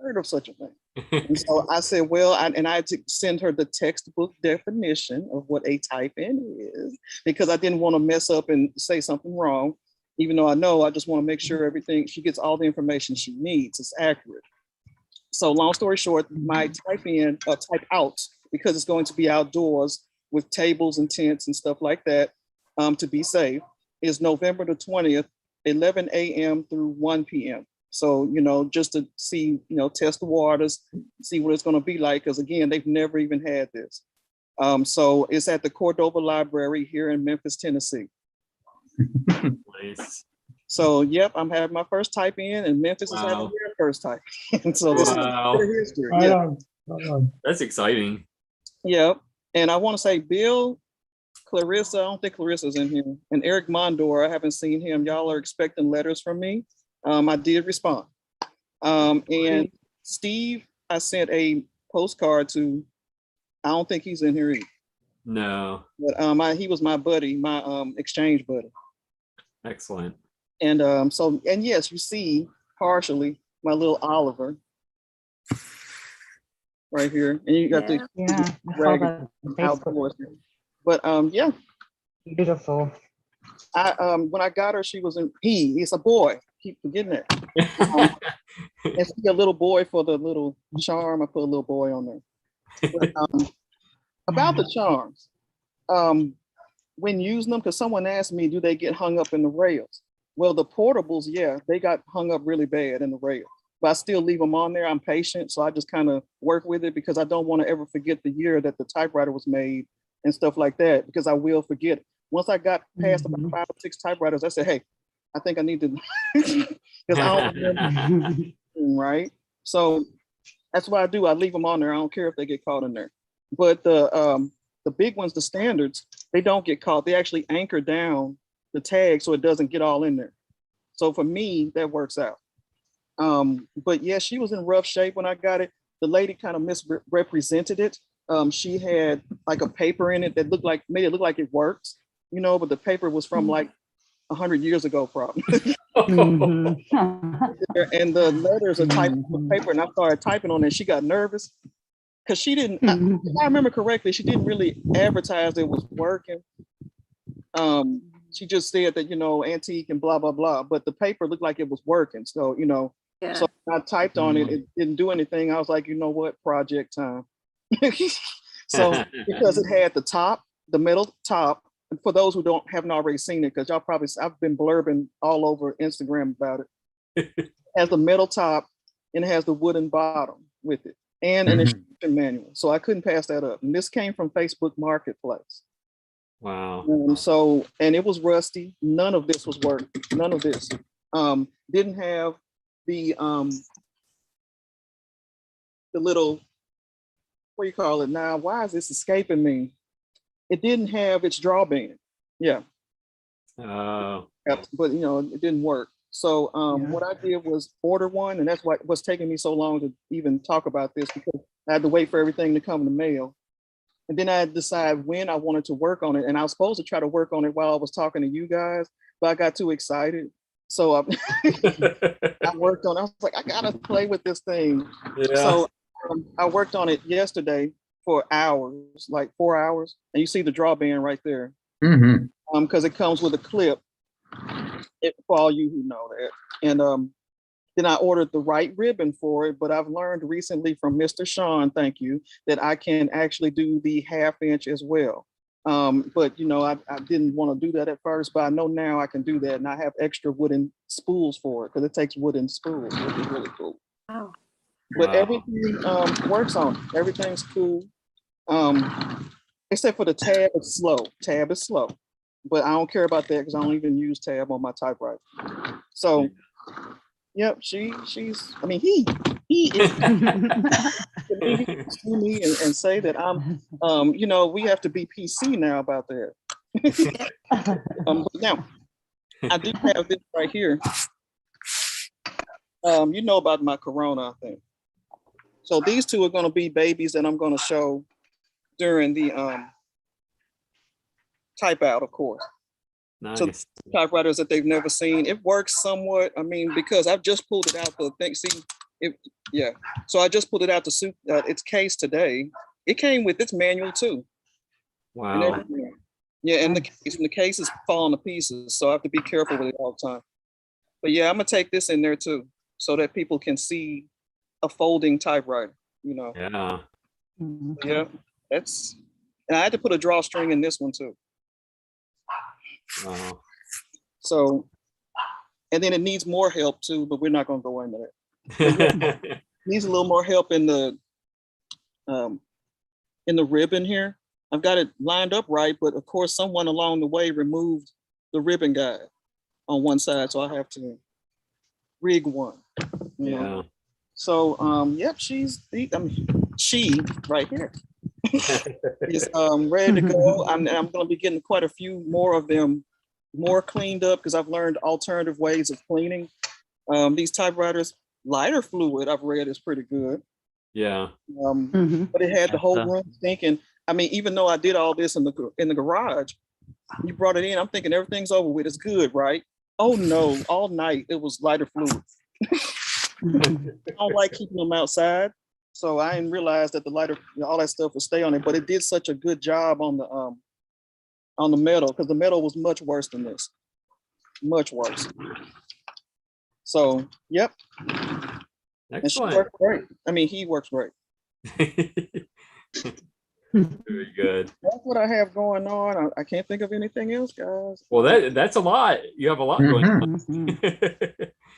heard of such a thing. And so I said, well, I had to send her the textbook definition of what a type in is, because I didn't want to mess up and say something wrong, even though I just want to make sure she gets all the information she needs, it's accurate. So long story short, my type out, because it's going to be outdoors with tables and tents and stuff like that, to be safe, is November the 20th, 11 a.m. through 1 p.m. So, just to see, test the waters, see what it's going to be like. Because again, they've never even had this. So it's at the Cordova Library here in Memphis, Tennessee. Nice. So, yep, I'm having my first type in, and Memphis is having their first type in. So this is history. Yeah. That's exciting. Yep. And I want to say Bill, Clarissa, I don't think Clarissa's in here, and Eric Mondor, I haven't seen him. Y'all are expecting letters from me. I did respond. And Steve, I sent a postcard to. I don't think he's in here either. No. But he was my buddy, my exchange buddy. Excellent. And and yes, you see partially my little Oliver right here, and you got the outdoors. But yeah, beautiful. When I got her, she was it's a boy. Keep forgetting that. And see a little boy for the little charm. I put a little boy on there. But, about the charms, when using them, because someone asked me, do they get hung up in the rails? Well, the portables, yeah, they got hung up really bad in the rails, but I still leave them on there. I'm patient, so I just kind of work with it because I don't want to ever forget the year that the typewriter was made and stuff like that, because I will forget it. Once I got past about 5 or 6 typewriters, I said, hey, I think I need to, because I don't remember, right? So that's what I do. I leave them on there. I don't care if they get caught in there. But the big ones, the standards, they don't get caught. They actually anchor down the tag so it doesn't get all in there. So for me, that works out. But yeah, she was in rough shape when I got it. The lady kind of misrepresented it. She had like a paper in it that made it look like it worked, but the paper was from like 100 years ago, probably. And the letters are typed on paper, and I started typing on it. She got nervous because she didn't. If I remember correctly, she didn't really advertise it was working. She just said that antique and blah blah blah, but the paper looked like it was working. So so I typed on it. It didn't do anything. I was like, you know what, project time. So because it had the metal top. And for those who haven't already seen it, because y'all probably, I've been blurbing all over Instagram about it. It has the metal top and it has the wooden bottom with it and an instruction manual. So I couldn't pass that up. And this came from Facebook Marketplace. Wow. And it was rusty. None of this was working. None of this. Didn't have the little, what do you call it now? Why is this escaping me? It didn't have its drawband. Yeah. Oh. But it didn't work. So what I did was order one, and that's what's taking me so long to even talk about this, because I had to wait for everything to come in the mail. And then I had to decide when I wanted to work on it. And I was supposed to try to work on it while I was talking to you guys, but I got too excited. So I worked on it. I was like, I gotta play with this thing. Yeah. So I worked on it yesterday for hours, like 4 hours. And you see the drawband right there. Because it comes with a clip, for all you who know that. And then I ordered the right ribbon for it, but I've learned recently from Mr. Sean, thank you, that I can actually do the 1/2 inch as well. But you know, I didn't want to do that at first, but I know now I can do that, and I have extra wooden spools for it because it takes wooden spools, which is really cool. Wow. But everything works on it. Everything's cool. Except for the tab is slow. Tab is slow. But I don't care about that because I don't even use tab on my typewriter. So yep, she's I mean he is to me and say that I'm you know, we have to be PC now about that. But now I do have this right here. You know about my Corona, I think. So these two are going to be babies that I'm going to show during the type out, of course. Nice. So typewriters that they've never seen. It works somewhat. I mean, because I've just pulled it out the thing. See, yeah. So I just pulled it out to suit its case today. It came with its manual too. Wow. Yeah, and the case is falling to pieces, so I have to be careful with it all the time. But yeah, I'm gonna take this in there too, so that people can see a folding typewriter. You know. Yeah. Yeah, that's. And I had to put a drawstring in this one too. Wow. So, and then it needs more help too, but we're not gonna go into that. It needs a little more help in the ribbon here. I've got it lined up right, but of course someone along the way removed the ribbon guide on one side, so I have to rig one. You know? So yep, she right here is ready to go. I'm gonna be getting quite a few more of them more cleaned up because I've learned alternative ways of cleaning. These typewriters, lighter fluid I've read is pretty good. Yeah. But it had the whole room thinking. I mean, even though I did all this in the garage, you brought it in. I'm thinking everything's over with. It's good, right? Oh no! All night it was lighter fluid. I don't like keeping them outside, so I didn't realize that the lighter, all that stuff would stay on it. But it did such a good job on the metal because the metal was much worse than this, much worse. So yep. Excellent. And she works great. I mean, he works great. Very good. That's what I have going on. I can't think of anything else, guys. Well, that's a lot. You have a lot going on.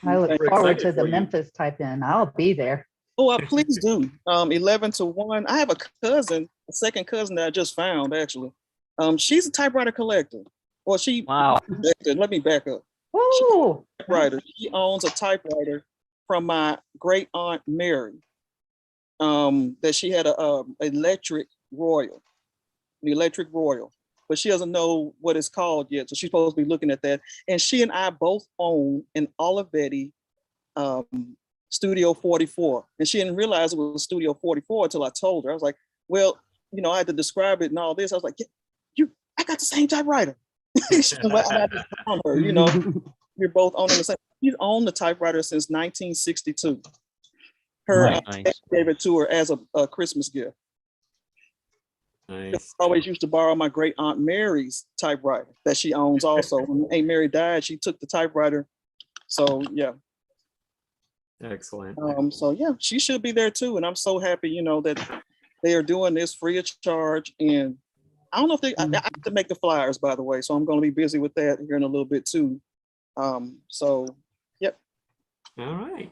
I look We're forward excited to the for you. Memphis type in. I'll be there. Oh, please do. 11 to 1. I have a cousin, a second cousin that I just found actually. She's a typewriter collector. Well, Wow. Let me back up. Ooh. Typewriter. She owns a typewriter from my great aunt Mary. That she had a electric royal, but she doesn't know what it's called yet. So she's supposed to be looking at that. And she and I both own an Olivetti Studio 44. And she didn't realize it was Studio 44 until I told her. I was like, well, you know, I had to describe it and all this. I was like, yeah, I got the same typewriter. I just found her, you know, we're both owning the same. She's owned the typewriter since 1962. Her Nice. gave it to her as a Christmas gift. Nice. I always used to borrow my great aunt Mary's typewriter that she owns also. When Aunt Mary died, she took the typewriter. So yeah. Excellent. So yeah, she should be there too. And I'm so happy, you know, that they are doing this free of charge. And I don't know if I have to make the flyers, by the way. So I'm going to be busy with that here in a little bit too. So yep. All right.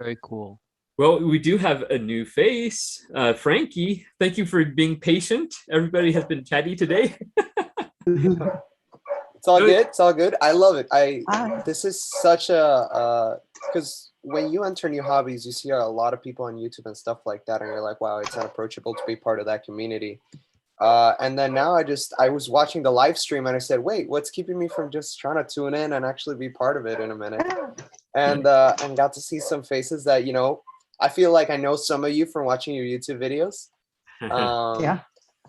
Very cool. Well, we do have a new face, Frankie. Thank you for being patient. Everybody has been chatty today. It's all good. It's all good. I love it. This is such a because when you enter new hobbies, you see a lot of people on YouTube and stuff like that, and you're like, wow, it's unapproachable to be part of that community. And then now I was watching the live stream and I said, wait, what's keeping me from just trying to tune in and actually be part of it in a minute? And got to see some faces that, you know, I feel like I know some of you from watching your YouTube videos. Yeah.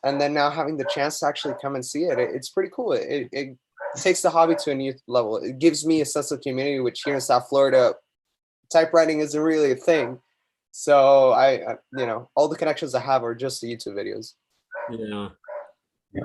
And then now having the chance to actually come and see it, it's pretty cool. It takes the hobby to a new level. It gives me a sense of community, which here in South Florida, typewriting isn't really a thing. So I you know, all the connections I have are just the YouTube videos. Yeah.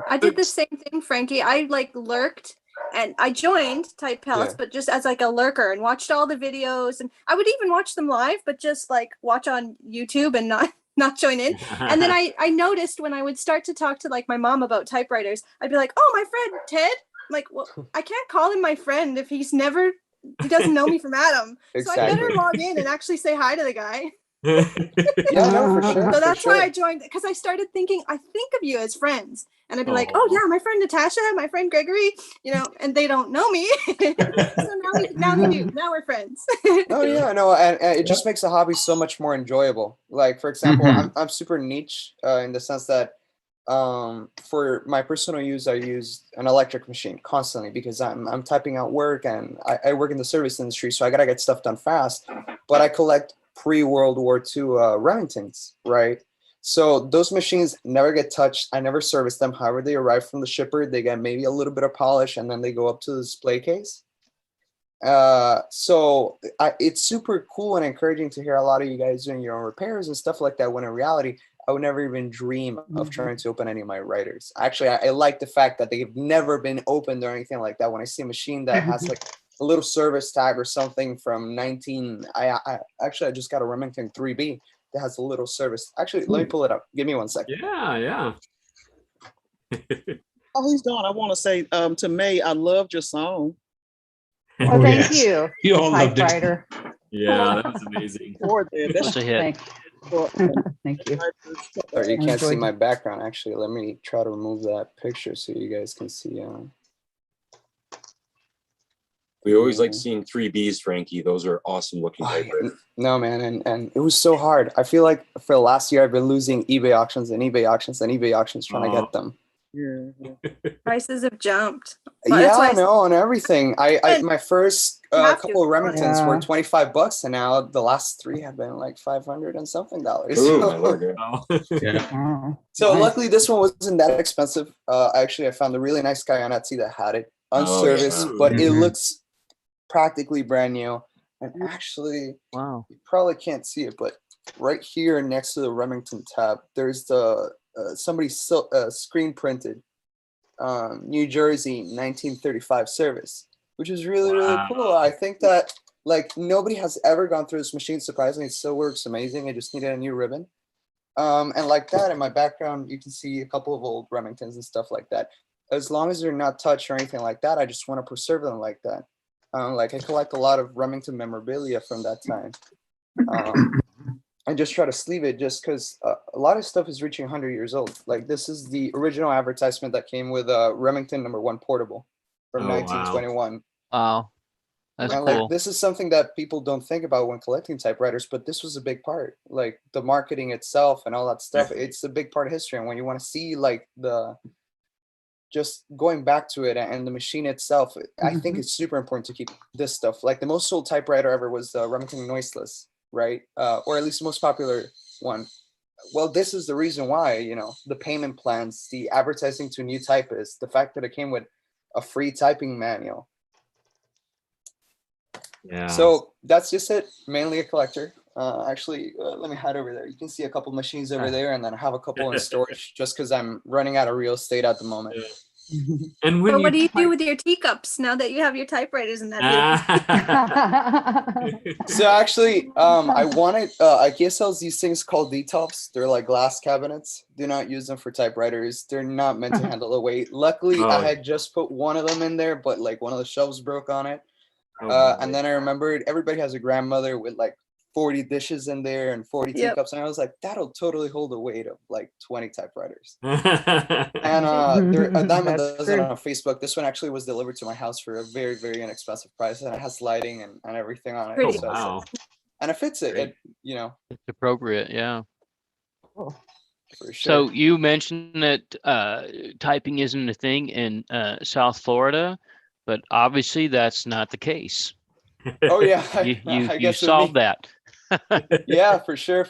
I did the same thing, Frankie. I like lurked and I joined Type Pellets, Yeah. but just as like a lurker, and watched all the videos, and I would even watch them live, but just like watch on YouTube and not join in. And then I noticed when I would start to talk to like my mom about typewriters, I'd be like, oh, my friend Ted. I'm like, well, I can't call him my friend if he doesn't know me from Adam. So I better Exactly. log in and actually say hi to the guy. Yeah, no, for sure. So that's for why sure. I joined, because I started thinking, I think of you as friends. And I'd be like, Aw. oh yeah, my friend Natasha, my friend Gregory, and they don't know me. So now they do. Now we're friends. No, yeah, no, and it just makes a hobby so much more enjoyable. Like, for example, I'm super niche in the sense that for my personal use, I use an electric machine constantly because I'm typing out work, and I work in the service industry, so I gotta get stuff done fast. But I collect pre-World War II Remingtons, right? So those machines never get touched. I never service them. However, they arrive from the shipper, they get maybe a little bit of polish, and then they go up to the display case. So it's super cool and encouraging to hear a lot of you guys doing your own repairs and stuff like that, when in reality, I would never even dream of trying to open any of my writers. Actually, I like the fact that they've never been opened or anything like that. When I see a machine that has like a little service tag or something from I just got a Remington 3B that has a little service. Actually, let me pull it up. Give me 1 second. Yeah. Oh, he's gone. I want to say to May, I loved your song. Oh, thank you. You all loved it. Typewriter. Yeah, that was amazing. That's a hit. Thank you. Sorry, you I can't see enjoyed my background. Actually, let me try to remove that picture so you guys can see. We always like seeing 3Bs, Frankie. Those are awesome looking typewriters. No, man, and it was so hard. I feel like for the last year, I've been losing eBay auctions and eBay auctions and eBay auctions trying to get them. Yeah. Prices have jumped. Well, that's Yeah, why I know, and everything. I my first have couple of Remingtons Yeah. were $25, and now the last 3 have been like $500 and something dollars. Ooh, my lord. Yeah. Oh, So nice. luckily, this one wasn't that expensive. Actually, I found a really nice guy on Etsy that had it unserviced, yeah. but it Mhm. looks practically brand new. And actually, Wow. you probably can't see it, but right here next to the Remington tab, there's the somebody screen printed New Jersey 1935 service, which is really, really cool. I think that like nobody has ever gone through this machine. Surprisingly, it still works amazing. I just needed a new ribbon. And like that, in my background, you can see a couple of old Remingtons and stuff like that. As long as they're not touched or anything like that, I just want to preserve them like that. Like I collect a lot of Remington memorabilia from that time. And just try to sleeve it just because a lot of stuff is reaching 100 years old. Like this is the original advertisement that came with Remington #1 portable from 1921. Wow. That's And cool. like this is something that people don't think about when collecting typewriters, but this was a big part. Like the marketing itself and all that stuff, it's a big part of history. And when you want to see like just going back to it and the machine itself, I think it's super important to keep this stuff. Like the most sold typewriter ever was the Remington Noiseless, right? Or at least the most popular one. Well, this is the reason why, the payment plans, the advertising to new typists, the fact that it came with a free typing manual. Yeah. So that's just it. Mainly a collector. Actually, let me head over there. You can see a couple machines over there, and then I have a couple in storage just because I'm running out of real estate at the moment. And So what do you do with your teacups now that you have your typewriters in that beautiful? So actually, I wanted, IKEA sells these things called D-tops. They're like glass cabinets. Do not use them for typewriters. They're not meant to handle the weight. Luckily, I had just put one of them in there, but like one of the shelves broke on it. And then I remembered everybody has a grandmother with like 40 dishes in there and 40 teacups. And I was like, that'll totally hold the weight of like 20 typewriters. And Diamond does it on Facebook. This one actually was delivered to my house for a very, very inexpensive price. And it has lighting and everything on it. Oh, So wow. and it fits it, It's appropriate, yeah. For sure. So you mentioned that typing isn't a thing in South Florida, but obviously that's not the case. Oh yeah, you solved that. Yeah, for sure.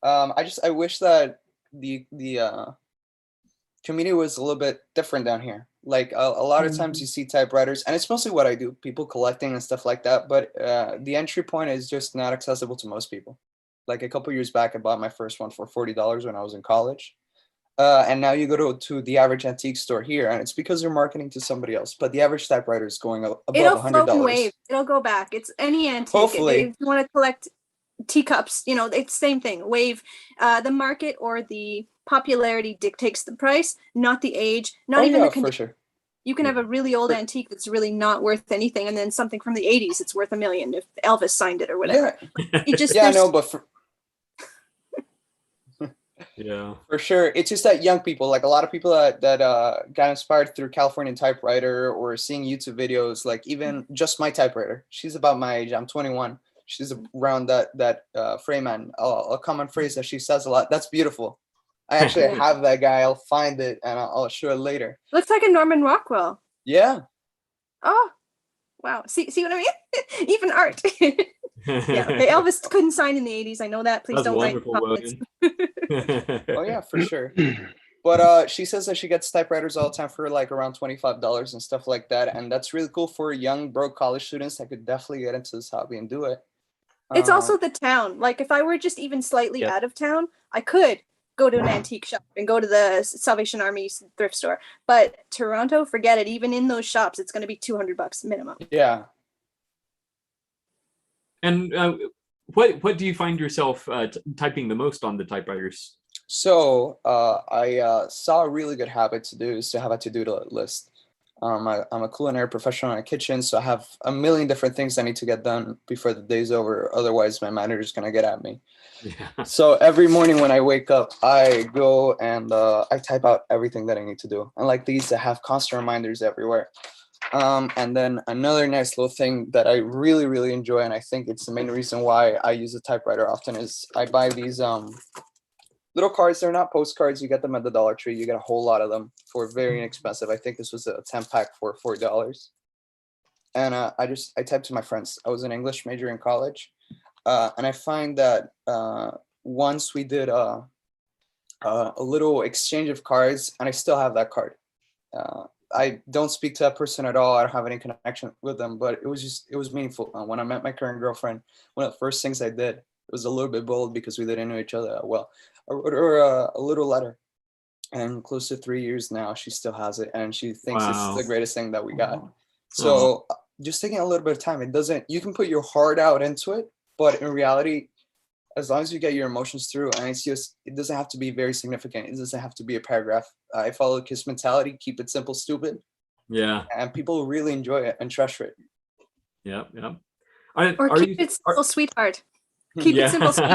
I wish that the community was a little bit different down here. Like a lot of times you see typewriters, and it's mostly what I do, people collecting and stuff like that. But the entry point is just not accessible to most people. Like a couple years back, I bought my first one for $40 when I was in college. And now you go to the average antique store here, and it's because they're marketing to somebody else. But the average typewriter is going above It'll $100. float and wave. It'll go back. It's any antique. Hopefully. If you want to collect teacups, you know, it's same thing. Wave. The market or the popularity dictates the price, not the age, not even the for sure. You can have a really old antique that's really not worth anything, and then something from the 80s, it's worth $1 million if Elvis signed it or whatever. It just, Yeah, no, but Yeah, for sure. It's just that young people, like a lot of people that got inspired through California Typewriter or seeing YouTube videos, like even Just My Typewriter. She's about my age. I'm 21. She's around that frame, and a common phrase that she says a lot. That's beautiful. I actually have that guy. I'll find it and I'll show it later. looks like a Norman Rockwell. Yeah. Oh, wow. See what I mean? Even art. Yeah. Okay. Elvis couldn't sign in the 80s. I know that. Please That's don't write wonderful, comments. Oh yeah, for sure. But she says that she gets typewriters all the time for like around $25 and stuff like that, and that's really cool for young broke college students that could definitely get into this hobby and do it. It's also the town. Like if I were just even slightly out of town, I could go to an antique shop and go to the Salvation Army thrift store. But Toronto, forget it. Even in those shops, it's going to be $200 minimum. Yeah. And what do you find yourself typing the most on the typewriters? So I saw a really good habit to do is to have a to-do list. I'm a culinary professional in a kitchen, so I have a million different things I need to get done before the day's over. Otherwise, my manager's gonna get at me. Yeah. So every morning when I wake up, I go and I type out everything that I need to do. And like these, I have constant reminders everywhere. And then another nice little thing that I really, really enjoy, and I think it's the main reason why I use a typewriter often, is I buy these little cards. They're not postcards. You get them at the Dollar Tree. You get a whole lot of them for very inexpensive. I think this was a 10-pack for $4. And I typed to my friends. I was an English major in college. And I find that once we did a little exchange of cards, and I still have that card. I don't speak to that person at all. I don't have any connection with them, but it was meaningful. When I met my current girlfriend, one of the first things I did, it was a little bit bold because we didn't know each other that well. I wrote her a little letter, and close to 3 years now, she still has it, and she thinks it's the greatest thing that we got. So just taking a little bit of time. You can put your heart out into it, but in reality, as long as you get your emotions through, and it doesn't have to be very significant. It doesn't have to be a paragraph. I follow KISS mentality, keep it simple, stupid. Yeah. And people really enjoy it and treasure it. Yeah, yeah. Or keep it simple, sweetheart. Keep it simple, sweetie.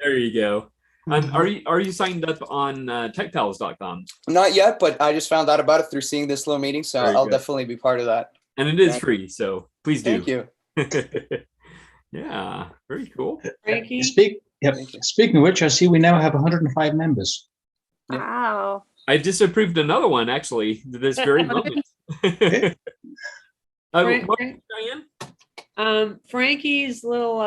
There you go. Are you signed up on typepals.com? Not yet, but I just found out about it through seeing this little meeting, so I'll definitely be part of that. And it is free, so please do. Thank you. Yeah, very cool. Frankie? Speaking of which, I see we now have 105 members. Wow. I just approved another one actually this very moment. Frankie's little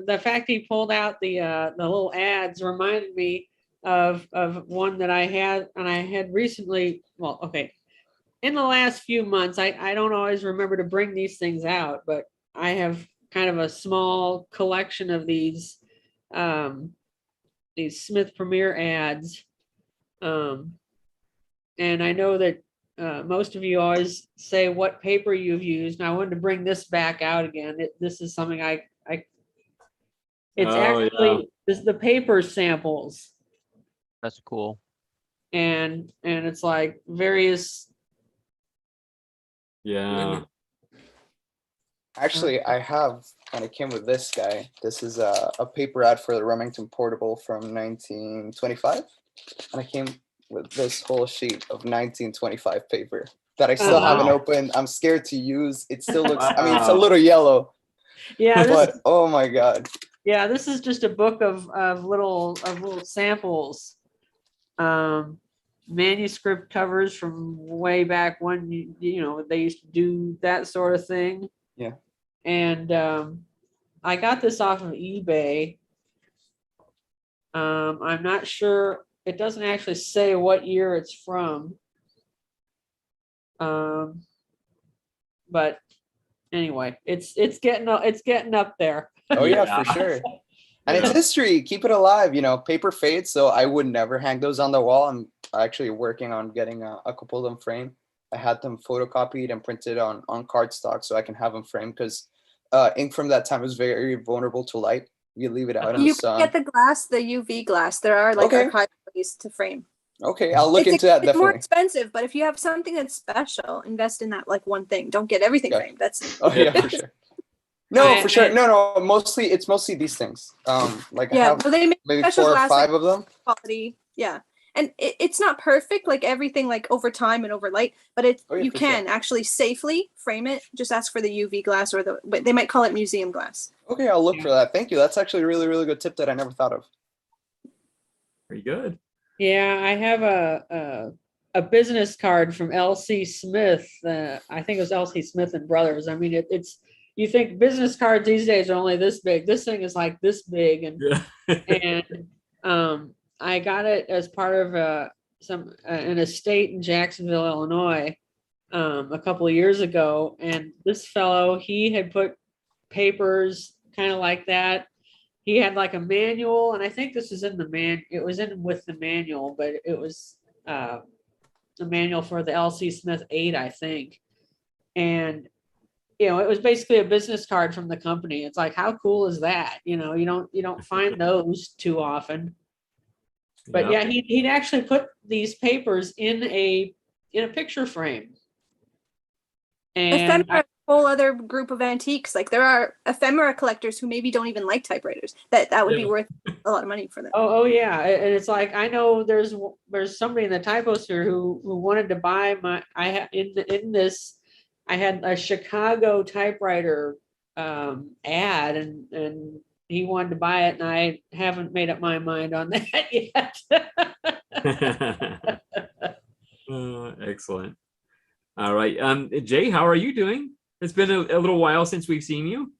the fact he pulled out the little ads reminded me of one that I had recently. Well, okay, in the last few months, I don't always remember to bring these things out, but I have kind of a small collection of these Smith Premier ads, and I know that most of you always say what paper you've used, and I wanted to bring this back out again. This is something it's actually this is the paper samples. That's cool. And it's like various. Yeah. Actually, I have, and it came with this guy. This is a paper ad for the Remington Portable from 1925. And I came with this whole sheet of 1925 paper that I still haven't opened. I'm scared to use. It still looks, I mean, it's a little yellow. Yeah. But oh my God. Yeah, this is just a book of little samples. Manuscript covers from way back when you know they used to do that sort of thing. Yeah. And I got this off of eBay. I'm not sure. It doesn't actually say what year it's from. But anyway, it's getting up there. Oh yeah, for sure. And it's Yeah. history. Keep it alive. You know, paper fades, so I would never hang those on the wall. I'm actually working on getting a couple of them framed. I had them photocopied and printed on cardstock so I can have them framed because ink from that time is very vulnerable to light. You leave it out in the You can sun. get the glass, the UV glass. There are like Okay. archival ways to frame. Okay, I'll look into that It's more definitely. expensive, but if you have something that's special, invest in that like one thing. Don't get everything Yeah. framed. That's Oh yeah, for sure. No, for sure. No, it's mostly these things. Like I yeah. have Well, they make maybe special 4 or glass 5 like, of them. quality. Yeah, and it's not perfect like everything like over time and over light, but Oh, yeah, you for can sure. actually safely frame it. Just ask for the UV glass or but they might call it museum glass. Okay, I'll look for that. Thank you. That's actually a really, really good tip that I never thought of. Very good. Yeah, I have a business card from L.C. Smith. I think it was L.C. Smith and Brothers. I mean, it's you think business cards these days are only this big. This thing is like this big, and I got it as part of an estate in Jacksonville, Illinois, a couple of years ago. And this fellow, he had put papers kind of like that. He had like a manual, and I think this is in the it was in with the manual, but it was the manual for the L.C. Smith 8, I think. And it was basically a business card from the company. It's like, how cool is that? You don't find those too often. But yeah, he'd actually put these papers in a picture frame. And Ephemera, a whole other group of antiques. Like there are ephemera collectors who maybe don't even like typewriters. That would be worth a lot of money for them. Oh yeah, and it's like I know there's somebody in the typosphere who wanted to buy in this. I had a Chicago typewriter ad, and he wanted to buy it, and I haven't made up my mind on that yet. Excellent. All right. Jay, how are you doing? It's been a little while since we've seen you.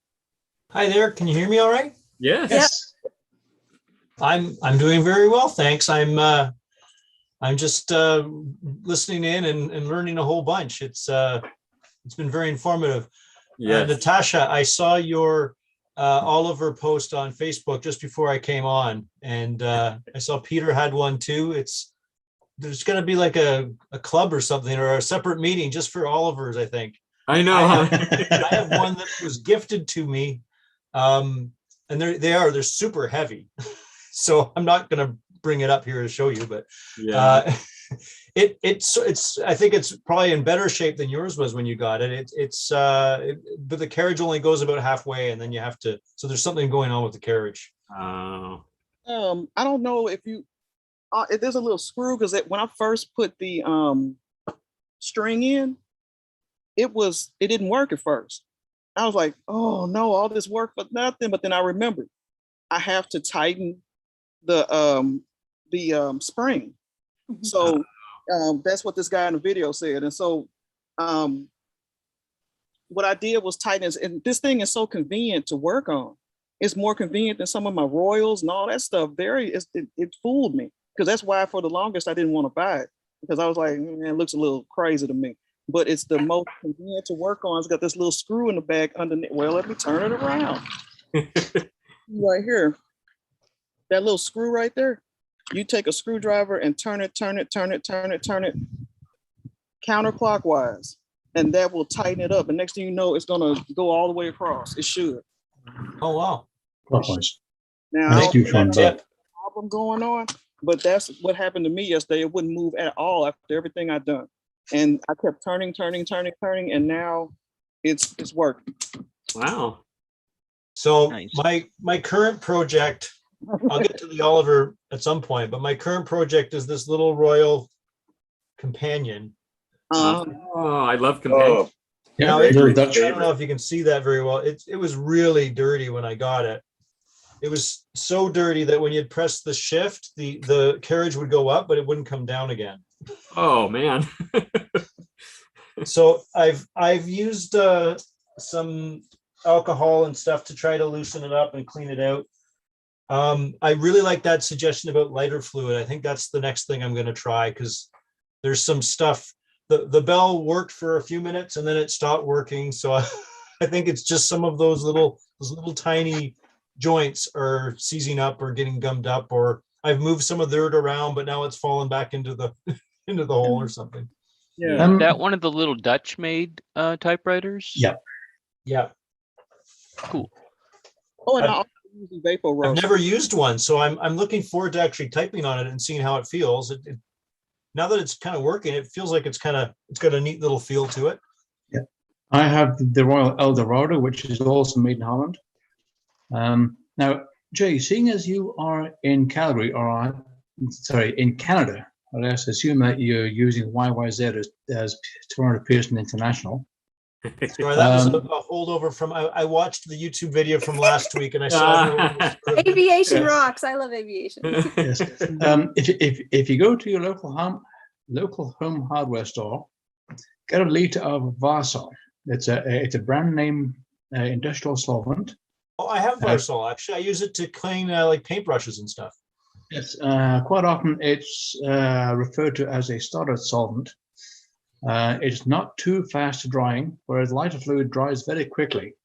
Hi there. Can you hear me all right? Yes. I'm doing very well, thanks. I'm just listening in and learning a whole bunch. It's been very informative. Yes. Natasha, I saw your Oliver post on Facebook just before I came on, and I saw Peter had one too. There's going to be like a club or something, or a separate meeting just for Olivers, I think. I know. I have one that was gifted to me, and they're super heavy. So I'm not going to bring it up here to show you, but yeah. It's I think it's probably in better shape than yours was when you got it. But the carriage only goes about halfway, and then you have to. So there's something going on with the carriage. Oh. I don't know if you. If there's a little screw, because when I first put the string in, it didn't work at first. I was like, oh no, all this work for nothing. But then I remembered I have to tighten the spring. So that's what this guy in the video said. And so what I did was tighten it. And this thing is so convenient to work on. It's more convenient than some of my Royals and all that stuff. It fooled me, because that's why for the longest I didn't want to buy it, because I was like, man, it looks a little crazy to me. But it's the most convenient to work on. It's got this little screw in the back underneath. Well, let me turn it around. Right here. That little screw right there. You take a screwdriver and turn it counterclockwise, and that will tighten it up. And next thing you know, it's gonna go all the way across. It should. Oh wow. Clockwise. Now That's I don't too have fun, a but problem going on, but that's what happened to me yesterday. It wouldn't move at all after everything I'd done. And I kept turning, and now it's working. Wow. So Nice. my current project, I'll get to the Oliver at some point, but my current project is this little Royal companion. Oh, I love companion. yeah, Now, very I Dutch. don't know if you can see that very well. It was really dirty when I got it. It was so dirty that when you'd press the shift, the carriage would go up, but it wouldn't come down again. Oh man. So I've used some alcohol and stuff to try to loosen it up and clean it out. I really like that suggestion about lighter fluid. I think that's the next thing I'm going to try, because there's some stuff. The bell worked for a few minutes and then it stopped working. So I think it's just some of those little tiny joints are seizing up or getting gummed up, or I've moved some of the dirt around, but now it's fallen back into the into the hole or something. Is that one of the little Dutch made typewriters? Yeah. Yeah. Cool. Oh, and I I've- also use the vapor I've roast. never used one, so I'm looking forward to actually typing on it and seeing how it feels. Now that it's kind of working, it feels like it's got a neat little feel to it. I have the Royal Eldorado, which is also made in Holland. Now, Jay, seeing as you are in Calgary, in Canada, let's assume that you're using YYZ as Toronto Pearson International. Sorry, that was a holdover from I watched the YouTube video from last week and I saw Aviation rocks. I love aviation. Yes. If you go to your local home hardware store, get a liter of Varsol. It's a brand name industrial solvent. Oh, I have Varsol actually. I use it to clean like paintbrushes and stuff. Yes, quite often it's referred to as a starter solvent. It's not too fast drying, whereas lighter fluid dries very quickly.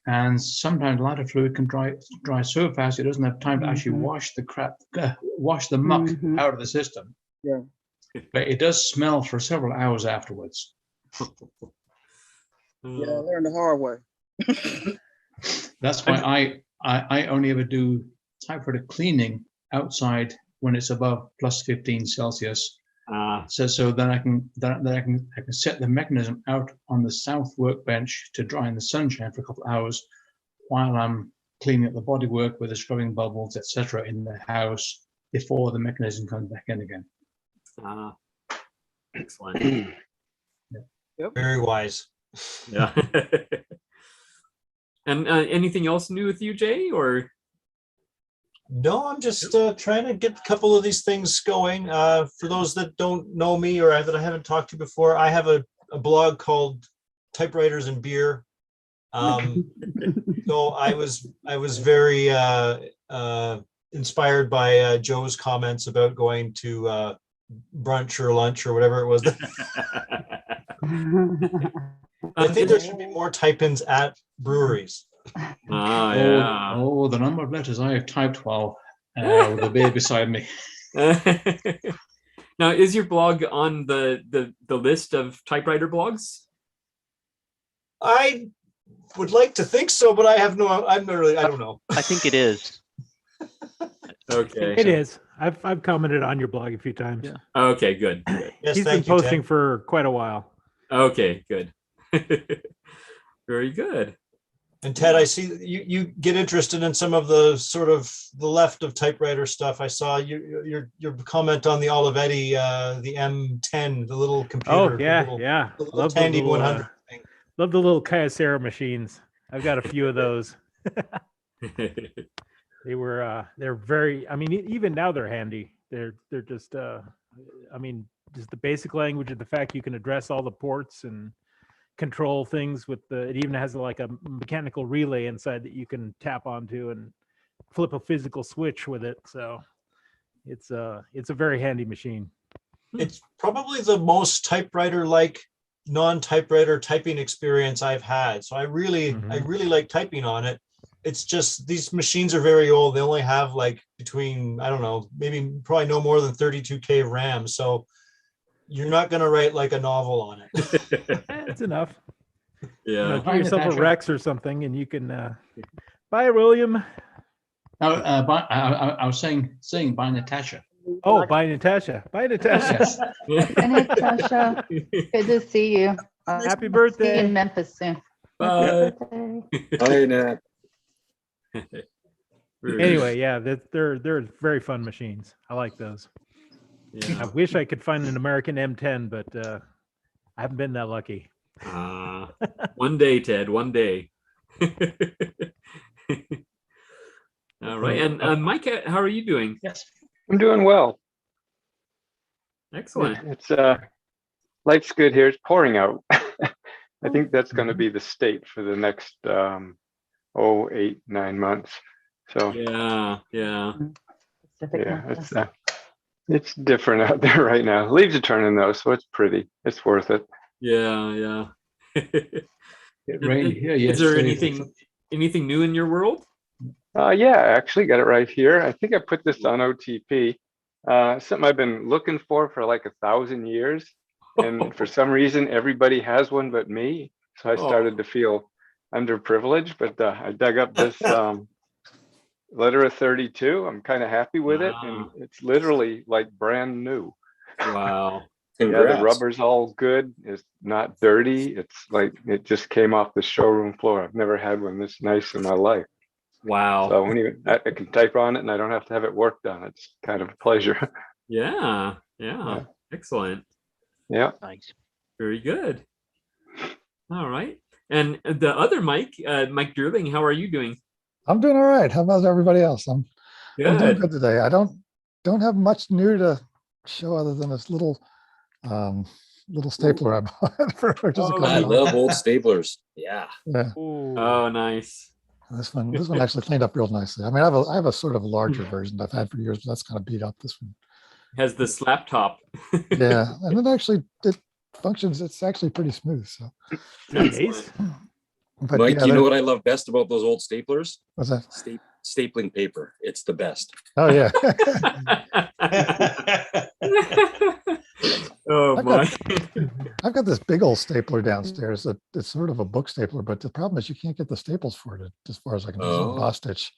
And sometimes lighter fluid can dry so fast it doesn't have time to actually wash the muck out of the system. Yeah. But it does smell for several hours afterwards. Yeah, I learned the hard way. That's why I only ever do typewriter cleaning outside when it's above plus 15 Celsius. So then I can set the mechanism out on the south workbench to dry in the sunshine for a couple of hours while I'm cleaning up the bodywork with the scrubbing bubbles, etc., in the house before the mechanism comes back in again. Excellent. Yep. Very wise. Yeah. And anything else new with you, Jay? Or no, I'm just trying to get a couple of these things going. For those that don't know me or that I haven't talked to before, I have a blog called Typewriters and Beer. So I was very inspired by Joe's comments about going to brunch or lunch or whatever it was. I think there should be more type-ins at breweries. Oh, the number of letters I have typed while with the beer beside me. Now, is your blog on the list of typewriter blogs? I would like to think so, but I don't know. I think it is. Okay. It is. I've commented on your blog a few times. Yeah. Okay, good. Yes, He's been thank you, posting Ted. for quite a while. Okay, good. Very good. And Ted, I see you get interested in some of the sort of the left of typewriter stuff. I saw your comment on the Olivetti, the M10, the little computer. Oh yeah, the little, yeah. The little Love the Tandy little, 100 thing. love the little Kyocera machines. I've got a few of those. They're very. I mean, even now they're handy. They're just. I mean, just the basic language of the fact you can address all the ports and control things with the. It even has like a mechanical relay inside that you can tap onto and flip a physical switch with it. So it's a very handy machine. It's probably the most typewriter-like non-typewriter typing experience I've had. So I really like typing on it. It's just these machines are very old. They only have like between, I don't know, probably no more than 32K of RAM. So you're not going to write like a novel on it. It's enough. Yeah. Give yourself a Rex or something, and you can. Bye, William. No, I was saying by Natasha. Oh, bye, Natasha. Bye, Natasha. Bye, Natasha. Good to see you. Happy See you birthday. in Memphis soon. Bye. Bye, Nat. Anyway, yeah, they're very fun machines. I like those. Yeah. I wish I could find an American M10, but I haven't been that lucky. One day, Ted. One day. All right, and Mike, how are you doing? Yes, I'm doing well. Excellent. It's life's good here. It's pouring out. I think that's going to be the state for the next 8-9 months. So yeah, it's different out there right now. Leaves are turning though, so it's pretty. It's worth it. Yeah. It rained here Is there yesterday. anything new in your world? Yeah, I actually got it right here. I think I put this on OTP. Something I've been looking for like 1,000 years. And for some reason, everybody has one but me. So I started to feel underprivileged, but I dug up this letter of 32. I'm kind of happy with it. And it's literally like brand new. Wow. Yeah, Congrats. the rubber's all good. It's not dirty. It's like it just came off the showroom floor. I've never had one this nice in my life. Wow. So I can type on it and I don't have to have it worked on. It's kind of a pleasure. Yeah. Yeah. Excellent. Yeah. Nice. Very good. All right. And the other Mike, Mike Durling, how are you doing? I'm doing all right. How about everybody else? I'm doing Good. good today. I don't have much new to show other than this little stapler I bought for just a couple I of love old staplers. Yeah. Yeah. Oh, nice. This one actually cleaned up real nicely. I mean, I have a sort of larger version I've had for years, but that's kind of beat up. This one has the slap top. Yeah, and it functions. It's actually pretty smooth. So, but Mike, yeah, you know what I love best about those old staplers? What's that? Stapling paper. It's the best. Oh yeah. Oh my. I've got this big old stapler downstairs that it's sort of a book stapler, but the problem is you can't get the staples for it as far as I can. There's a boss stitch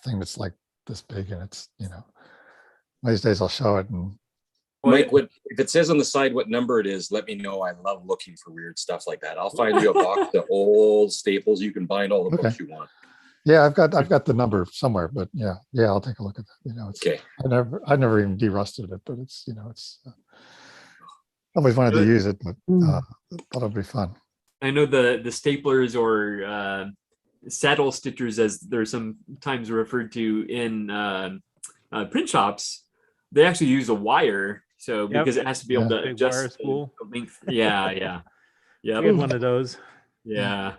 thing that's like this big, and it's one of these days I'll show it. And Mike, if it says on the side what number it is, let me know. I love looking for weird stuff like that. I'll find you a box of old staples. You can bind all the books you want. Yeah, I've got the number somewhere, but yeah, I'll take a look at that. It's, okay. I never even derusted it, but it's I always wanted to use it, but thought it'd be fun. I know the staplers or saddle stitchers, as they're sometimes referred to in print shops, they actually use a wire. So because it has to be able to Big adjust wire spool. the length. Yeah. I had one of those. Yeah.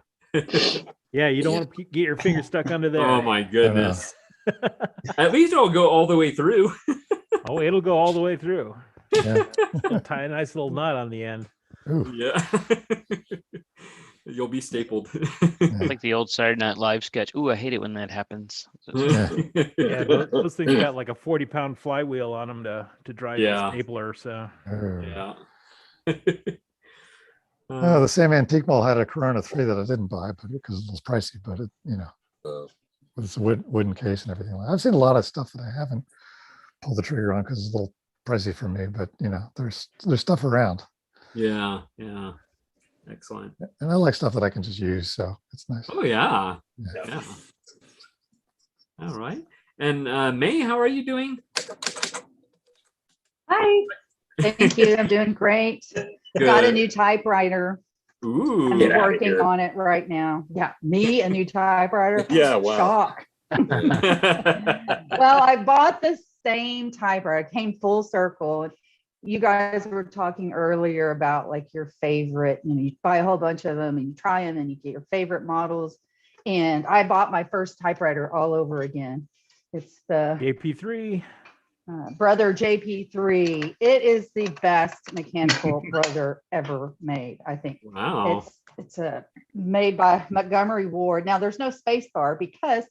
Yeah, you don't want to get your finger stuck under there. Oh my goodness. At least it'll go all the way through. Oh, it'll go all the way through. Yeah. Tie a nice little knot on the end. Ooh. Yeah. You'll be stapled. Like the old Saturday Night Live sketch. Ooh, I hate it when that happens. Yeah, those things got like a 40-pound flywheel on them to drive the stapler. So yeah. The same antique mall had a Corona 3 that I didn't buy, but because it was pricey, but it with its wooden case and everything. I've seen a lot of stuff that I haven't pulled the trigger on because it's a little pricey for me, but there's stuff around. Yeah. Excellent. And I like stuff that I can just use, so it's nice. Oh yeah. All right. And May, how are you doing? Hi. Thank you. I'm doing great. Got a new typewriter. Ooh. I'm working on it right now. Yeah, me, a new typewriter. Yeah, wow. Shock. Well, I bought the same typewriter. It came full circle. You guys were talking earlier about like your favorite, you buy a whole bunch of them and you try them and you get your favorite models. And I bought my first typewriter all over again. It's the JP3. Brother JP3. It is the best mechanical brother ever made, I think. Wow. It's made by Montgomery Ward. Now there's no space bar because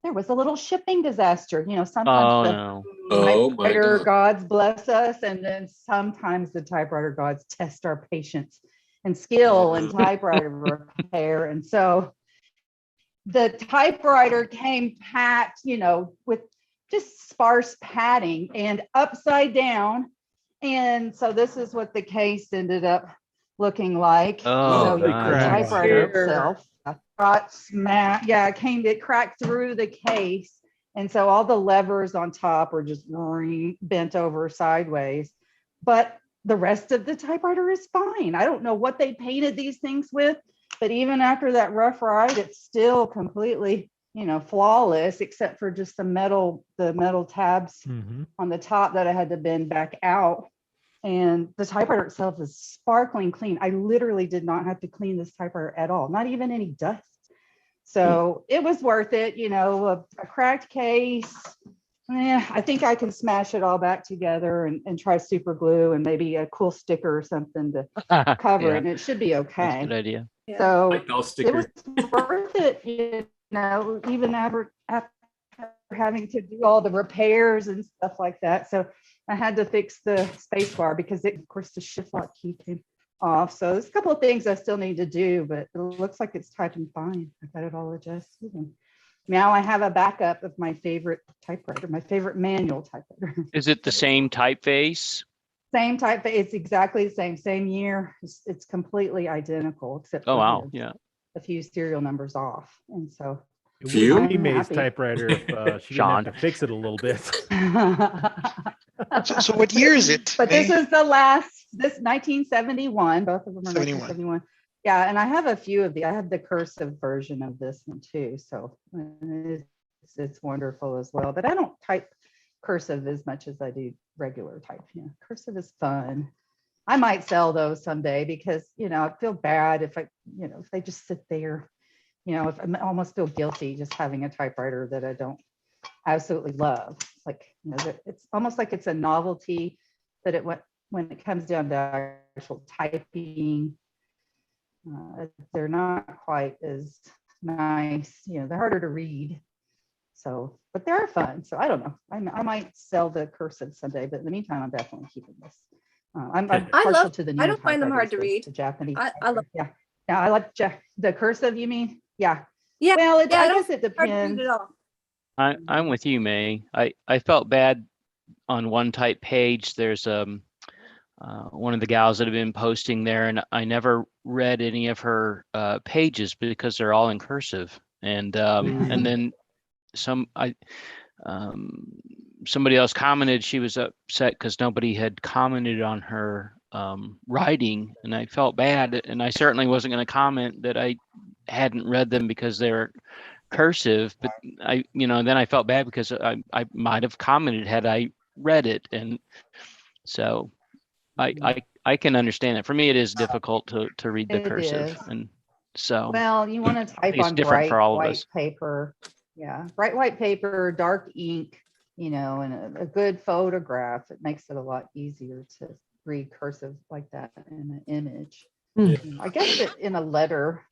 there was a little shipping disaster. Sometimes typewriter gods bless us, and then sometimes the typewriter gods test our patience and skill in typewriter repair. And so the typewriter came packed, with just sparse padding and upside down. And so this is what the case ended up looking like. Oh, the typewriter itself got smashed. Yeah, it cracked through the case. And so all the levers on top are just bent over sideways. But the rest of the typewriter is fine. I don't know what they painted these things with, but even after that rough ride, it's still completely flawless, except for just the metal tabs on the top that I had to bend back out. And the typewriter itself is sparkling clean. I literally did not have to clean this typewriter at all, not even any dust. So it was worth it, a cracked case. I think I can smash it all back together and try super glue and maybe a cool sticker or something to cover it, and it should be okay. That's a good idea. So Like it was worth it, even after having to do all the repairs and stuff like that. So I had to fix the space bar because of course the shift lock key came off. So there's a couple of things I still need to do, but it looks like it's typing fine. I got it all adjusted. And now I have a backup of my favorite typewriter, my favorite manual typewriter. Is it the same typeface? Same typeface. It's exactly the same year. It's completely identical, except Oh, for wow. Yeah. a few serial numbers off. And so It would be I'm May's happy. typewriter if she didn't have to fix it a little bit. So what year is it? But this May? is the last, this 1971, both of them are 71. 1971. Yeah, and I have a few of I have the cursive version of this one too. So it's wonderful as well. But I don't type cursive as much as I do regular type. Yeah, cursive is fun. I might sell those someday because, I feel bad if if they just sit there, if I almost feel guilty just having a typewriter that I don't absolutely love. It's like, it's almost like it's a novelty that when it comes down to actual typing, they're not quite as nice. They're harder to read. So, but they're fun. So I don't know. I might sell the cursive someday, but in the meantime, I'm definitely keeping this. I'm partial to the new I don't find them hard to read. The Japanese. I love. Yeah. Yeah, I like the cursive. You mean? Yeah. Yeah. Well, I guess it hard to read depends. at all. I'm with you, May. I felt bad on one type page. There's one of the gals that have been posting there, and I never read any of her pages because they're all in cursive. And then somebody else commented she was upset because nobody had commented on her writing, and I felt bad. And I certainly wasn't going to comment that I hadn't read them because they were cursive, but then I felt bad because I might have commented had I read it. And so I can understand it. For me, it is difficult to read the cursive. Is. And so, well, you want to type it's on different bright for all of white us. paper. Yeah, bright white paper, dark ink, and a good photograph. It makes it a lot easier to read cursive like that in an image. I guess that in a letter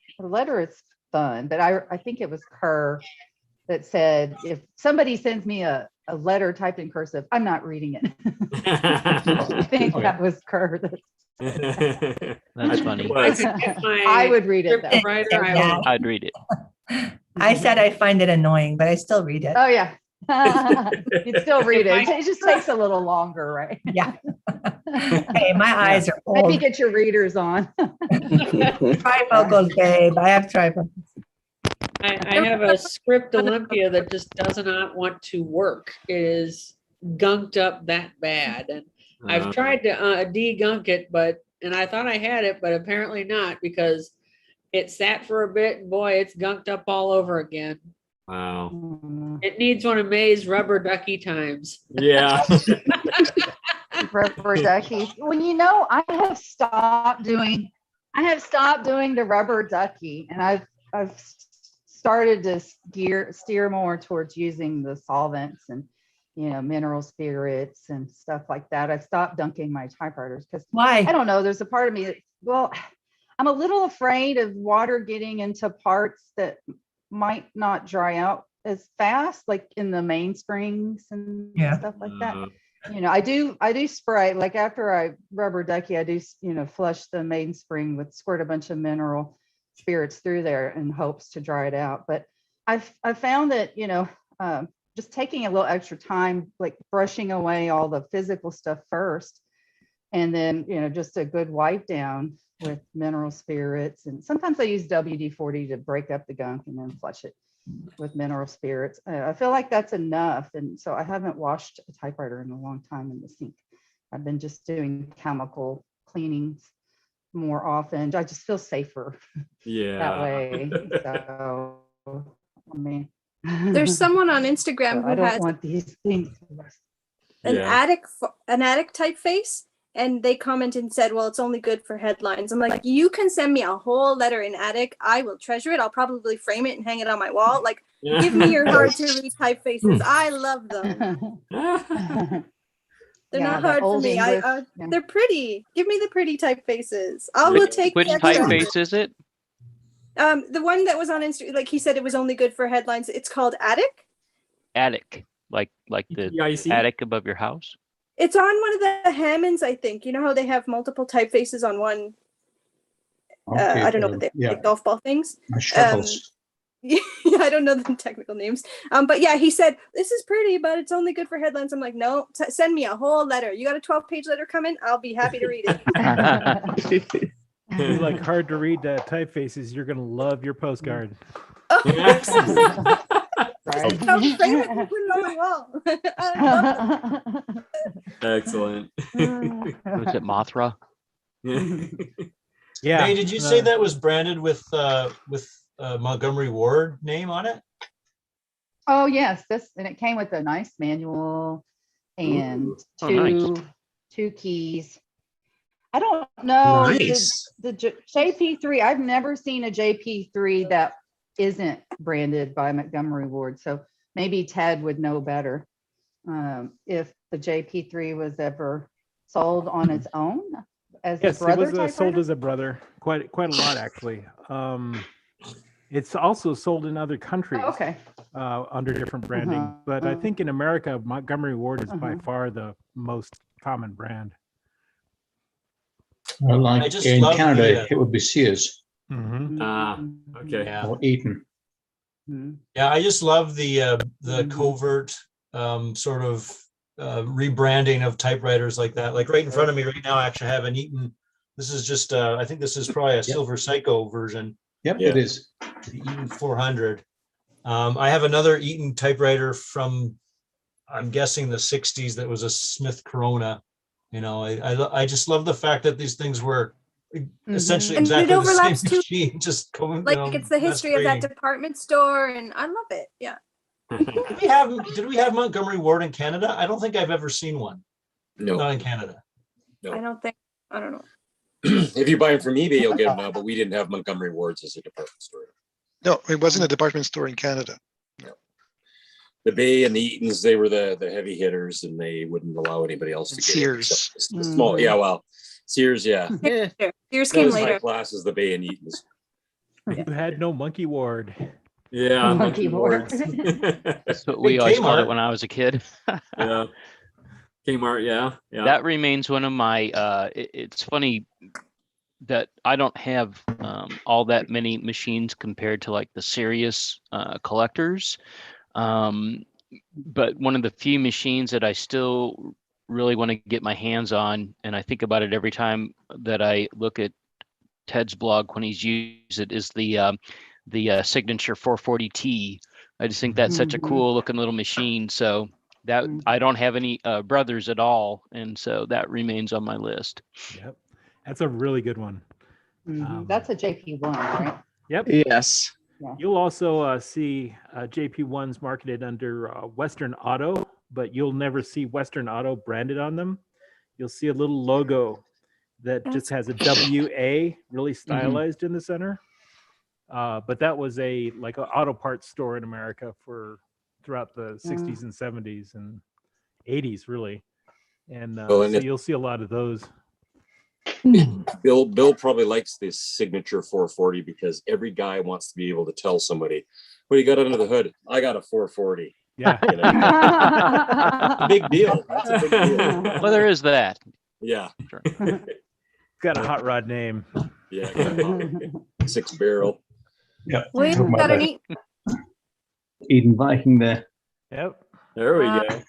it's fun, but I think it was Kerr that said, if somebody sends me a letter typed in cursive, I'm not reading it. I think that was Kerr. That's funny. I would read it though. Yeah. I'd read it. I said I find it annoying, but I still read it. Oh yeah. You'd still read it. It just takes a little longer, right? Yeah. Hey, my eyes are old. Maybe get your readers on. Trifocals, babe. I have trifocals. I have a script Olympia that just does not want to work. It is gunked up that bad. And I've tried to de-gunk it, and I thought I had it, but apparently not, because it sat for a bit and boy, it's gunked up all over again. Wow. It needs one of May's rubber ducky times. Yeah. Rubber ducky. Well, I have stopped doing the rubber ducky, and I've started to steer more towards using the solvents and mineral spirits and stuff like that. I stopped dunking my typewriters because why? I don't know. There's a part of me that, I'm a little afraid of water getting into parts that might not dry out as fast, like in the mainsprings and stuff like that. I do spray, like after I rubber ducky, I do, flush the mainspring squirt a bunch of mineral spirits through there in hopes to dry it out. But I've found that, just taking a little extra time, like brushing away all the physical stuff first, and then, just a good wipe down with mineral spirits. And sometimes I use WD-40 to break up the gunk and then flush it with mineral spirits. I feel like that's enough. And so I haven't washed a typewriter in a long time in the sink. I've been just doing chemical cleanings more often. I just feel safer that way. So, I mean, there's someone on Instagram so I who don't has want these things. an attic typeface, and they commented and said, well, it's only good for headlines. I'm like, you can send me a whole letter in attic. I will treasure it. I'll probably frame it and hang it on my wall. Like, give me your hard to read typefaces. I love them. They're not hard for me. They're pretty. Give me the pretty typefaces. I will take. Which typeface is it? The one that was on Instagram, like he said, it was only good for headlines. It's called Attic. attic, like the EIC? attic above your house? It's on one of the Hammonds, I think. You know how they have multiple typefaces on one. I don't know what they like golf ball things. Shuttles. Yeah, I don't know the technical names. But yeah, he said, this is pretty, but it's only good for headlines. I'm like, no, send me a whole letter. You got a 12-page letter coming? I'll be happy to read it. If you like hard to read typefaces, you're gonna love your postcard. So frame it and put it on the wall. I love it. Excellent. Was it Mothra? Yeah. Hey, did you say that was branded with Montgomery Ward name on it? Oh yes, and it came with a nice manual and Ooh. Oh, two keys. I don't know Nice. the JP3. I've never seen a JP3 that isn't branded by Montgomery Ward. So maybe Ted would know better if the JP3 was ever sold on its own as Yes, a brother it was sold typewriter? as a brother, quite a lot actually. It's also sold in other countries. Oh, okay. Under different branding, but I think in America, Montgomery Ward is by far the most common brand. Well, I like just in love Canada, the, it would be Sears Okay. Yeah. or Eaton. Yeah, I just love the covert sort of rebranding of typewriters like that. Like right in front of me right now, I actually have an Eaton. This is just I think this is probably a Silver Psycho version. Yep, it is. The Eaton 400. I have another Eaton typewriter from, I'm guessing the 60s, that was a Smith Corona. You know, I just love the fact that these things were essentially And it exactly the same overlaps too. machine, just going, Like you know, it's the history of that masquerading. department store, and I love it. Yeah. Did we have Montgomery Ward in Canada? I don't think I've ever seen one. No. Not in Canada. I don't know. If you buy them from eBay, you'll get them now, but we didn't have Montgomery Wards as a department store. No, it wasn't a department store in Canada. No. The Bay and the Eatons, they were the heavy hitters, and they wouldn't allow anybody else to get Sears. it. Except the small, yeah, well, Sears, yeah. Sears Not came as high later. class as the Bay and Eatons. You had no Monkey Ward. Yeah, Monkey Ward. That's what we always called it when I was a kid. Yeah. Kmart, yeah. That remains one of my it's funny that I don't have all that many machines compared to like the serious collectors, but one of the few machines that I still really want to get my hands on, and I think about it every time that I look at Ted's blog when he's used it, is the Signature 440T. I just think that's such a cool looking little machine. So that I don't have any brothers at all, and so that remains on my list. Yep, that's a really good one. That's a JP1, right? Yep. Yes. Yeah. You'll also see JP1s marketed under Western Auto, but you'll never see Western Auto branded on them. You'll see a little logo that just has a WA really stylized in the center. But that was like an auto parts store in America throughout the 60s and 70s and 80s, really. And Well, and so if- you'll see a lot of those. Bill probably likes this Signature 440 because every guy wants to be able to tell somebody, what do you got under the hood? I got a 440. Yeah. You know, it's a big deal. That's a big deal. Well, there is that. Yeah. It's got a hot rod name. Yeah. 6 barrel. Yeah. Wait, Talking got about an the Eden Viking there. Yep. There we go.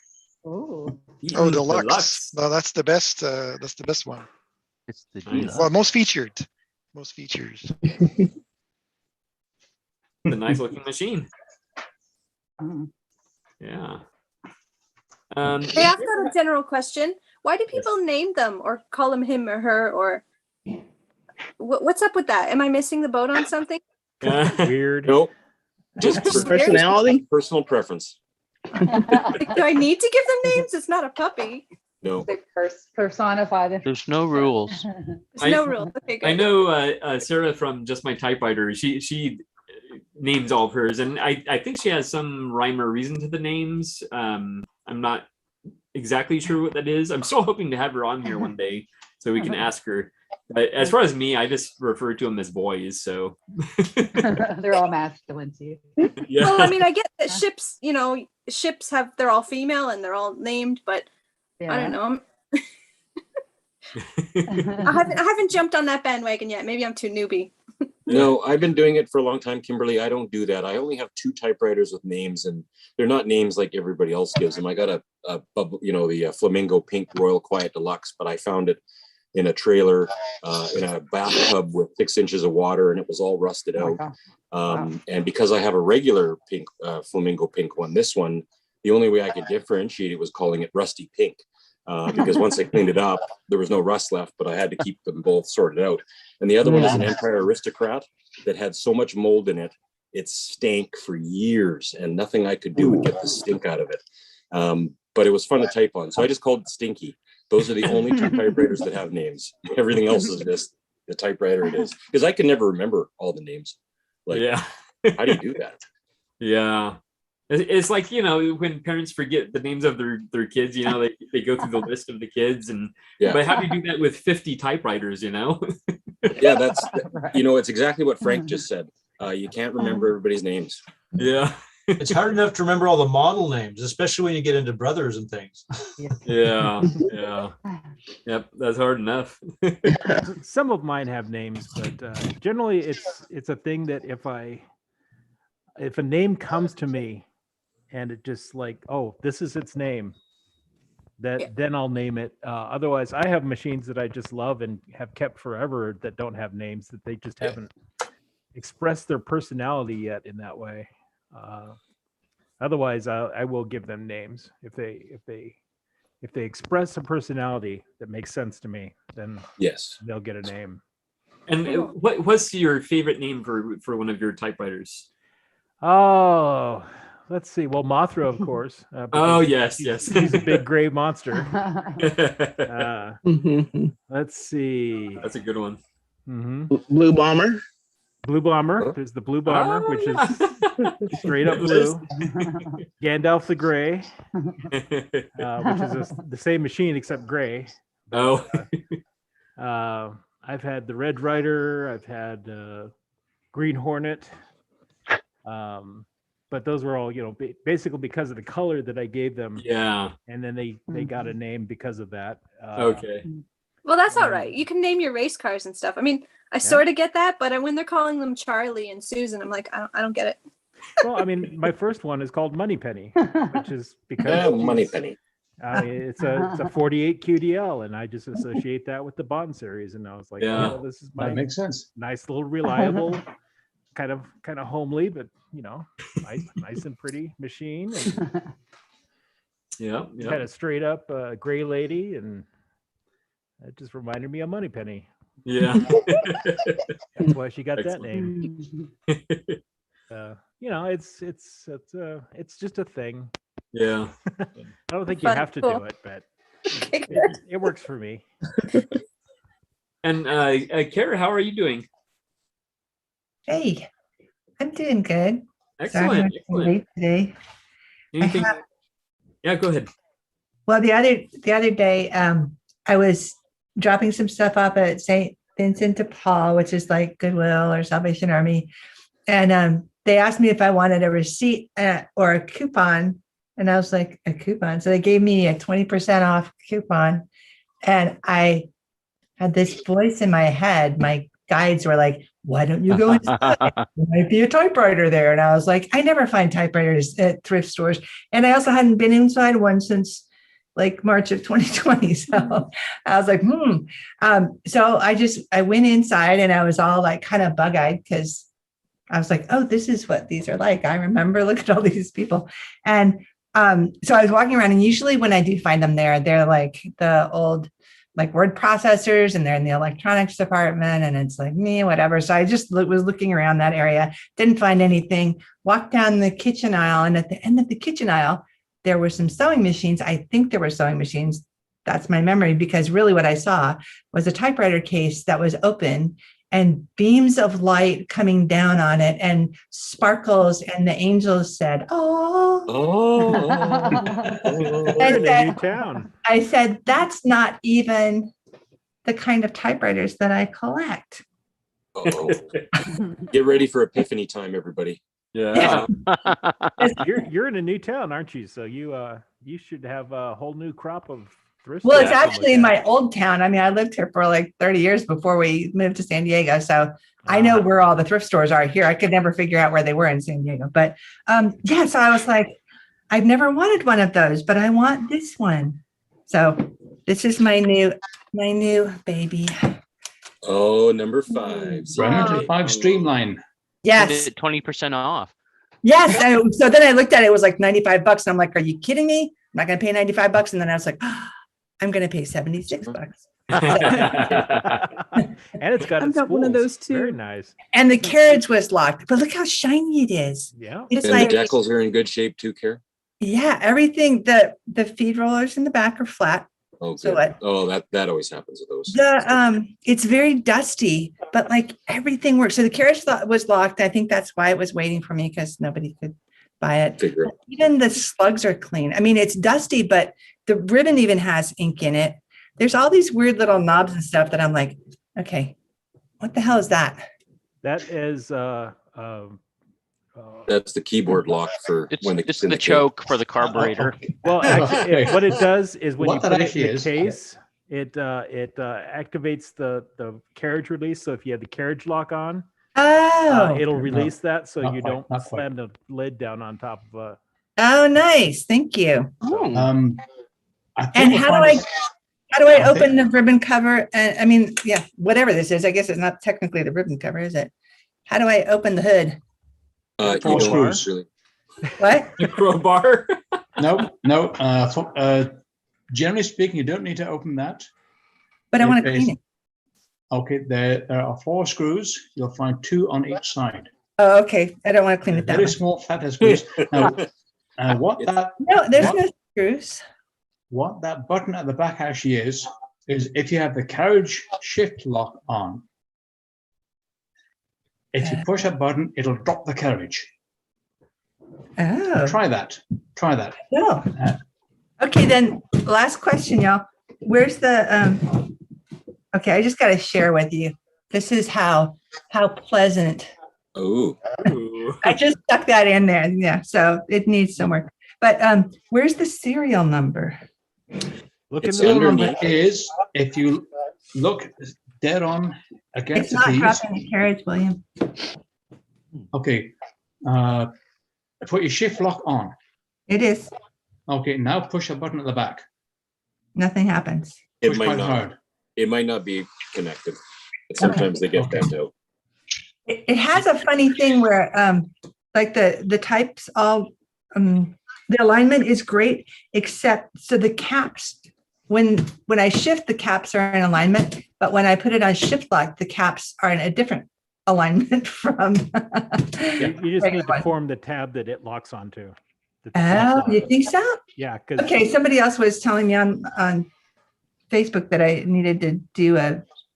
Oh, Oh, deluxe. No, that's the best. That's the best one. It's the Nice. Well, most featured. Most features. It's a nice looking machine. Yeah. Hey, I've got a general question. Why do people name them or call him or her, or what's up with that? Am I missing the boat on something? Weird. Nope. Just Personality? Personal preference. Like, do I need to give them names? It's not a puppy. No. they personify them. There's no rules. There's no rule. Okay, good. I know Sarah from Just My Typewriter. She names all of hers, and I think she has some rhyme or reason to the names. I'm not exactly sure what that is. I'm still hoping to have her on here one day so we can ask her. But as far as me, I just refer to them as boys. So They're all masculine to you. yeah. Well, I mean, I get that ships, they're all female and they're all named, but I don't know. I haven't jumped on that bandwagon yet. Maybe I'm too newbie. No, I've been doing it for a long time, Kimberly. I don't do that. I only have 2 typewriters with names, and they're not names like everybody else gives them. I got the Flamingo Pink Royal Quiet Deluxe, but I found it in a trailer in a bathtub with 6 inches of water, and it was all rusted out. And because I have a regular pink Flamingo Pink one, this one, the only way I could differentiate it was calling it Rusty Pink. Because once I cleaned it up, there was no rust left, but I had to keep them both sorted out. And the other one is an Empire Aristocrat that had so much mold in it, it stank for years, and nothing I could do would get the stink out of it. But it was fun to type on, so I just called it Stinky. Those are the only 2 typewriters that have names. Everything else is just the typewriter it is. Because I can never remember all the names. Like, how do you do that? Yeah. It's like, when parents forget the names of their kids, they go through the list of the kids, but how do you do that with 50 typewriters, Yeah, that's, it's exactly what Frank just said. You can't remember everybody's names. Yeah. It's hard enough to remember all the model names, especially when you get into brothers and things. Yeah. Yep, that's hard enough. Some of mine have names, but generally it's a thing that if a name comes to me and it just like, oh, this is its name, then I'll name it. Otherwise, I have machines that I just love and have kept forever that don't have names, that they just haven't expressed their personality yet in that way. Otherwise, I will give them names if they express a personality that makes sense to me. Then they'll get a name. And what's your favorite name for one of your typewriters? Oh, let's see. Well, Mothra, of course. Oh yes. He's a big gray monster. Let's see. That's a good one. Mm-hmm. Blue Bomber. Blue Bomber. There's the Blue Bomber, which is straight up blue. Gandalf the Gray, which is the same machine except gray. Oh. I've had the Red Rider. I've had Green Hornet. But those were all, basically because of the color that I gave them. Yeah. And then they got a name because of that. Okay. Well, that's all right. You can name your race cars and stuff. I mean, I sort of get that, but when they're calling them Charlie and Susan, I'm like, I don't get it. Well, I mean, my first one is called Moneypenny, which is because Moneypenny. It's a 48 QDL, and I just associate that with the Bond series, and I was like, this is my That makes sense. Nice little reliable, kind of homely, but nice and pretty machine. And yeah. Had a straight up gray lady, and it just reminded me of Moneypenny. Yeah. That's why she got that name. It's just a thing. Yeah. I don't think you have to do it, but it works for me. And Kara, how are you doing? Hey, I'm doing good. Excellent. Sorry, late today. Anything? Yeah, go ahead. Well, the other day, I was dropping some stuff off at St. Vincent de Paul, which is like Goodwill or Salvation Army, and they asked me if I wanted a receipt or a coupon, and I was like, a coupon. So they gave me a 20% off coupon, and I had this voice in my head. My guides were like, why don't you go inside? There might be a typewriter there. And I was like, I never find typewriters at thrift stores. And I also hadn't been inside one since like March of 2020. So I was like, So I went inside and I was all like kind of bug-eyed because I was like, oh, this is what these are like. I remember, look at all these people. And so I was walking around, and usually when I do find them there, they're like the old like word processors, and they're in the electronics department, and it's like me, whatever. So I just was looking around that area, didn't find anything, walked down the kitchen aisle, and at the end of the kitchen aisle, there were some sewing machines. I think there were sewing machines. That's my memory, because really what I saw was a typewriter case that was open and beams of light coming down on it and sparkles. And the angels said, I said, that's not even the kind of typewriters that I collect. Uh-oh. Get ready for Epiphany time, everybody. Yeah. You're in a new town, aren't you? So you should have a whole new crop of thrift. Well, it's stores to look actually at. my old town. I mean, I lived here for like 30 years before we moved to San Diego. So I know where all the thrift stores are here. I could never figure out where they were in San Diego. But yeah, so I was like, I've never wanted one of those, but I want this one. So this is my new baby. Oh, number 5. Number 5 Streamline. Yes. 20% off. Yes. So then I looked at it, it was like $95. And I'm like, are you kidding me? I'm not going to pay $95. And then I was like, I'm going to pay $76. And it's got I've got one of those too. Very nice. And the carriage was locked, but look how shiny it is. Yeah. It's And like, the decals are in good shape too, Kara? yeah, everything, the feed rollers in the back are flat. Oh, So good. what? Oh, that always happens with those. It's very dusty, but like everything works. So the carriage was locked. I think that's why it was waiting for me, because nobody could buy it. Figure it. Even the slugs are clean. I mean, it's dusty, but the ribbon even has ink in it. There's all these weird little knobs and stuff that I'm like, okay, what the hell is that? That is That's the keyboard lock for when It's in the choke for the carburetor. well, actually, what it does is when What you that put it actually in the is- case, it activates the carriage release. So if you have the carriage lock on, Oh, it'll release that, so not you quite, don't not quite. slam the lid down on top of. oh, nice. Thank you. I think And we'll how do find how do I I open the ribbon cover? I mean, yeah, whatever this is. I guess it's not technically the ribbon cover, is it? How do I open the hood? You Four don't screws. really. What? The crowbar. No. Generally speaking, you don't need to open that. But I want to It clean is- it. Okay, there are 4 screws. You'll find 2 on each side. Oh, okay. I don't want to clean it that Very way. small fat screws. Now, what that No, there's what- no screws. what that button at the back actually is if you have the carriage shift lock on, if you push a button, it'll drop the carriage. Oh. Try that. No. Okay, then last question, y'all. Where's the okay, I just gotta share with you. This is how pleasant. Oh. I just stuck that in there. Yeah, so it needs some work. But where's the serial number? Look Its in the serial number number. is, if you look dead on against It's the not keys. dropping the carriage, William. Okay. Put your shift lock on. It is. Okay, now push a button at the back. Nothing happens. It Push might quite not. hard. It might not be connected. Sometimes they get bent out. It has a funny thing where like the types all the alignment is great, except so the caps, when I shift, the caps are in alignment, but when I put it on shift lock, the caps are in a different alignment from You just need to form the tab that it locks onto. Oh, you think so? Yeah. 'Cause Okay, somebody else was telling me on Facebook that I needed to do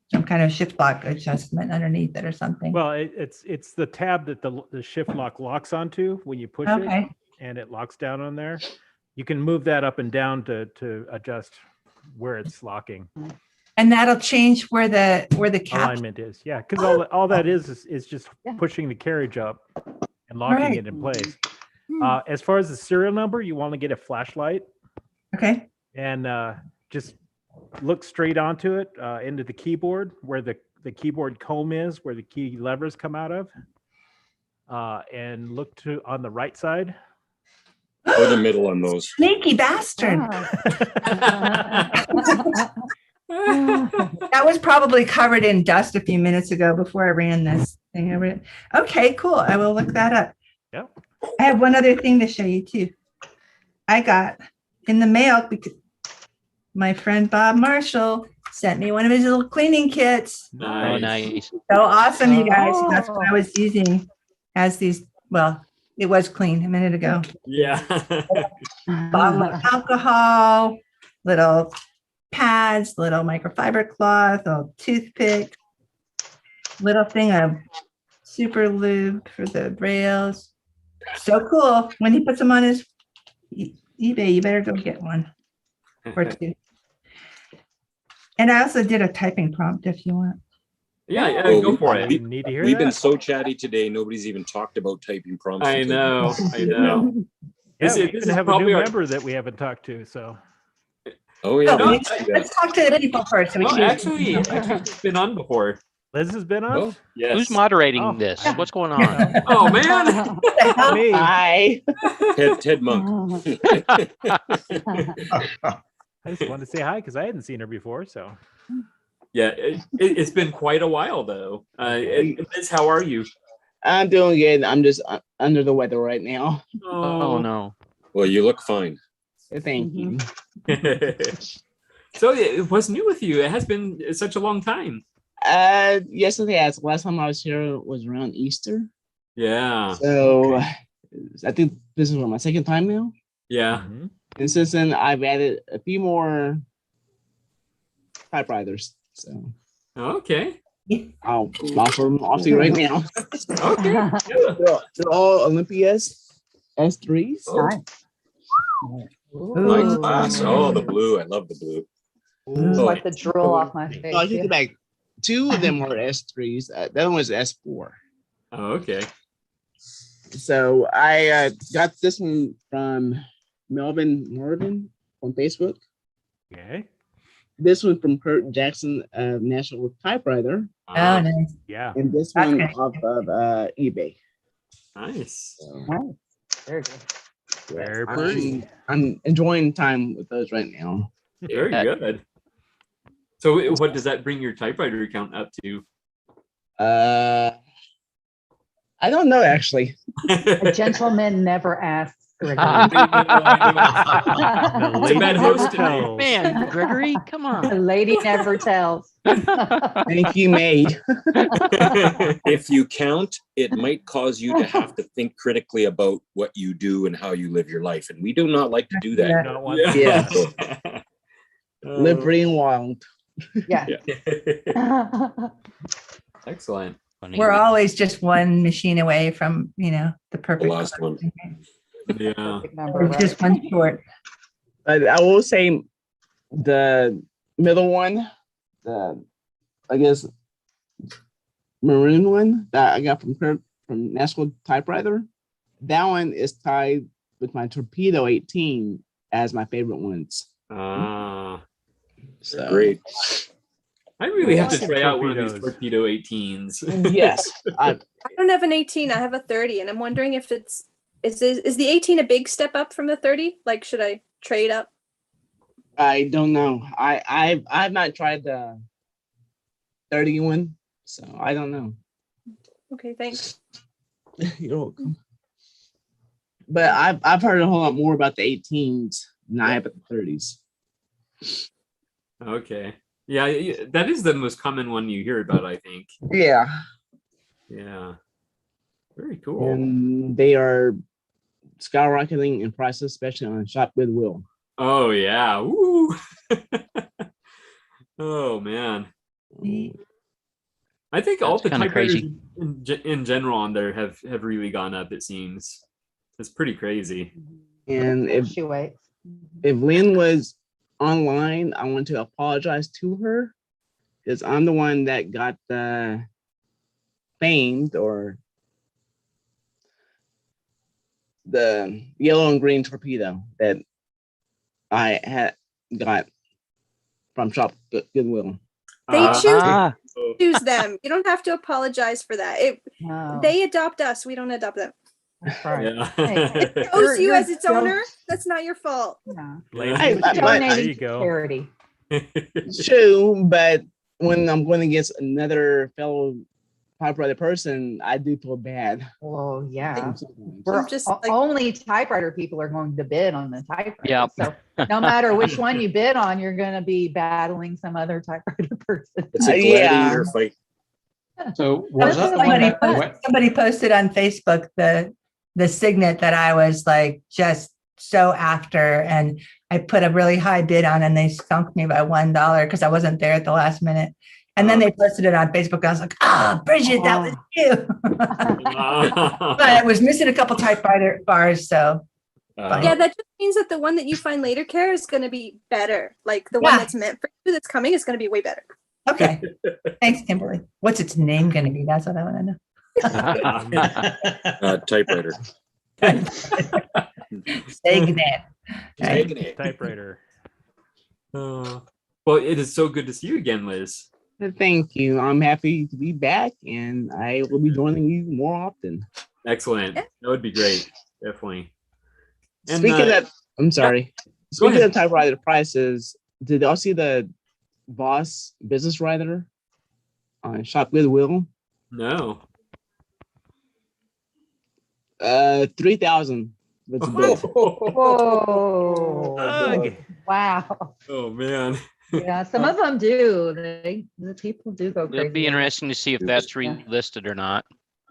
some kind of shift lock adjustment underneath it or something. Well, it's the tab that the shift lock locks onto when you push Okay. it, and it locks down on there. You can move that up and down to adjust where it's locking. And that'll change where the cap. Alignment is, yeah, because all that is just pushing the carriage up and locking Right. it in place. As far as the serial number, you want to get a flashlight. Okay. And just look straight onto it, into the keyboard where the keyboard comb is, where the key levers come out of, and look to on the right side. Or the middle on those. Sneaky bastard. That was probably covered in dust a few minutes ago before I ran this thing over it. Okay, cool. I will look that up. Yep. I have one other thing to show you too. I got in the mail because my friend Bob Marshall sent me one of his little cleaning kits. Oh, nice. So awesome, you guys. That's what I was using as these. Well, it was clean a minute ago. Yeah. Bottle of alcohol, little pads, little microfiber cloth, little toothpick, little thing of super lube for the rails. So cool. When he puts them on his eBay, you better go get one or two. And I also did a typing prompt if you want. Yeah, Oh, go for it. Need to hear We've been that. so chatty today. Nobody's even talked about typing prompts. I know. I know. Yeah, This we is even have a probably new our- member that we haven't talked to. So Oh yeah. No, Let's talk to the people first. So we no, can actually, it's been on before. Liz has been on. Oh, Yes. Who's moderating Oh, this? I- What's going on? Oh man. Me. Hi. Ted Monk. I just wanted to say hi because I hadn't seen her before. So Yeah, it's been quite a while though. Liz, how are you? I'm doing good. I'm just under the weather right now. Oh no. Well, you look fine. Thank you. So it was new with you. It has been such a long time. Yes, it has. Last time I was here was around Easter. Yeah. So I think this is my second time now. Yeah. And since then, I've added a few more typewriters. So Okay. I'll offer them off to you right now. Okay. Yeah. They're all Olympias S3s. Nice class. Oh, the blue. I love the blue. It's Oh, like the drool off my face. No, I take it back. Two of them are S3s. The other one was S4. Oh, okay. So I got this one from Melvin Marvin on Facebook. okay. This one from Kurt Jackson of National Typewriter. Oh, nice. Yeah. And this That's one good. off of eBay. Nice. Nice. Very good. Very pretty. I'm enjoying time with those right now. Very good. So what does that bring your typewriter account up to? I don't know actually. A gentleman never asks. Gregory. It's a bad host tonight. Man, Gregory, come A on. lady never tells. Thank you, maid. if you count, it might cause you to have to think critically about what you do and how you live your life. And we do not like to do that. Yeah. Not one. Yeah. Oh. Live free and wild. Yeah. Excellent. Funny. We're always just one machine away from, the The perfect. last one. Yeah. Perfect number, We're right? just one short. But I will say the middle one, the I guess maroon one that I got from Kurt from National Typewriter, that one is tied with my Torpedo 18 as my favorite ones. Ah. So Great. I really have to Like try out one of these torpedoes. Torpedo 18s. yes, I don't have an 18. I have a 30, and I'm wondering if is the 18 a big step up from the 30? Like, should I trade up? I don't know. I've not tried the 30 one, so I don't know. Okay, thanks. You're welcome. But I've heard a whole lot more about the 18s than I have about the 30s. Okay. Yeah, that is the most common one you hear about, I think. Yeah. Yeah. Very cool. And they are skyrocketing in prices, especially on Shop Goodwill. Oh yeah. Woo. Oh man. I think all That's the kinda typewriters crazy. in general on there have really gone up, it seems. It's pretty crazy. And if She waits. Lynn was online, I want to apologize to her because I'm the one that got the famed or the yellow and green torpedo that I had got from Shop Goodwill. They Ah. choose them. You don't have to apologize for that. No, They adopt us. We don't adopt them. that's right. Yeah. It chose you You're as its owner. That's not your fault. No. Blame I- the machine. I- There Donating you to go. charity. True, but when I'm going against another fellow typewriter person, I do feel bad. Well, yeah. Sometimes. We're just o- like- only typewriter people are going to bid on the typewriter. Yep. So no matter which one you bid on, you're going to be battling some other typewriter person. It's a Yeah. gladiator fight. So was that the one Somebody, that post- went? somebody posted on Facebook the signet that I was like just so after, and I put a really high bid on, and they sunk me by $1 because I wasn't there at the last minute. And then they posted it on Facebook. I was like, Bridget, that was you. But it was missing a couple typewriter bars, so Yeah, that just means that the one that you find later, Kara, is going to be better. Like the one Yeah. that's meant for you that's coming is going to be way better. Okay. Thanks, Kimberly. What's its name going to be? That's what I want to know. Typewriter. Staying there. Right. Typewriter. Well, it is so good to see you again, Liz. Thank you. I'm happy to be back, and I will be joining you more often. Excellent. That would be great. Definitely. And, Speaking of that, I'm sorry. Go Speaking ahead. of typewriter prices, did y'all see the Boss business writer on Shop Goodwill? No. 3,000. That's a bid. Whoa. Wow. Oh man. Yeah, some of them do. The people do go crazy. It'd be interesting to see if that's relisted or not.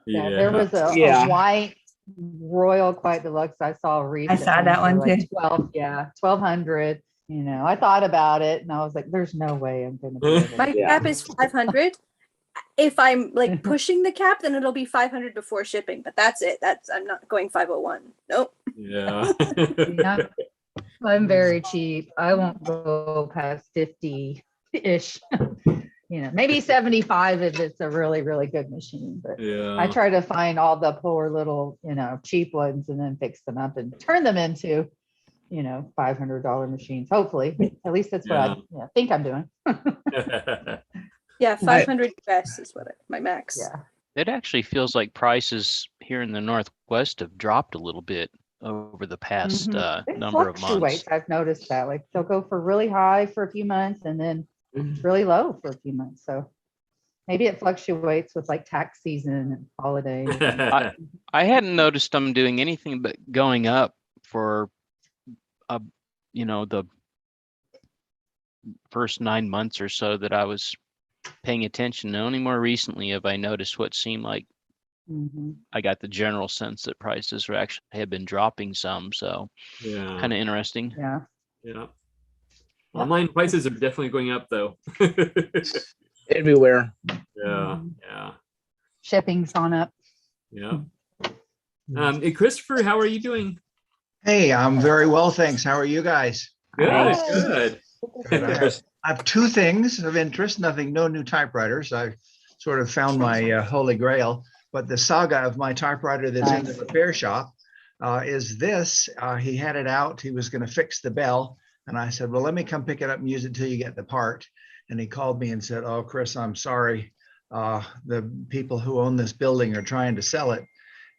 Yeah, there was a white Royal Quiet Deluxe I saw recently. saw that one for too. 1,200. You know, I thought about it and I was like, there's no way I'm gonna be able to. My cap is 500. If I'm like pushing the cap, then it'll be 500 before shipping. But that's it. I'm not going 501. Nope. Yeah. Yeah, I'm very cheap. I won't go past 50-ish. You know, maybe 75 if it's a really, really good machine. But Yeah. I try to find all the poor little, cheap ones and then fix them up and turn them into, $500 machines. Hopefully, at least that's what I think I'm doing. Yeah, 500 US is what my max. Yeah. It actually feels like prices here in the Northwest have dropped a little bit over the past It number of months. fluctuates. I've noticed that. Like they'll go for really high for a few months and then really low for a few months. So maybe it fluctuates with like tax season and holidays. I hadn't noticed them doing anything but going up for, the first 9 months or so that I was paying attention. Only more recently have I noticed what seemed like I got the general sense that prices have been dropping some. So Yeah. kind of interesting. Yeah. Yeah. Online prices are definitely going up though. Everywhere. Yeah. Yeah. Shipping's gone up. Yeah. Hey, Christopher, how are you doing? Hey, I'm very well, thanks. How are you guys? Good. Good. I have two things of interest. No new typewriters. I've sort of found my holy grail. But the saga of my typewriter that's in the repair shop is this. He had it out. He was going to fix the bell. And I said, well, let me come pick it up and use it till you get the part. And he called me and said, oh, Chris, I'm sorry. The people who own this building are trying to sell it.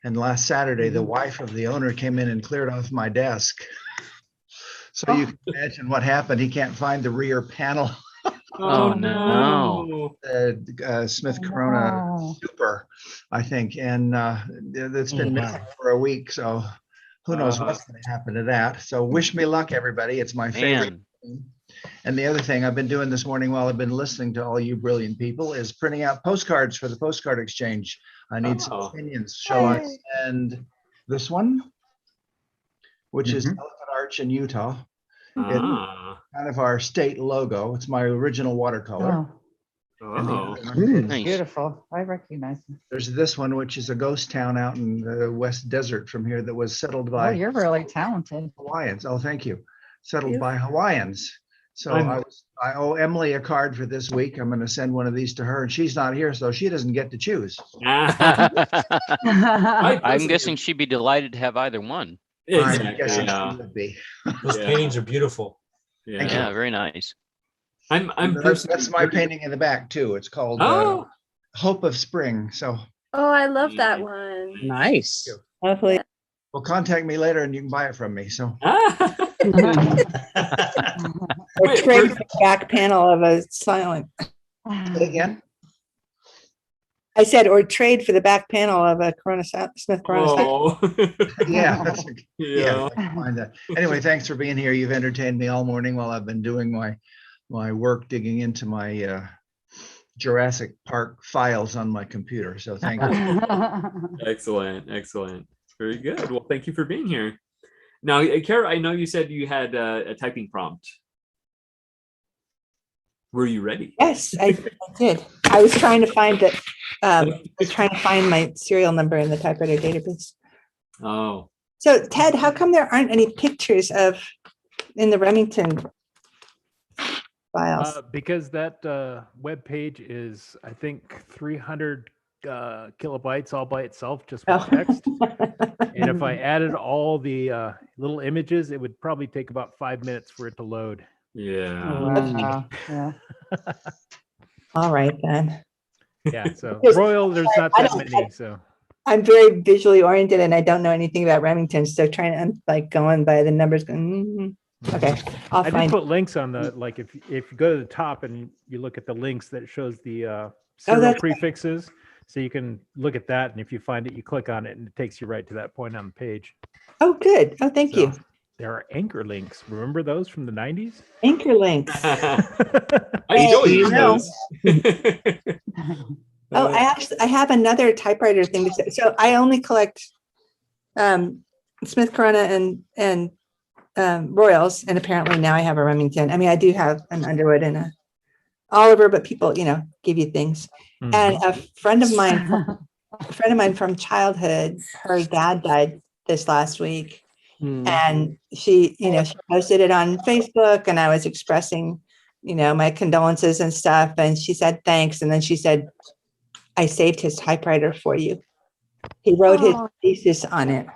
And last Saturday, the wife of the owner came in and cleared off my desk. So you can imagine what happened. He can't find the rear panel. Oh no. Smith Corona Super, I think. And it's been missing for a week. So who knows what's going to happen to that. So wish me luck, everybody. It's my favorite. And the other thing I've been doing this morning while I've been listening to all you brilliant people is printing out postcards for the postcard exchange. I need some opinions. Shall I send this one, which is Elephant Arch in Utah? It's kind of our state logo. It's my original watercolor. It's beautiful. I recognize it. There's this one, which is a ghost town out in the West Desert from here that was settled by you're really talented. Hawaiians. Oh, thank you. Settled by Hawaiians. So I owe Emily a card for this week. I'm going to send one of these to her, and she's not here, so she doesn't get to choose. I'm guessing she'd be delighted to have either one. I'm guessing she would be. Those paintings are beautiful. Yeah, very nice. That's my painting in the back too. It's called Hope of Spring. So. Oh, I love that one. Nice. Lovely. Well, contact me later and you can buy it from me. So. Or trade the back panel of a silent. Again? I said, or trade for the back panel of a Smith Corona. Yeah. I can find that. Anyway, thanks for being here. You've entertained me all morning while I've been doing my work, digging into my Jurassic Park files on my computer. So thank you. Excellent. Excellent. Very good. Well, thank you for being here. Now, Kara, I know you said you had a typing prompt. Were you ready? Yes, I did. I was trying to find it. I was trying to find my serial number in the typewriter database. Oh, So Ted, how come there aren't any pictures of in the Remington files? Because that web page is, I think, 300 kilobytes all by itself, just with text. And if I added all the little images, it would probably take about 5 minutes for it to load. Yeah. Wow. Yeah. All right then. Yeah. So Because Royal, there's not I that don't- many. So I'm very visually oriented and I don't know anything about Remington. So trying to like going by the numbers. Okay, I'll I did find. put links on the, like if you go to the top and you look at the links, that shows the serial that's- prefixes. So you can look at that, and if you find it, you click on it and it takes you right to that point on the page. Oh, good. Oh, thank you. There are anchor links. Remember those from the 90s? Anchor links. I still use those. Oh, I have another typewriter thing to say. So I only collect Smith Corona and Royals, and apparently now I have a Remington. I mean, I do have an Underwood and a Oliver, but people, give you things. And a friend of mine from childhood, her dad died this last week. And she posted it on Facebook, and I was expressing, my condolences and stuff. And she said, thanks. And then she said, I saved his typewriter for you. He wrote his thesis on it.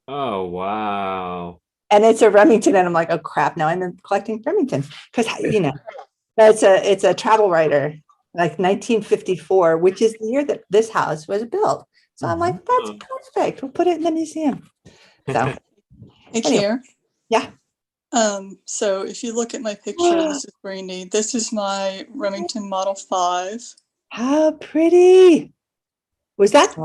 Oh, wow. And it's a Remington. And I'm like, oh crap. Now I'm collecting Remington. Because, it's a travel writer, like 1954, which is the year that this house was built. So I'm like, that's perfect. We'll put it in the museum. So Hey, anyway. Kier. Yeah. So if you look at my picture, this is Brandy. This is my Remington Model 5. How pretty. Was that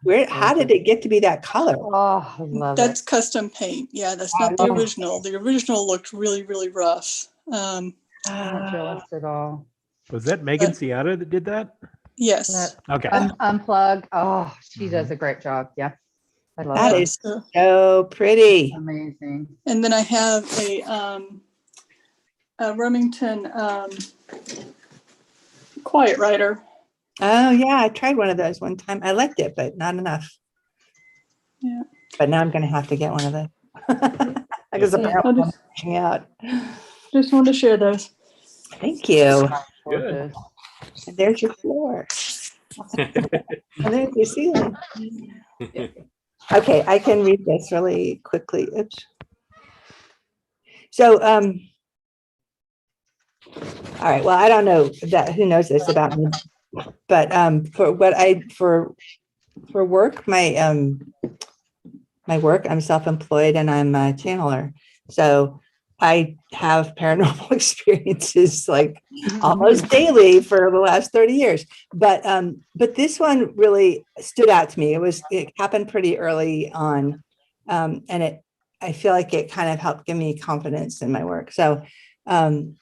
where? How did it get to be that color? Oh, I love That's custom paint. Yeah, that's not the original. The original looked really, really rough. I'm not jealous at all. Was that Megan Seata that did that? Yes. Okay. Unplug. Oh, she does a great job. Yeah. I love That her. is so pretty. Amazing. And then I have a Remington Quiet Writer. Oh yeah, I tried one of those one time. I liked it, but not enough. Yeah. But now I'm going to have to get one of those. Because apparently I'm reaching out. Just wanted to share those. Thank you. Good. And there's your floor. And there's your ceiling. Okay, I can read this really quickly. Oops. So, all right. Well, I don't know who knows this about me, but for work, my work, I'm self-employed and I'm a channeler. So I have paranormal experiences like almost daily for the last 30 years. But this one really stood out to me. It happened pretty early on. And I feel like it kind of helped give me confidence in my work. So I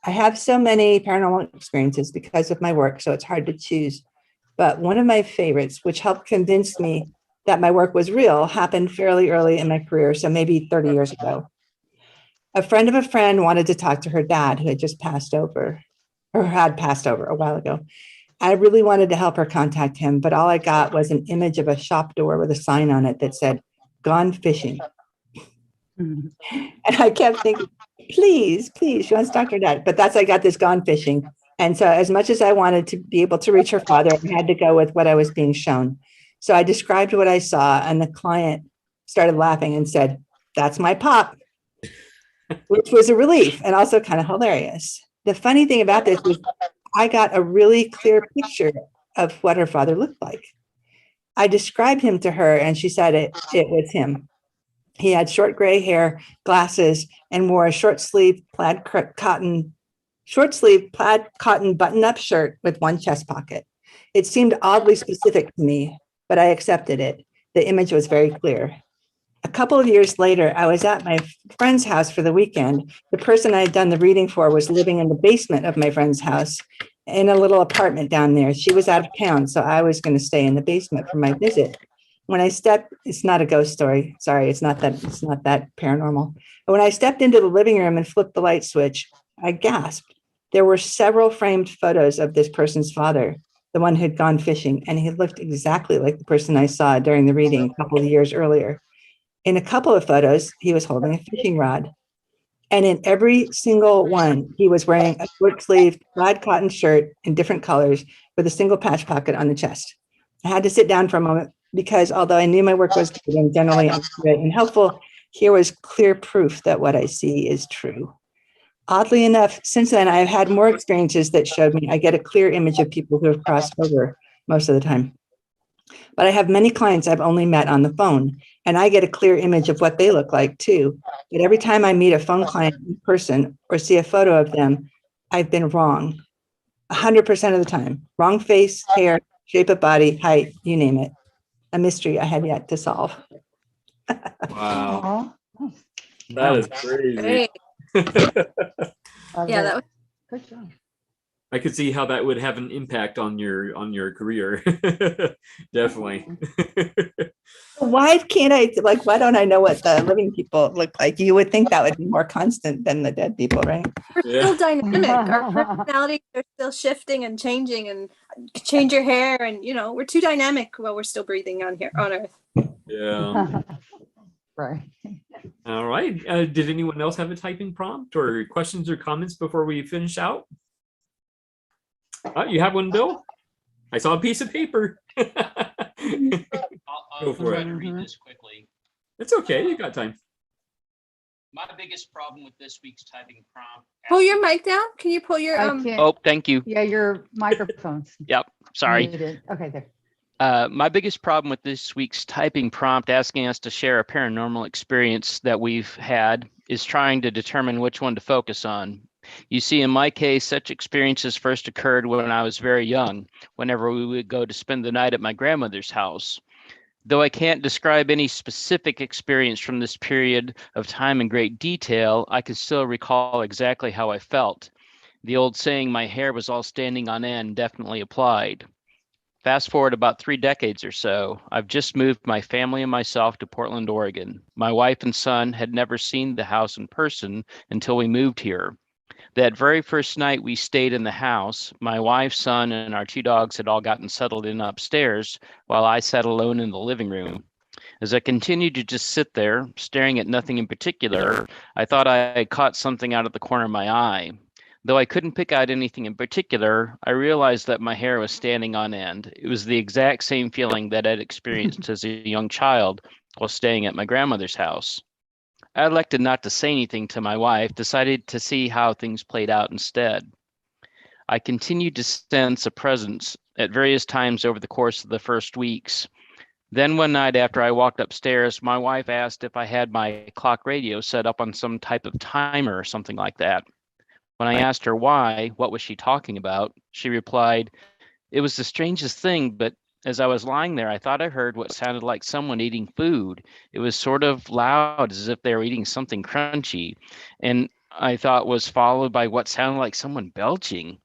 have so many paranormal experiences because of my work, so it's hard to choose. But one of my favorites, which helped convince me that my work was real, happened fairly early in my career, so maybe 30 years ago. A friend of a friend wanted to talk to her dad, who had just passed over, or had passed over a while ago. I really wanted to help her contact him, but all I got was an image of a shop door with a sign on it that said, "Gone fishing." And I kept thinking, please, she wants to talk to her dad. But I got this gone fishing. And so as much as I wanted to be able to reach her father, I had to go with what I was being shown. So I described what I saw, and the client started laughing and said, "That's my pop," which was a relief and also kind of hilarious. The funny thing about this was I got a really clear picture of what her father looked like. I described him to her, and she said it was him. He had short gray hair, glasses, and wore a short sleeve plaid cotton button-up shirt with one chest pocket. It seemed oddly specific to me, but I accepted it. The image was very clear. A couple of years later, I was at my friend's house for the weekend. The person I had done the reading for was living in the basement of my friend's house in a little apartment down there. She was out of town, so I was going to stay in the basement for my visit. When I stepped, it's not a ghost story. Sorry, it's not that paranormal. But when I stepped into the living room and flipped the light switch, I gasped. There were several framed photos of this person's father. the one who'd gone fishing, and he looked exactly like the person I saw during the reading a couple of years earlier. In a couple of photos, he was holding a fishing rod. And in every single one, he was wearing a short-sleeved plaid cotton shirt in different colors with a single patch pocket on the chest. I had to sit down for a moment because although I knew my work was good and generally accurate and helpful, here was clear proof that what I see is true. Oddly enough, since then, I've had more experiences that showed me I get a clear image of people who have crossed over most of the time. But I have many clients I've only met on the phone, and I get a clear image of what they look like too. But every time I meet a phone client in person or see a photo of them, I've been wrong. 100% of the time. Wrong face, hair, shape of body, height, you name it. A mystery I have yet to solve. Wow. Aw, That is crazy. Great. love Yeah, it. that was Good job. I could see how that would have an impact on your career. Definitely. Why can't I, like, why don't I know what the living people look like? You would think that would be more constant than the dead people, right? we're still dynamic. Our personalities are still shifting and changing, and change your hair, and we're too dynamic while we're still breathing on here on Earth. Yeah. Right. All right. Did anyone else have a typing prompt or questions or comments before we finish out? Oh, you have one, Bill? I saw a piece of paper. Go I'll for try it. to read this quickly. It's okay. You got time. My biggest problem with this week's typing prompt. Pull your mic down. Can you pull your Oh, thank you. Yeah, your microphone's Yep. Sorry. muted. Okay, there. My biggest problem with this week's typing prompt asking us to share a paranormal experience that we've had is trying to determine which one to focus on. You see, in my case, such experiences first occurred when I was very young, whenever we would go to spend the night at my grandmother's house. Though I can't describe any specific experience from this period of time in great detail, I can still recall exactly how I felt. The old saying, my hair was all standing on end, definitely applied. Fast forward about 3 decades or so, I've just moved my family and myself to Portland, Oregon. My wife and son had never seen the house in person until we moved here. That very first night we stayed in the house, my wife, son, and our 2 dogs had all gotten settled in upstairs while I sat alone in the living room. As I continued to just sit there, staring at nothing in particular, I thought I had caught something out of the corner of my eye. Though I couldn't pick out anything in particular, I realized that my hair was standing on end. It was the exact same feeling that I'd experienced as a young child while staying at my grandmother's house. I elected not to say anything to my wife, decided to see how things played out instead. I continued to sense a presence at various times over the course of the first weeks. Then one night after I walked upstairs, my wife asked if I had my clock radio set up on some type of timer or something like that. When I asked her why, what was she talking about, she replied, "It was the strangest thing, but as I was lying there, I thought I heard what sounded like someone eating food. It was sort of loud, as if they were eating something crunchy, and I thought was followed by what sounded like someone belching.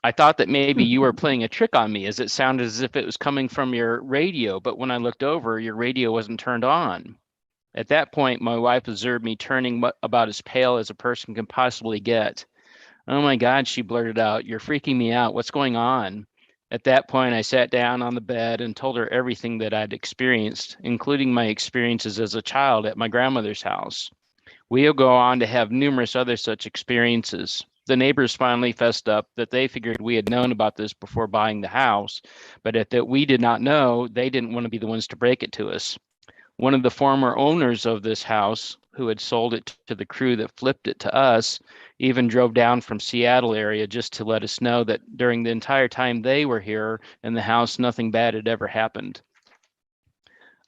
I thought that maybe you were playing a trick on me, as it sounded as if it was coming from your radio, but when I looked over, your radio wasn't turned on." At that point, my wife observed me turning about as pale as a person can possibly get. "Oh my God," she blurted out, "you're freaking me out. What's going on?" At that point, I sat down on the bed and told her everything that I'd experienced, including my experiences as a child at my grandmother's house. We'll go on to have numerous other such experiences. The neighbors finally fessed up that they figured we had known about this before buying the house, but if that we did not know, they didn't want to be the ones to break it to us. One of the former owners of this house, who had sold it to the crew that flipped it to us, even drove down from Seattle area just to let us know that during the entire time they were here in the house, nothing bad had ever happened.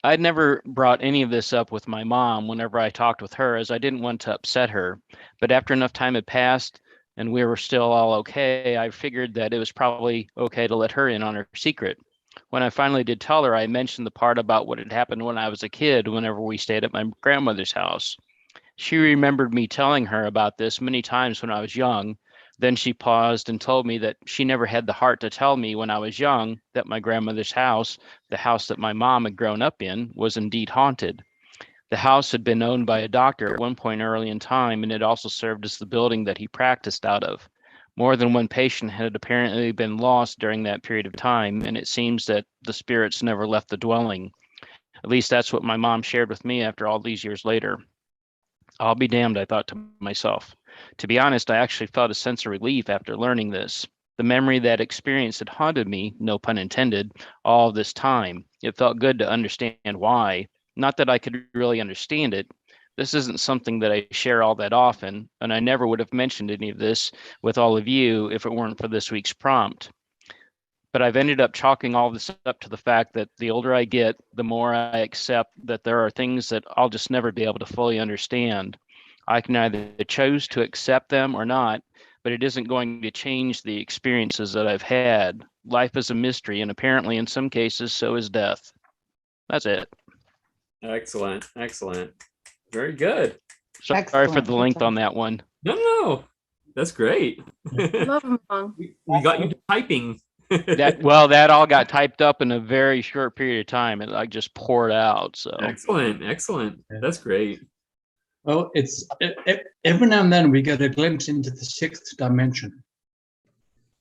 I'd never brought any of this up with my mom whenever I talked with her, as I didn't want to upset her. But after enough time had passed and we were still all okay, I figured that it was probably okay to let her in on her secret. When I finally did tell her, I mentioned the part about what had happened when I was a kid whenever we stayed at my grandmother's house. She remembered me telling her about this many times when I was young. Then she paused and told me that she never had the heart to tell me when I was young that my grandmother's house, the house that my mom had grown up in, was indeed haunted. The house had been owned by a doctor at one point early in time, and it also served as the building that he practiced out of. More than one patient had apparently been lost during that period of time, and it seems that the spirits never left the dwelling. At least that's what my mom shared with me after all these years later. I'll be damned, I thought to myself. To be honest, I actually felt a sense of relief after learning this. The memory that experience had haunted me, no pun intended, all this time. It felt good to understand why. Not that I could really understand it. This isn't something that I share all that often, and I never would have mentioned any of this with all of you if it weren't for this week's prompt. But I've ended up chalking all this up to the fact that the older I get, the more I accept that there are things that I'll just never be able to fully understand. I can either choose to accept them or not, but it isn't going to change the experiences that I've had. Life is a mystery, and apparently in some cases, so is death. That's it. Excellent. Excellent. Very good. Sorry for the length on that one. No, that's great. Love them long. We got you to typing. that all got typed up in a very short period of time. It like just poured out. So excellent. That's great. Well, it's every now and then we get a glimpse into the sixth dimension.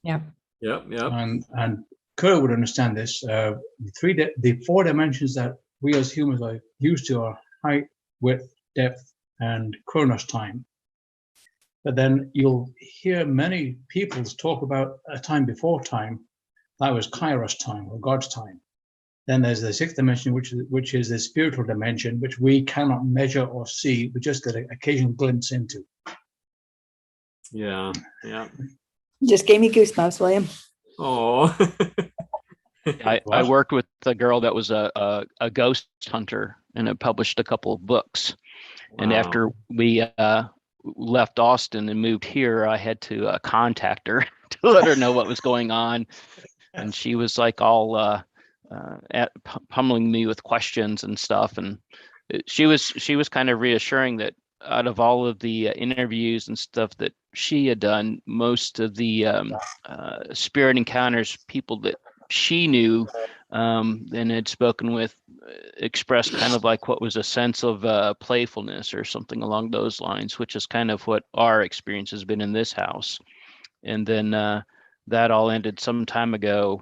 Yeah. Yep. And Kurt would understand this. The four dimensions that we as humans are used to are height, width, depth, and Chronos time. But then you'll hear many people talk about a time before time. That was Kairos time or God's time. Then there's the sixth dimension, which is the spiritual dimension, which we cannot measure or see. We just get an occasional glimpse into. Yeah. Just gave me goosebumps, William. Oh. I worked with a girl that was a ghost hunter and had published a couple of books. Wow. And after we left Austin and moved here, I had to contact her to let her know what was going on. And she was like all pummeling me with questions and stuff. And she was kind of reassuring that out of all of the interviews and stuff that she had done, most of the spirit encounters, people that she knew and had spoken with, expressed kind of like what was a sense of playfulness or something along those lines, which is kind of what our experience has been in this house. And then that all ended some time ago,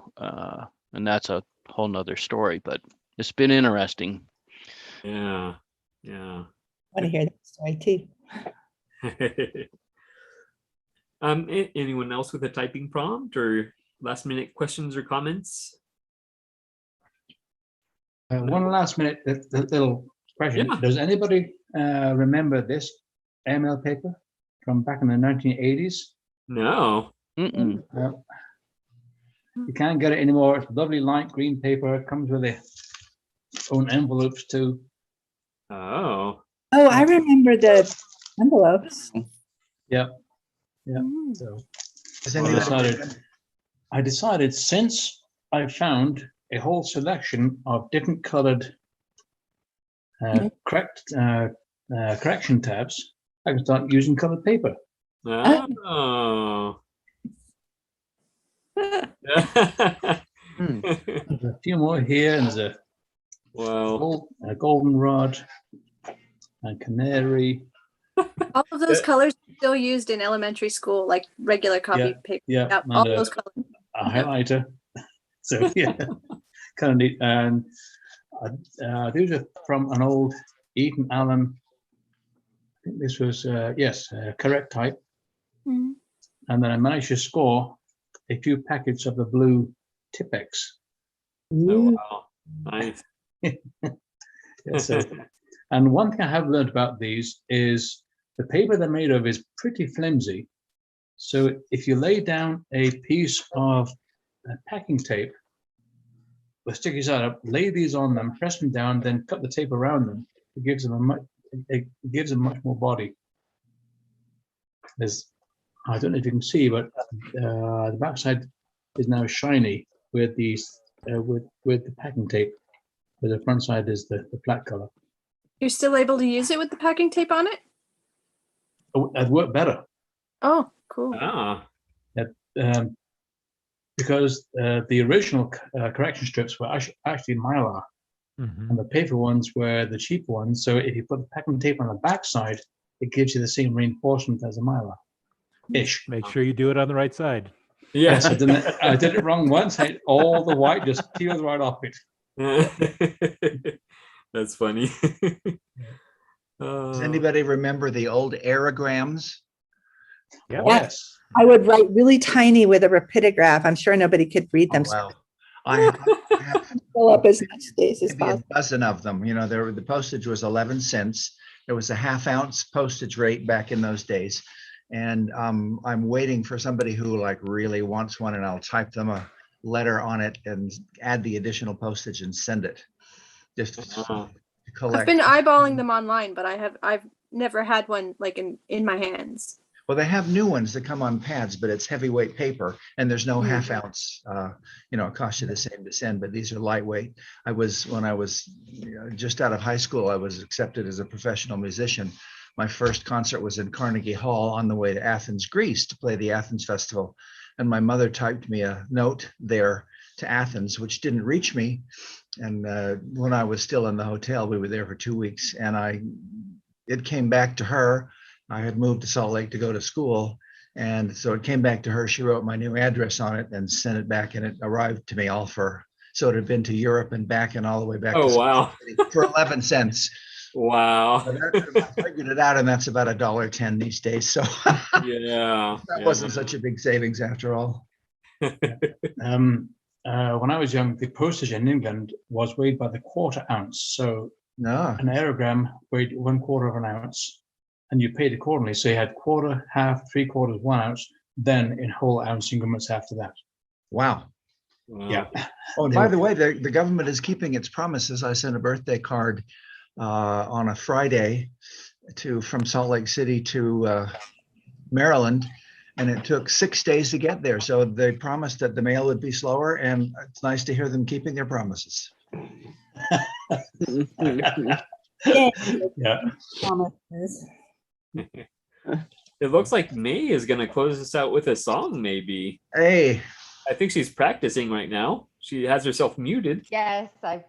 and that's a whole nother story, but it's been interesting. Yeah. I want to hear that story too. Anyone else with a typing prompt or last minute questions or comments? One last minute little question. Yeah. Does anybody remember this ML paper from back in the 1980s? No. Mm-mm. You can't get it anymore. It's lovely light green paper. It comes with its own envelopes too. Oh, I remember the envelopes. Yeah. So I decided since I found a whole selection of different colored correction tabs, I can start using colored paper. Oh. There's a few more here, and there's a goldenrod, and canary. All of those colors are still used in elementary school, like regular copy paper. Yeah, all those colors. A highlighter. So yeah, kind of neat. And these are from an old Ethan Allen. I think this was correct type. Mm-hmm. And then I managed to score a few packets of the blue Tipex. Oh wow, nice. And one thing I have learned about these is the paper they're made of is pretty flimsy. So if you lay down a piece of packing tape with sticky side up, lay these on them, press them down, then cut the tape around them, it gives them much more body. I don't know if you can see, but the backside is now shiny with these with the packing tape, where the front side is the flat color. You're still able to use it with the packing tape on it? Oh, that'd work better. Oh, cool. Ah. Because the original correction strips were actually Mylar, and the paper ones were the cheap ones. So if you put the packing tape on the backside, it gives you the same reinforcement as a Mylar. ish. Make sure you do it on the right side. Yes, I did it wrong once. All the white just peeled right off it. That's funny. Does anybody remember the old aerograms? Yes. I would write really tiny with a rapidograph. I'm sure nobody could read them. Oh, wow. I have Fill up as much space as maybe a possible. dozen of them. You know, the postage was 11 cents. There was a ½ ounce postage rate back in those days. And I'm waiting for somebody who like really wants one, and I'll type them a letter on it and add the additional postage and send it. Just to collect. I've been eyeballing them online, but I've never had one like in my hands. Well, they have new ones that come on pads, but it's heavyweight paper, and there's no ½ ounce. You know, it costs you the same to send, but these are lightweight. When I was just out of high school, I was accepted as a professional musician. My first concert was in Carnegie Hall on the way to Athens, Greece, to play the Athens Festival, and my mother typed me a note there to Athens, which didn't reach me. And when I was still in the hotel, we were there for 2 weeks, and it came back to her. I had moved to Salt Lake to go to school. And so it came back to her. She wrote my new address on it and sent it back, and it arrived to me so it had been to Europe and back and all the way back to wow. for 11 cents. Wow. I figured it out, and that's about $1.10 these days. So yeah, that wasn't such a big savings after all. When I was young, the postage in England was weighed by the ½ ounce. So an aerogram weighed 1/4 of an ounce. And you paid accordingly. So you had quarter, half, 3/4, 1 ounce, then in whole ounce increments after that. Wow. Yeah. Oh, and by the way, the government is keeping its promises. I sent a birthday card on a Friday from Salt Lake City to Maryland, and it took 6 days to get there. So they promised that the mail would be slower, and it's nice to hear them keeping their promises. Yeah. Promises. It looks like May is going to close us out with a song, maybe. Hey. I think she's practicing right now. She has herself muted. Yes, I'm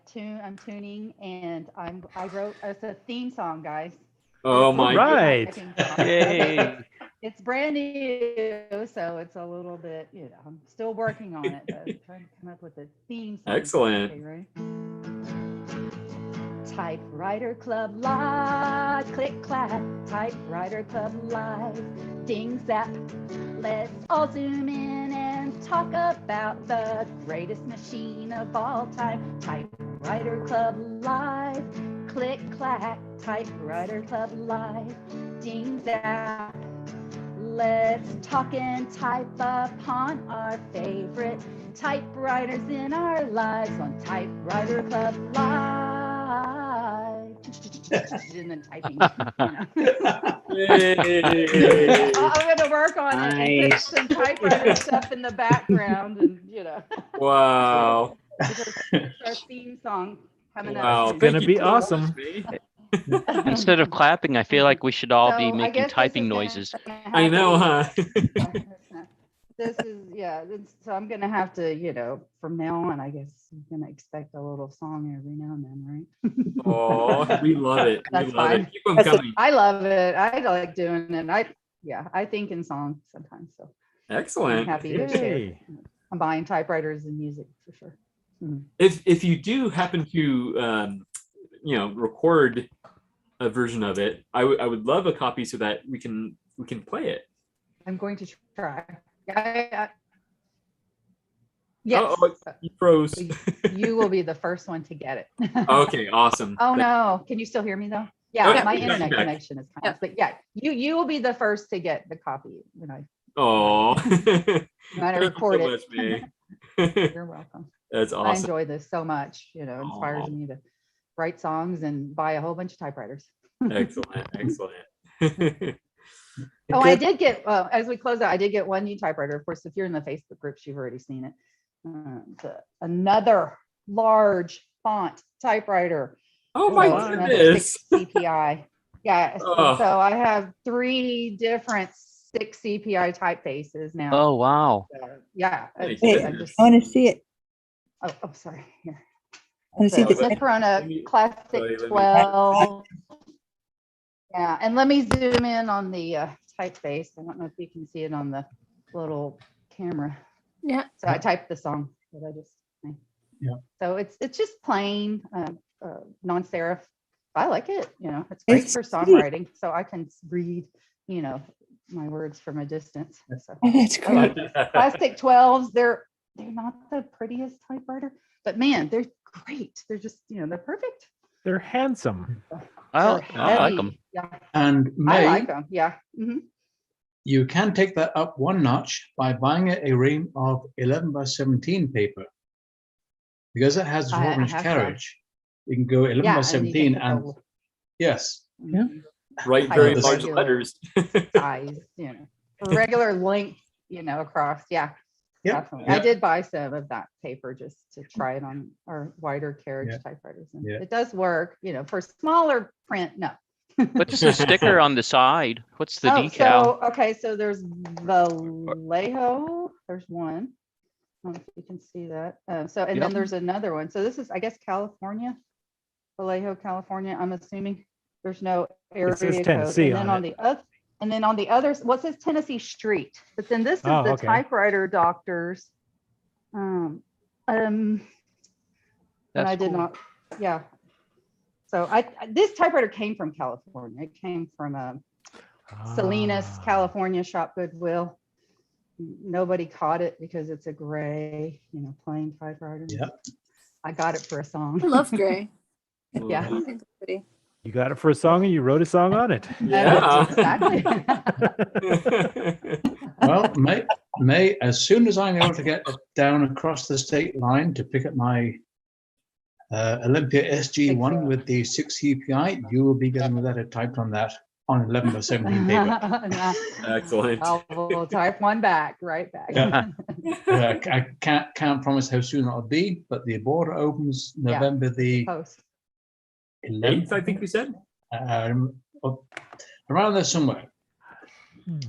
tuning, and I wrote it's a theme song, guys. Oh my right. Yay. It's brand new, so it's a little bit, I'm still working on it, but I'm trying to come up with a theme song. Excellent. Okay, ready? Typewriter Club Live, click clack, Typewriter Club Live, ding zap. Let's all zoom in and talk about the greatest machine of all time. Typewriter Club Live, click clack, Typewriter Club Live, ding zap. Let's talk and type upon our favorite typewriters in our lives on Typewriter Club Live. And then typing. I'm going to work on it and put some typewriter stuff in the background, and Wow. Our theme song coming up. Wow. It's going to be awesome. Instead of clapping, I feel like we should all be So, I making guess this typing is gonna noises. I know, huh? This is, so I'm gonna have to, from now on, I guess I'm gonna expect a little song every now and then, right? Oh, we love it. That's We love fine. it. Keep them coming. I love it. I like doing it. I think in songs sometimes. So Excellent. I'm happy to share. I'm buying typewriters and music for sure. Mhm. If you do happen to record a version of it, I would love a copy so that we can play it. I'm going to try. Yes. Oh, you froze. You will be the first one to get it. Okay, awesome. Oh no, can you still hear me though? Yeah, Okay, my yeah, internet yeah. connection is kind of, but yeah, you will be the first to get the copy when I Oh, when I thank record you so it. much, May. You're welcome. That's I awesome. enjoy this so much. It inspires me to write songs and buy a whole bunch of typewriters. Excellent, excellent. Oh, I did get, as we close out, I did get one new typewriter. Of course, if you're in the Facebook groups, you've already seen it. It's another large font typewriter. Oh my goodness. 6 CPI. Yeah. Oh. So I have 3 different 6 CPI typefaces now. Oh, wow. Yeah. My Wait, goodness. I want to see it. Oh, sorry. Here. I want to see So the Smith Corona let me- Classic let me- 12. Yeah, and let me zoom in on the typeface. I don't know if you can see it on the little camera. Yeah. So I typed the song that I just. Yeah. So it's just plain non-serif. I like it. It's great It's for sweet. songwriting. So I can read, my words from a distance. So That's I like great. plastic 12s. They're not the prettiest typewriter, but man, they're great. They're just they're perfect. They're handsome. I like Heavy. them. Yeah, And I May, like them. Yeah. hmm you can take that up one notch by buying a ream of 11 by 17 paper. Because it has a I 12-inch have carriage, you can go 11 Yeah, by and you can 17 put and the yes. Write type very of large regular letters. size, regular length, across. Yeah, Yeah, definitely. yeah. I did buy some of that paper just to try it on our wider carriage Yeah. typewriters. And Yeah. it does work, for smaller print, no. What's the sticker on the side? What's the decal? So there's Vallejo. There's one. I don't know if you can see that. And Yep. then there's another one. So this is, I guess, California, Vallejo, California. I'm assuming there's no area says code. Tennessee And then on on the other, and then on the others, what says Tennessee Street? But then this is Oh, the okay. typewriter doctors. And That's I did cool. not. Yeah. So this typewriter came from California. It came from Salinas, California, Shop Goodwill. Nobody caught it because it's a gray, plain typewriter. Yeah. I got it for a song. I love gray. Yeah. I think it's pretty. You got it for a song and you wrote a song on it. Yeah. Exactly. Well, May, as soon as I'm able to get down across the state line to pick up my Olympia SG1 with the 6 CPI, you will be getting a letter typed on that on 11 by 17 paper. Excellent. I'll type one back, right back. Yeah. I can't promise how soon that'll be, but the border opens November the Post. 11th, 8th, I think we said. Around there somewhere.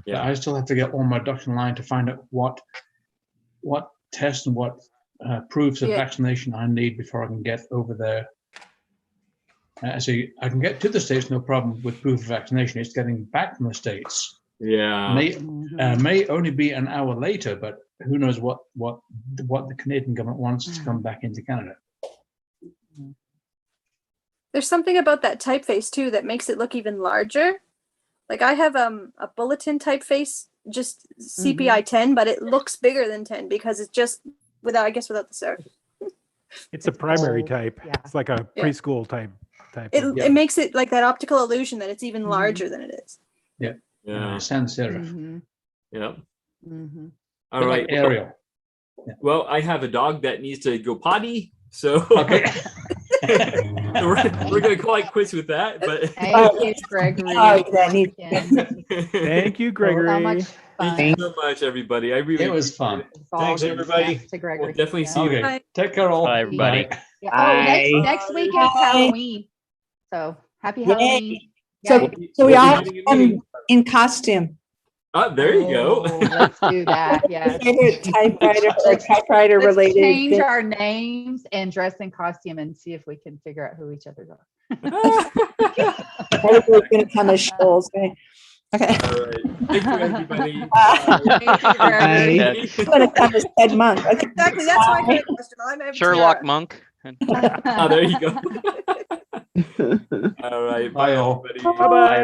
Yeah. But I still have to get all my ducks in line to find out what tests and what proofs of Yeah. vaccination I need before I can get over there. So I can get to the States, no problem with proof of vaccination. It's getting back from the States. Yeah. May only be an hour later, but who knows what the Canadian government wants to come back into Canada. There's something about that typeface too that makes it look even larger. Like I have a bulletin typeface, just CPI 10, but it looks bigger than 10 because it's just without the serif. It's a primary old. type. Yeah. It's like a Yeah. preschool type. It makes it like that optical illusion that it's even larger than it is. Yeah. Yeah. Sans serif. Mhm. Yeah. Mhm. All Bit right. like Arial. Well, I have a dog that needs to go potty, so Okay. we're gonna call it quits with that. But Thank you, Gregory. Thank you, Gregory. So much fun. Thank you so much, everybody. I really It was fun. It's all Thanks, good. everybody. Thanks to Gregory. We'll definitely see you. Okay. Take care, all. Bye, everybody. Bye. Yeah. Oh, Bye. next week is Halloween. So happy Yay. Halloween. So, Yay. so we We'll be all having a come meeting. in costume. There you go. Oh, let's do that. Yeah. Favorite typewriter or typewriter Let's related. change our names and dress in costume and see if we can figure out who each other are. Everybody's going to come as Shoals. Okay. All right. Thank you, everybody. Thank you, Gregory. I'm going to come as Ted Monk. Okay. Exactly. That's my favorite question. I'm every Sherlock tiara. Monk. Oh, there you go. All right. Bye, all. everybody. Bye-bye.